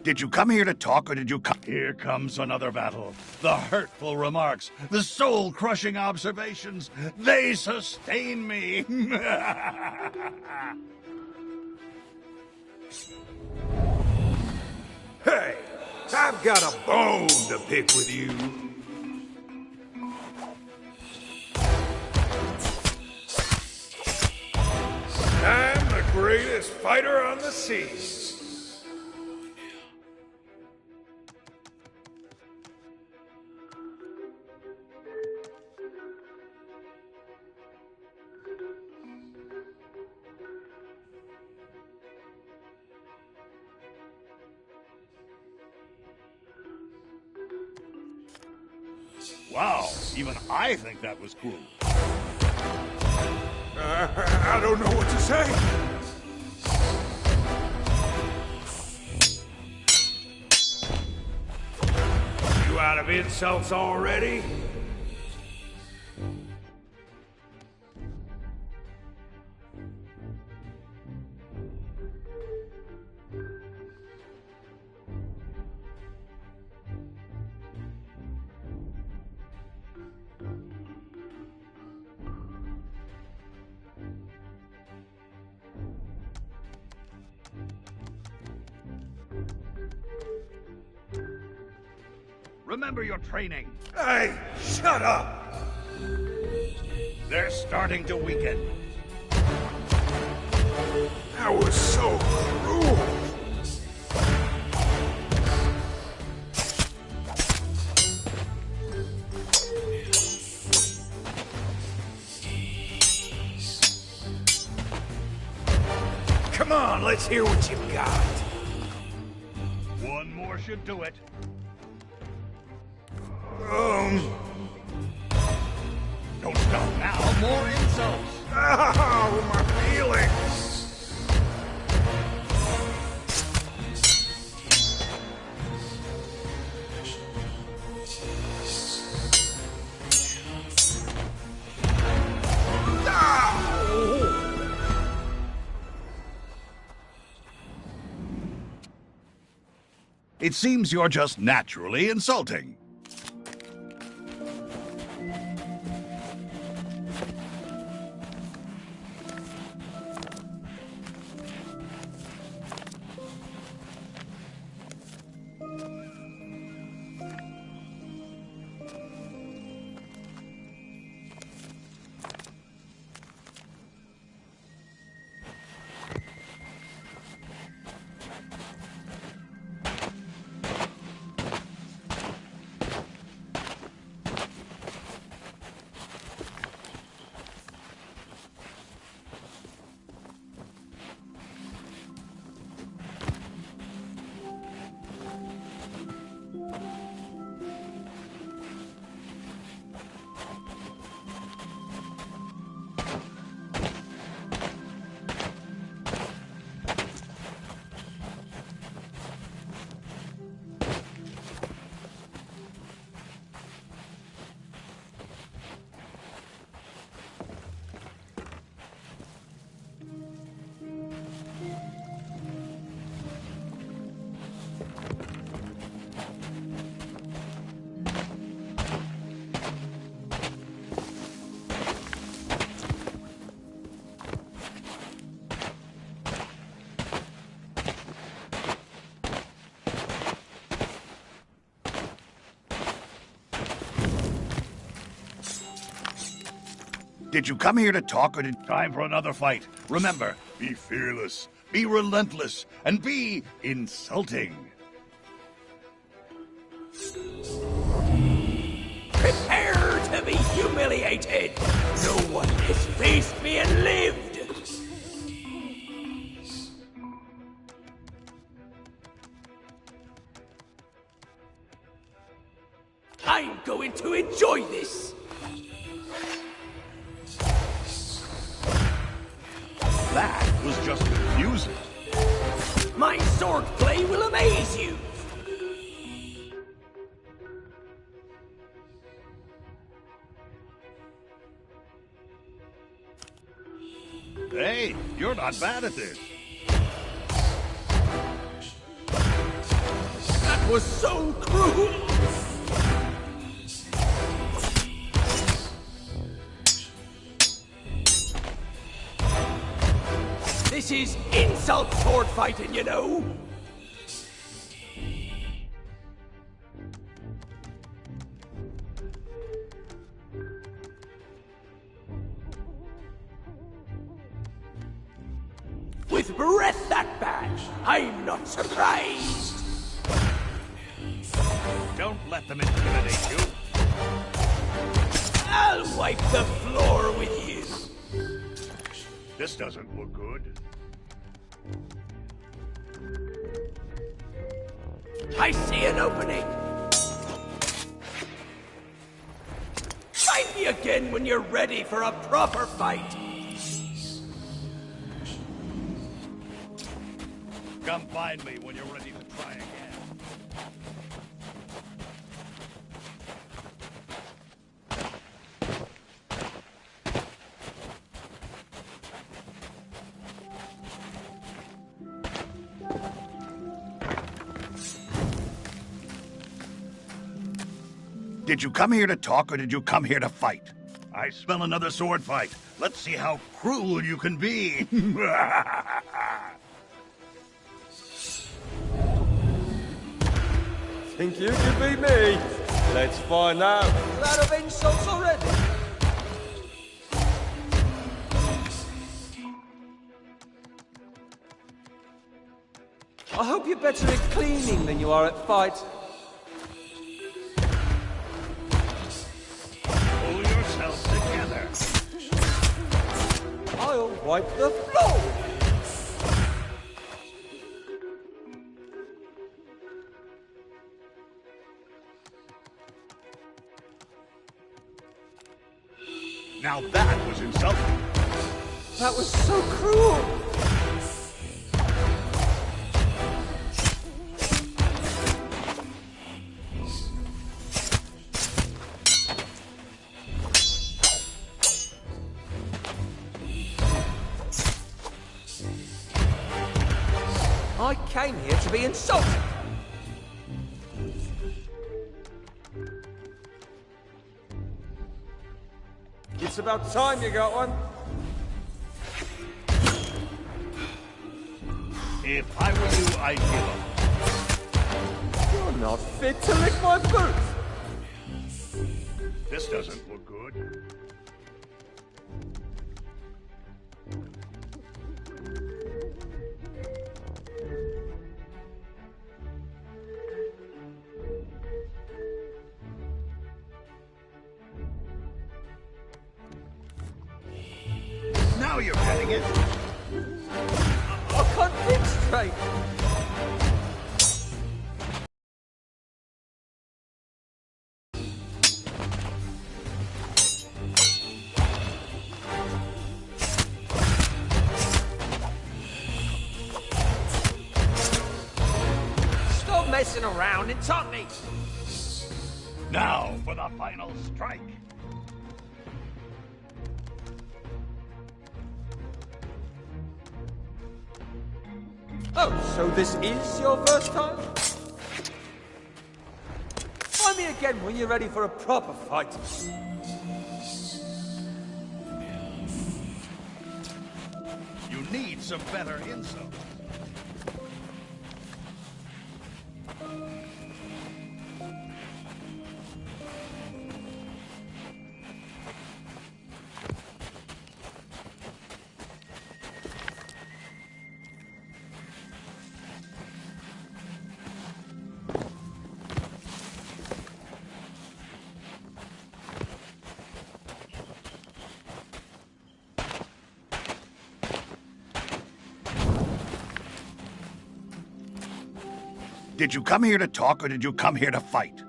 Did you come here to talk, or did you come... Here comes another battle. The hurtful remarks, the soul-crushing observations, they sustain me. Hey, I've got a bone to pick with you. I'm the greatest fighter on the seas. Wow, even I think that was cool. I don't know what to say. You out of insults already? Remember your training. Hey, shut up! They're starting to weaken. That was so cruel. Come on, let's hear what you've got. One more should do it. Don't stop now. More insults. Oh, my feelings. It seems you're just naturally insulting. Did you come here to talk or did... Time for another fight. Remember, be fearless, be relentless, and be insulting. Prepare to be humiliated! No one has faced me and lived! I'm going to enjoy this! That was just confusing. My swordplay will amaze you! Hey, you're not bad at this. That was so cruel! This is insult sword fighting, you know! With breath that bad, I'm not surprised! Don't let them intimidate you. I'll wipe the floor with you! This doesn't look good. I see an opening! Find me again when you're ready for a proper fight! Come find me when you're ready to try again. Did you come here to talk or did you come here to fight? I smell another sword fight. Let's see how cruel you can be. Think you can beat me? Let's find out. Out of insults already? I hope you're better at cleaning than you are at fights. Pull yourself together. I'll wipe the floor! Now that was insulting. That was so cruel! I came here to be insulted! It's about time you got one. If I were you, I'd give up. You're not fit to lick my boots. This doesn't look good. Now you're getting it. I can't think straight! Stop messing around and top me! Now for the final strike. Oh, so this is your first time? Find me again when you're ready for a proper fight. You need some better insults. Did you come here to talk or did you come here to fight?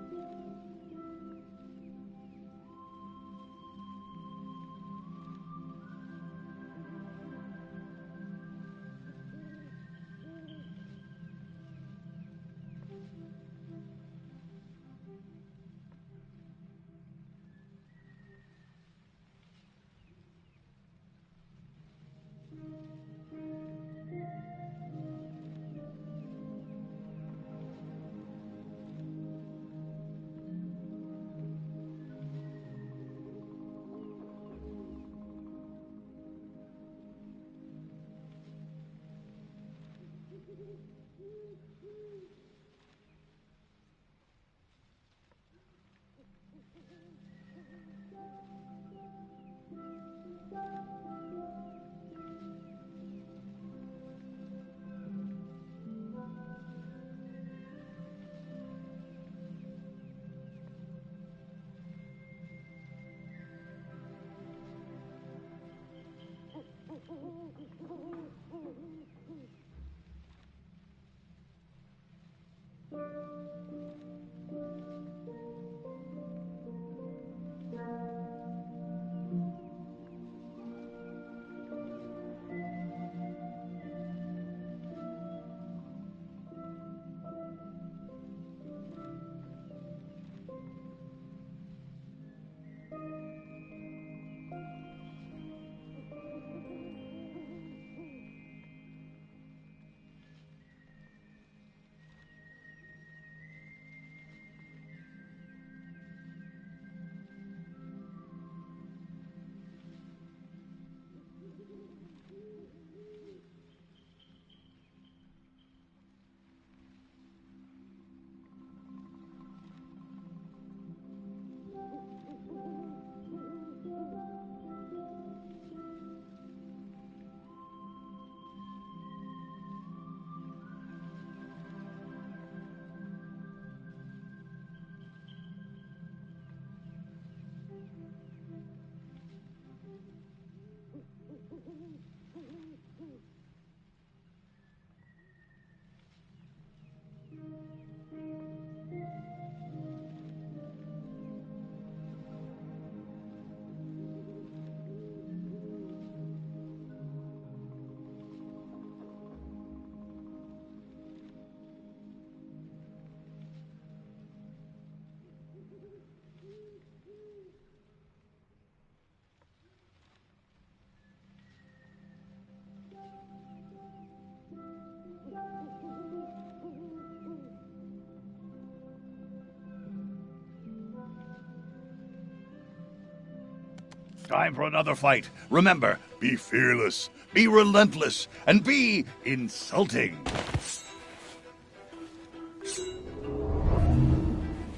Time for another fight. Remember, be fearless, be relentless, and be insulting.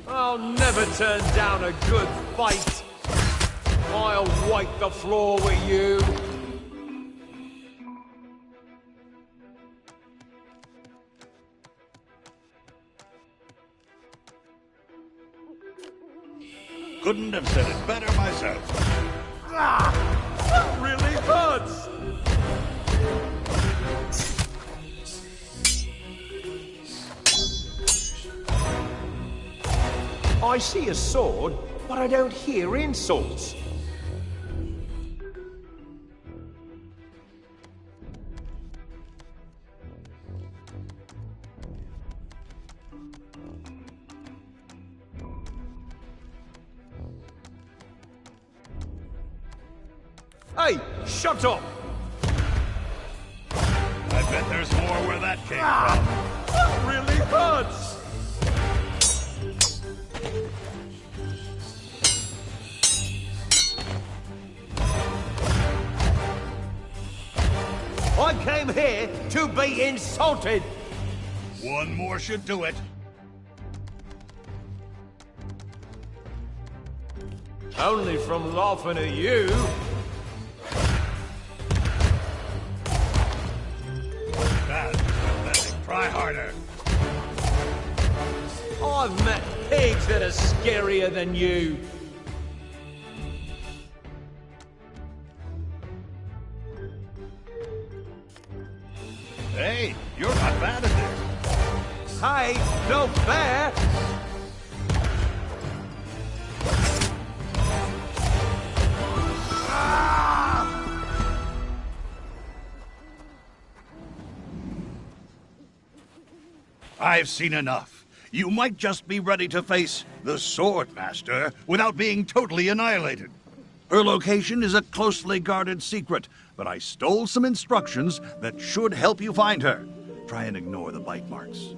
I'll never turn down a good fight. I'll wipe the floor with you. Couldn't have said it better myself. That really hurts! I see a sword, but I don't hear insults. Hey, shut up! I bet there's more where that came from. That really hurts! I came here to be insulted! One more should do it. Only from laughing at you. That's pathetic. Try harder. I've met pigs that are scarier than you. Hey, you're not bad at this. tight, no fair. I've seen enough. You might just be ready to face the Swordmaster without being totally annihilated. Her location is a closely guarded secret, but I stole some instructions that should help you find her. Try and ignore the bite marks.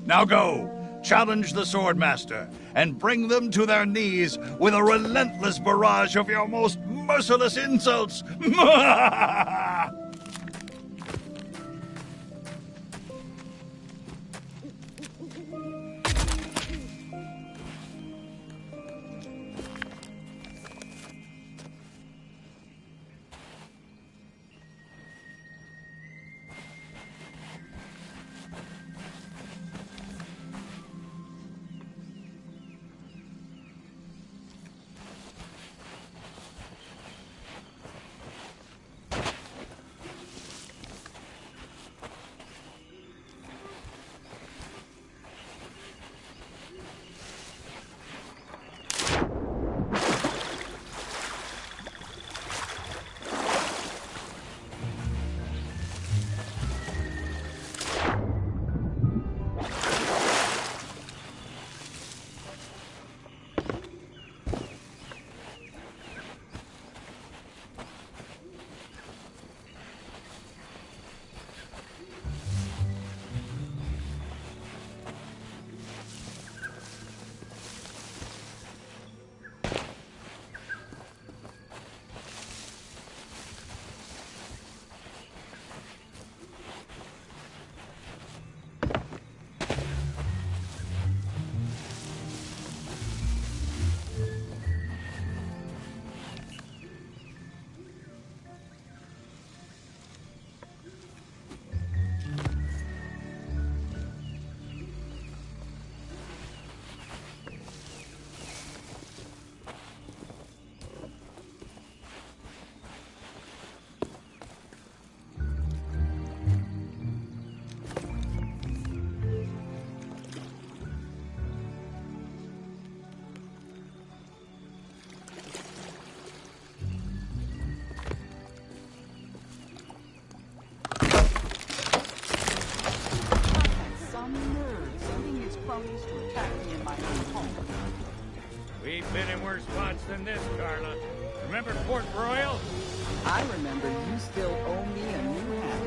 Now go, challenge the Swordmaster, and bring them to their knees with a relentless barrage of your most merciless insults. We've been in worse spots than this, Carla. Remember Port Royal? I remember you still owe me a new hat.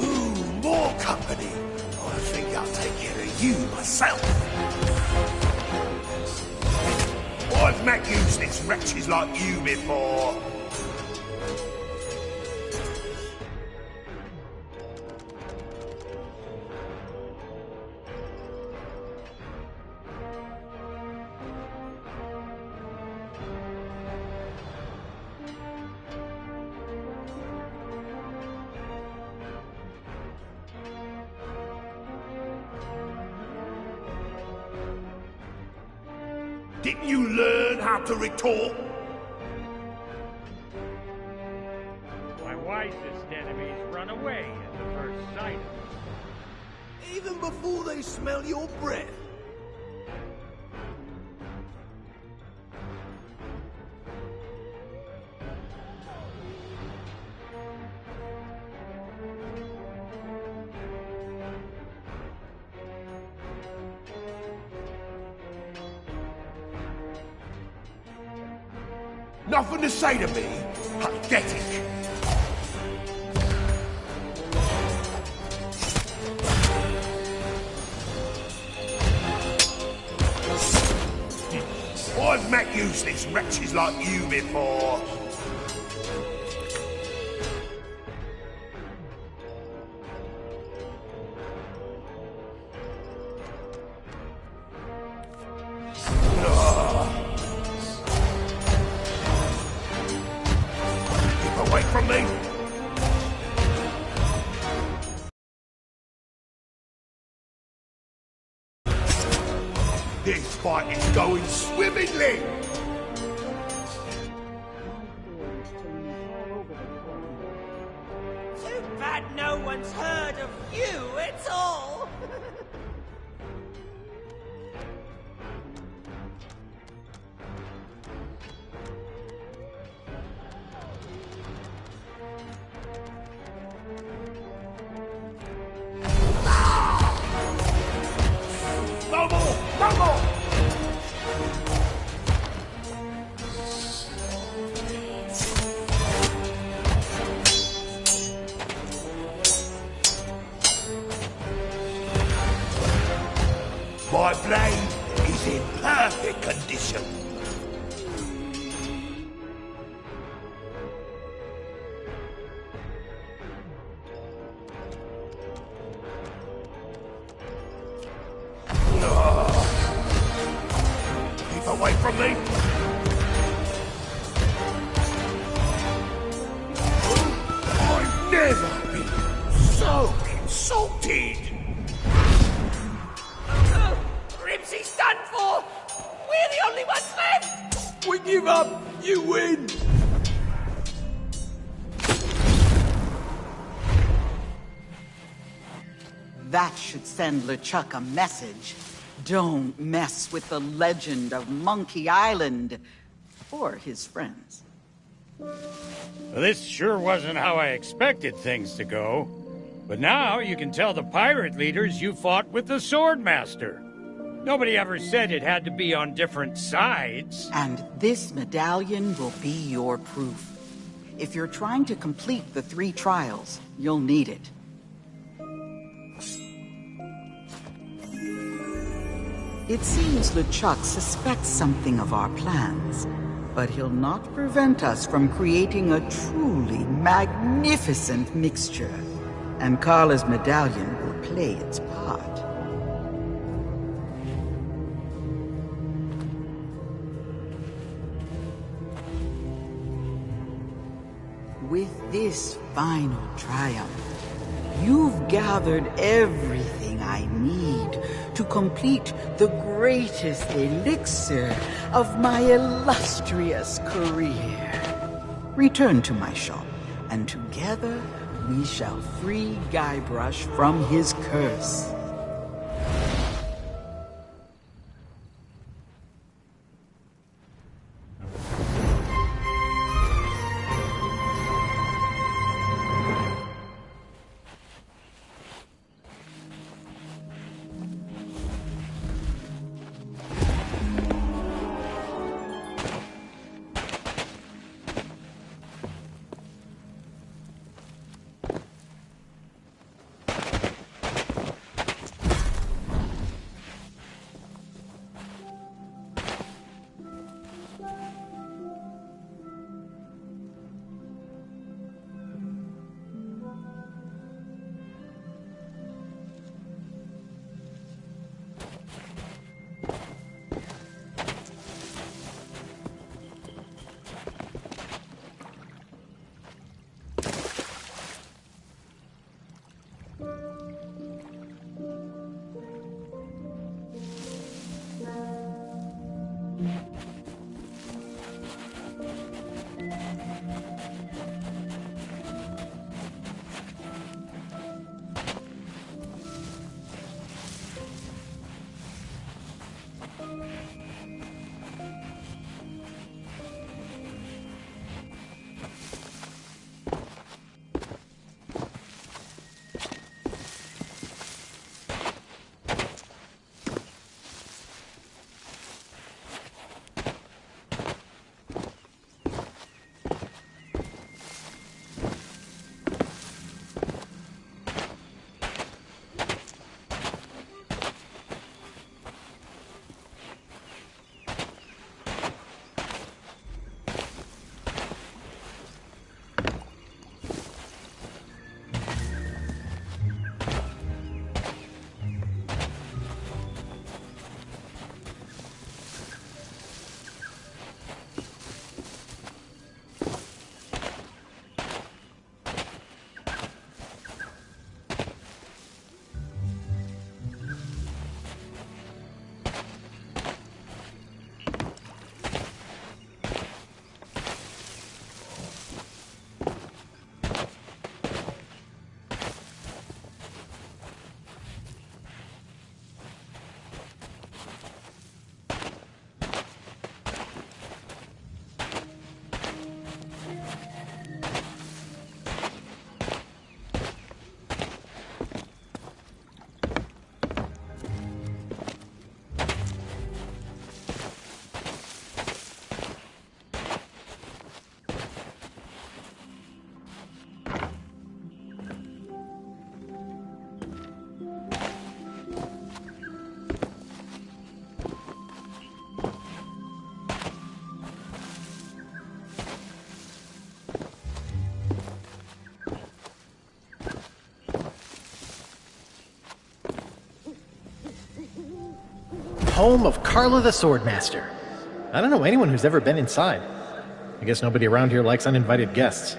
Ooh, more company. I think I'll take care of you myself. I've met useless wretches like you before. Didn't you learn how to retort? My wisest enemies run away at the first sight of me. Even before they smell your breath. Nothing to say to me? Pathetic. I've met useless wretches like you before. Keep away from me. fight is going swimmingly! Too bad no one's heard of you at all! My blade is in perfect condition. Keep away from me! I've never been so insulted! Grimsy's done for! We're the only ones left! We give up! You win! That should send LeChuck a message. Don't mess with the legend of Monkey Island. Or his friends. This sure wasn't how I expected things to go. But now you can tell the pirate leaders you fought with the Swordmaster. Nobody ever said it had to be on different sides. And this medallion will be your proof. If you're trying to complete the 3 trials, you'll need it. It seems LeChuck suspects something of our plans, but he'll not prevent us from creating a truly magnificent mixture. And Carla's medallion will play its part. With this final triumph, you've gathered everything I need to complete the greatest elixir of my illustrious career. Return to my shop, and together we shall free Guybrush from his curse. home of Carla the Swordmaster. I don't know anyone who's ever been inside. I guess nobody around here likes uninvited guests.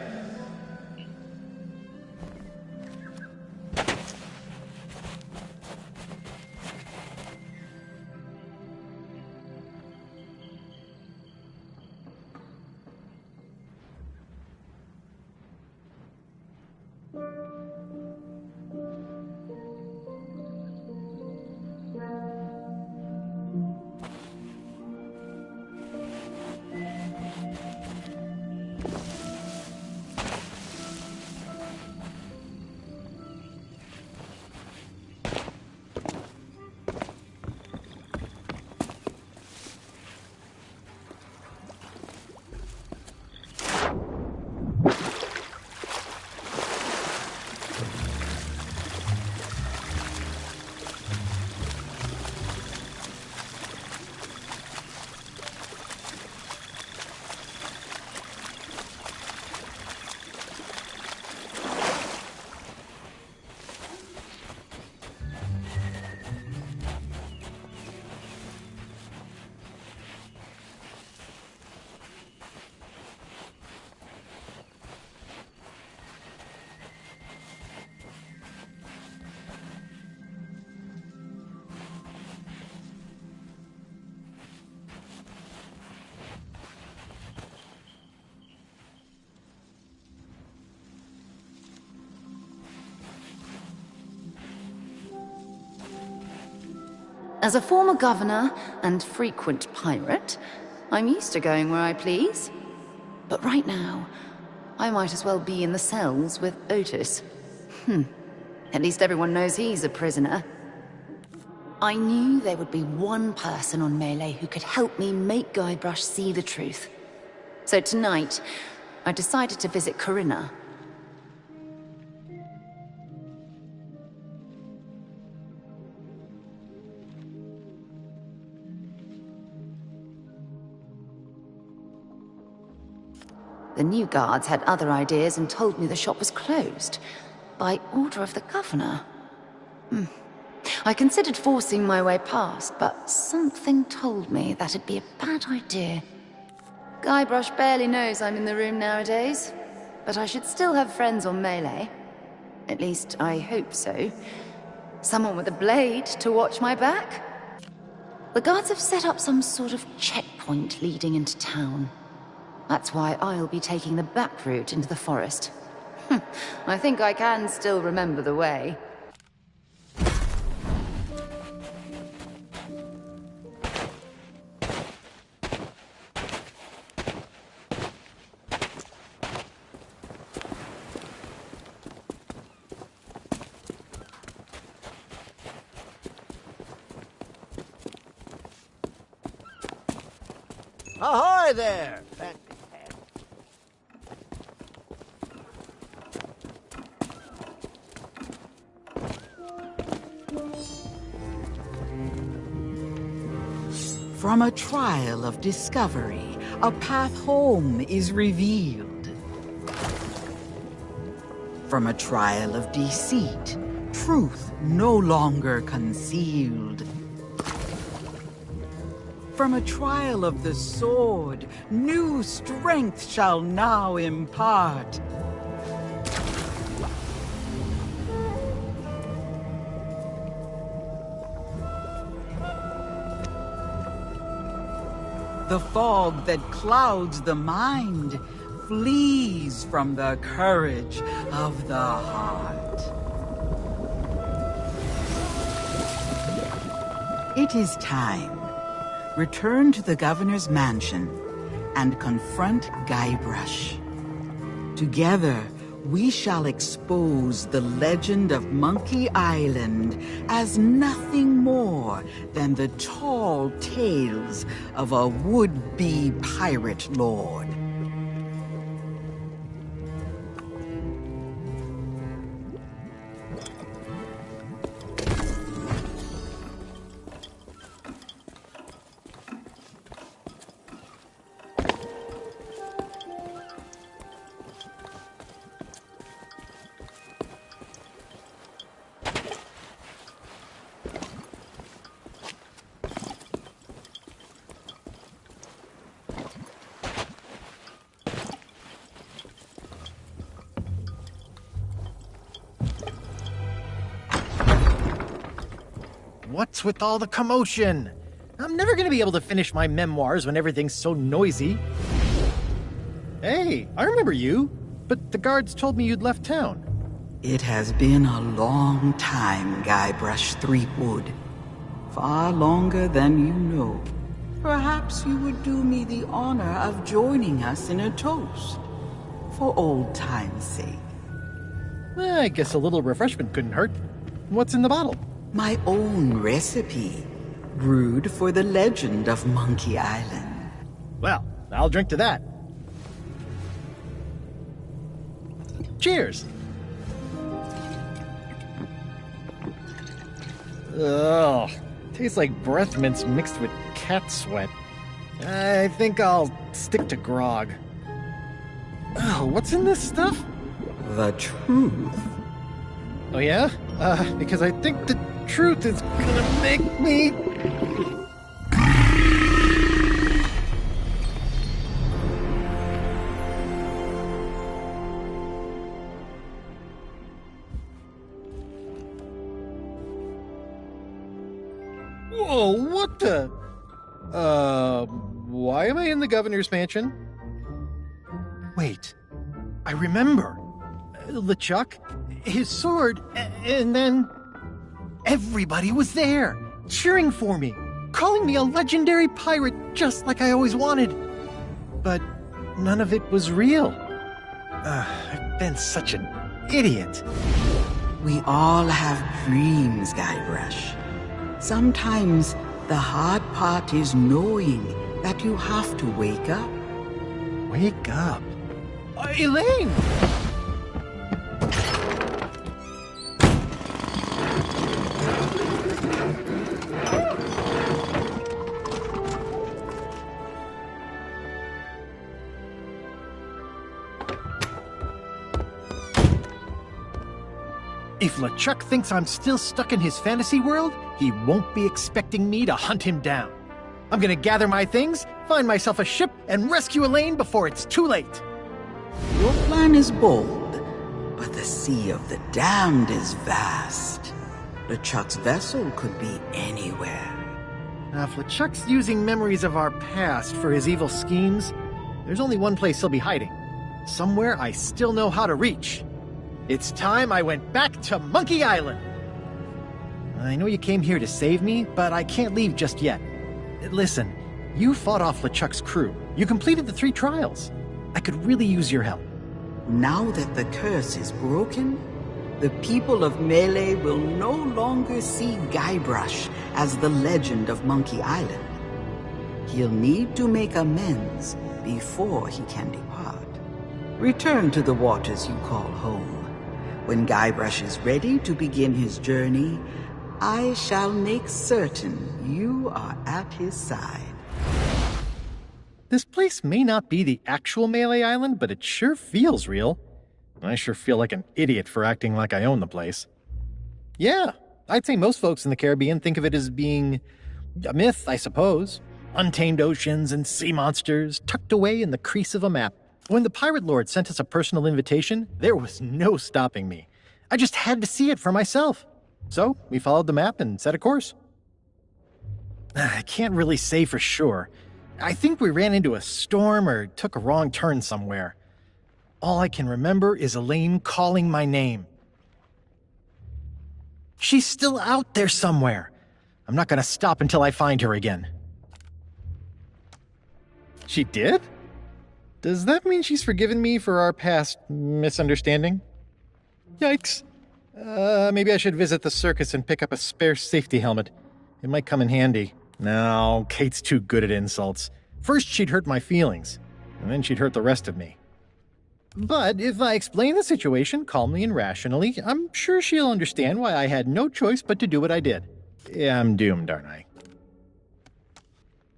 As a former governor and frequent pirate, I'm used to going where I please. But right now, I might as well be in the cells with Otis. At least everyone knows he's a prisoner. I knew there would be one person on Melee who could help me make Guybrush see the truth. So tonight, I decided to visit Corinna. The new guards had other ideas and told me the shop was closed. By order of the governor. I considered forcing my way past, but something told me that'd be a bad idea. Guybrush barely knows I'm in the room nowadays, but I should still have friends on Melee. At least, I hope so. Someone with a blade to watch my back? The guards have set up some sort of checkpoint leading into town. That's why I'll be taking the back route into the forest. I think I can still remember the way. Ahoy there! From a trial of discovery, a path home is revealed. From a trial of deceit, truth no longer concealed. From a trial of the sword, new strength shall now impart. The fog that clouds the mind flees from the courage of the heart. It is time. Return to the governor's mansion and confront Guybrush. Together, we shall expose the legend of Monkey Island as nothing more than the tall tales of a would-be pirate lord. What's with all the commotion? I'm never gonna be able to finish my memoirs when everything's so noisy. Hey, I remember you, but the guards told me you'd left town. It has been a long time, Guybrush Threepwood. Far longer than you know. Perhaps you would do me the honor of joining us in a toast. For old time's sake. I guess a little refreshment couldn't hurt. What's in the bottle? My own recipe. Brewed for the legend of Monkey Island. Well, I'll drink to that. Cheers! Ugh, tastes like breath mints mixed with cat sweat. I think I'll stick to grog. Oh, what's in this stuff? The truth. Oh yeah? Because I think the truth is gonna make me... Whoa, what the... why am I in the governor's mansion? Wait, I remember. LeChuck, his sword, and then... Everybody was there, cheering for me, calling me a legendary pirate just like I always wanted. But none of it was real. I've been such an idiot. We all have dreams, Guybrush. Sometimes the hard part is knowing that you have to wake up. Wake up? Elaine! If LeChuck thinks I'm still stuck in his fantasy world, he won't be expecting me to hunt him down. I'm gonna gather my things, find myself a ship, and rescue Elaine before it's too late. Your plan is bold, but the Sea of the Damned is vast. LeChuck's vessel could be anywhere. Now, if LeChuck's using memories of our past for his evil schemes, there's only one place he'll be hiding. Somewhere I still know how to reach. It's time I went back to Monkey Island. I know you came here to save me, but I can't leave just yet. Listen, you fought off LeChuck's crew. You completed the 3 trials. I could really use your help. Now that the curse is broken, the people of Melee will no longer see Guybrush as the legend of Monkey Island. He'll need to make amends before he can depart. Return to the waters you call home. When Guybrush is ready to begin his journey, I shall make certain you are at his side. This place may not be the actual Melee Island, but it sure feels real. I sure feel like an idiot for acting like I own the place. Yeah, I'd say most folks in the Caribbean think of it as being a myth, I suppose. Untamed oceans and sea monsters tucked away in the crease of a map. When the Pirate Lord sent us a personal invitation, there was no stopping me. I just had to see it for myself. So, we followed the map and set a course. I can't really say for sure. I think we ran into a storm or took a wrong turn somewhere. All I can remember is Elaine calling my name. She's still out there somewhere. I'm not gonna stop until I find her again. She did? Does that mean she's forgiven me for our past misunderstanding? Yikes. Maybe I should visit the circus and pick up a spare safety helmet. It might come in handy. No, Kate's too good at insults. First she'd hurt my feelings, and then she'd hurt the rest of me. But if I explain the situation calmly and rationally, I'm sure she'll understand why I had no choice but to do what I did. Yeah, I'm doomed, aren't I?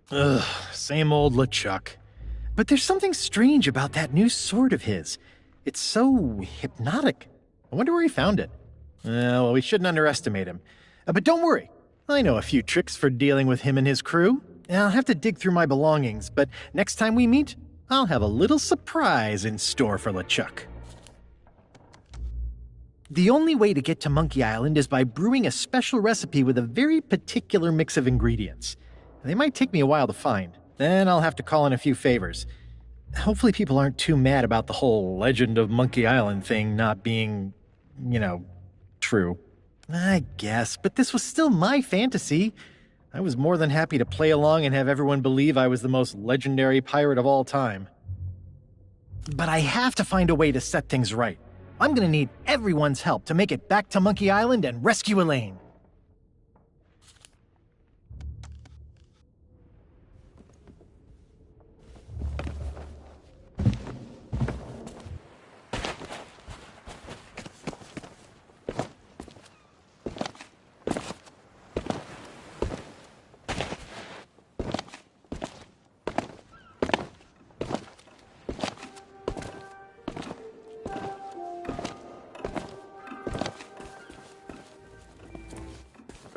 Ugh, same old LeChuck. But there's something strange about that new sword of his. It's so hypnotic. I wonder where he found it. Well, we shouldn't underestimate him. But don't worry. I know a few tricks for dealing with him and his crew. I'll have to dig through my belongings, but next time we meet, I'll have a little surprise in store for LeChuck. The only way to get to Monkey Island is by brewing a special recipe with a very particular mix of ingredients. They might take me a while to find. Then I'll have to call in a few favors. Hopefully people aren't too mad about the whole Legend of Monkey Island thing not being, true. I guess, but this was still my fantasy. I was more than happy to play along and have everyone believe I was the most legendary pirate of all time. But I have to find a way to set things right. I'm gonna need everyone's help to make it back to Monkey Island and rescue Elaine.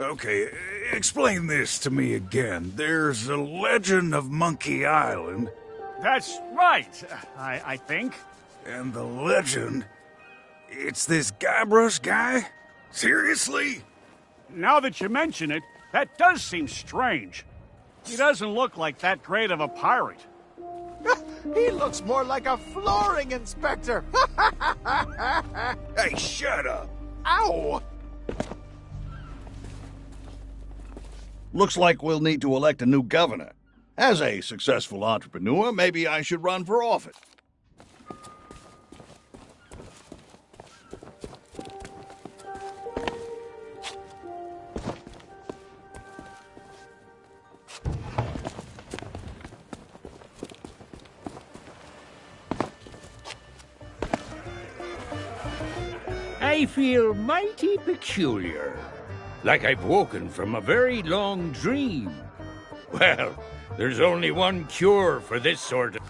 Okay, explain this to me again. There's a legend of Monkey Island. That's right, I think. And the legend? It's this Guybrush guy? Seriously? Now that you mention it, that does seem strange. He doesn't look like that great of a pirate. He looks more like a flooring inspector. Hey, shut up. Ow! Looks like we'll need to elect a new governor. As a successful entrepreneur, maybe I should run for office. I feel mighty peculiar. Like I've woken from a very long dream. Well, there's only one cure for this sort of...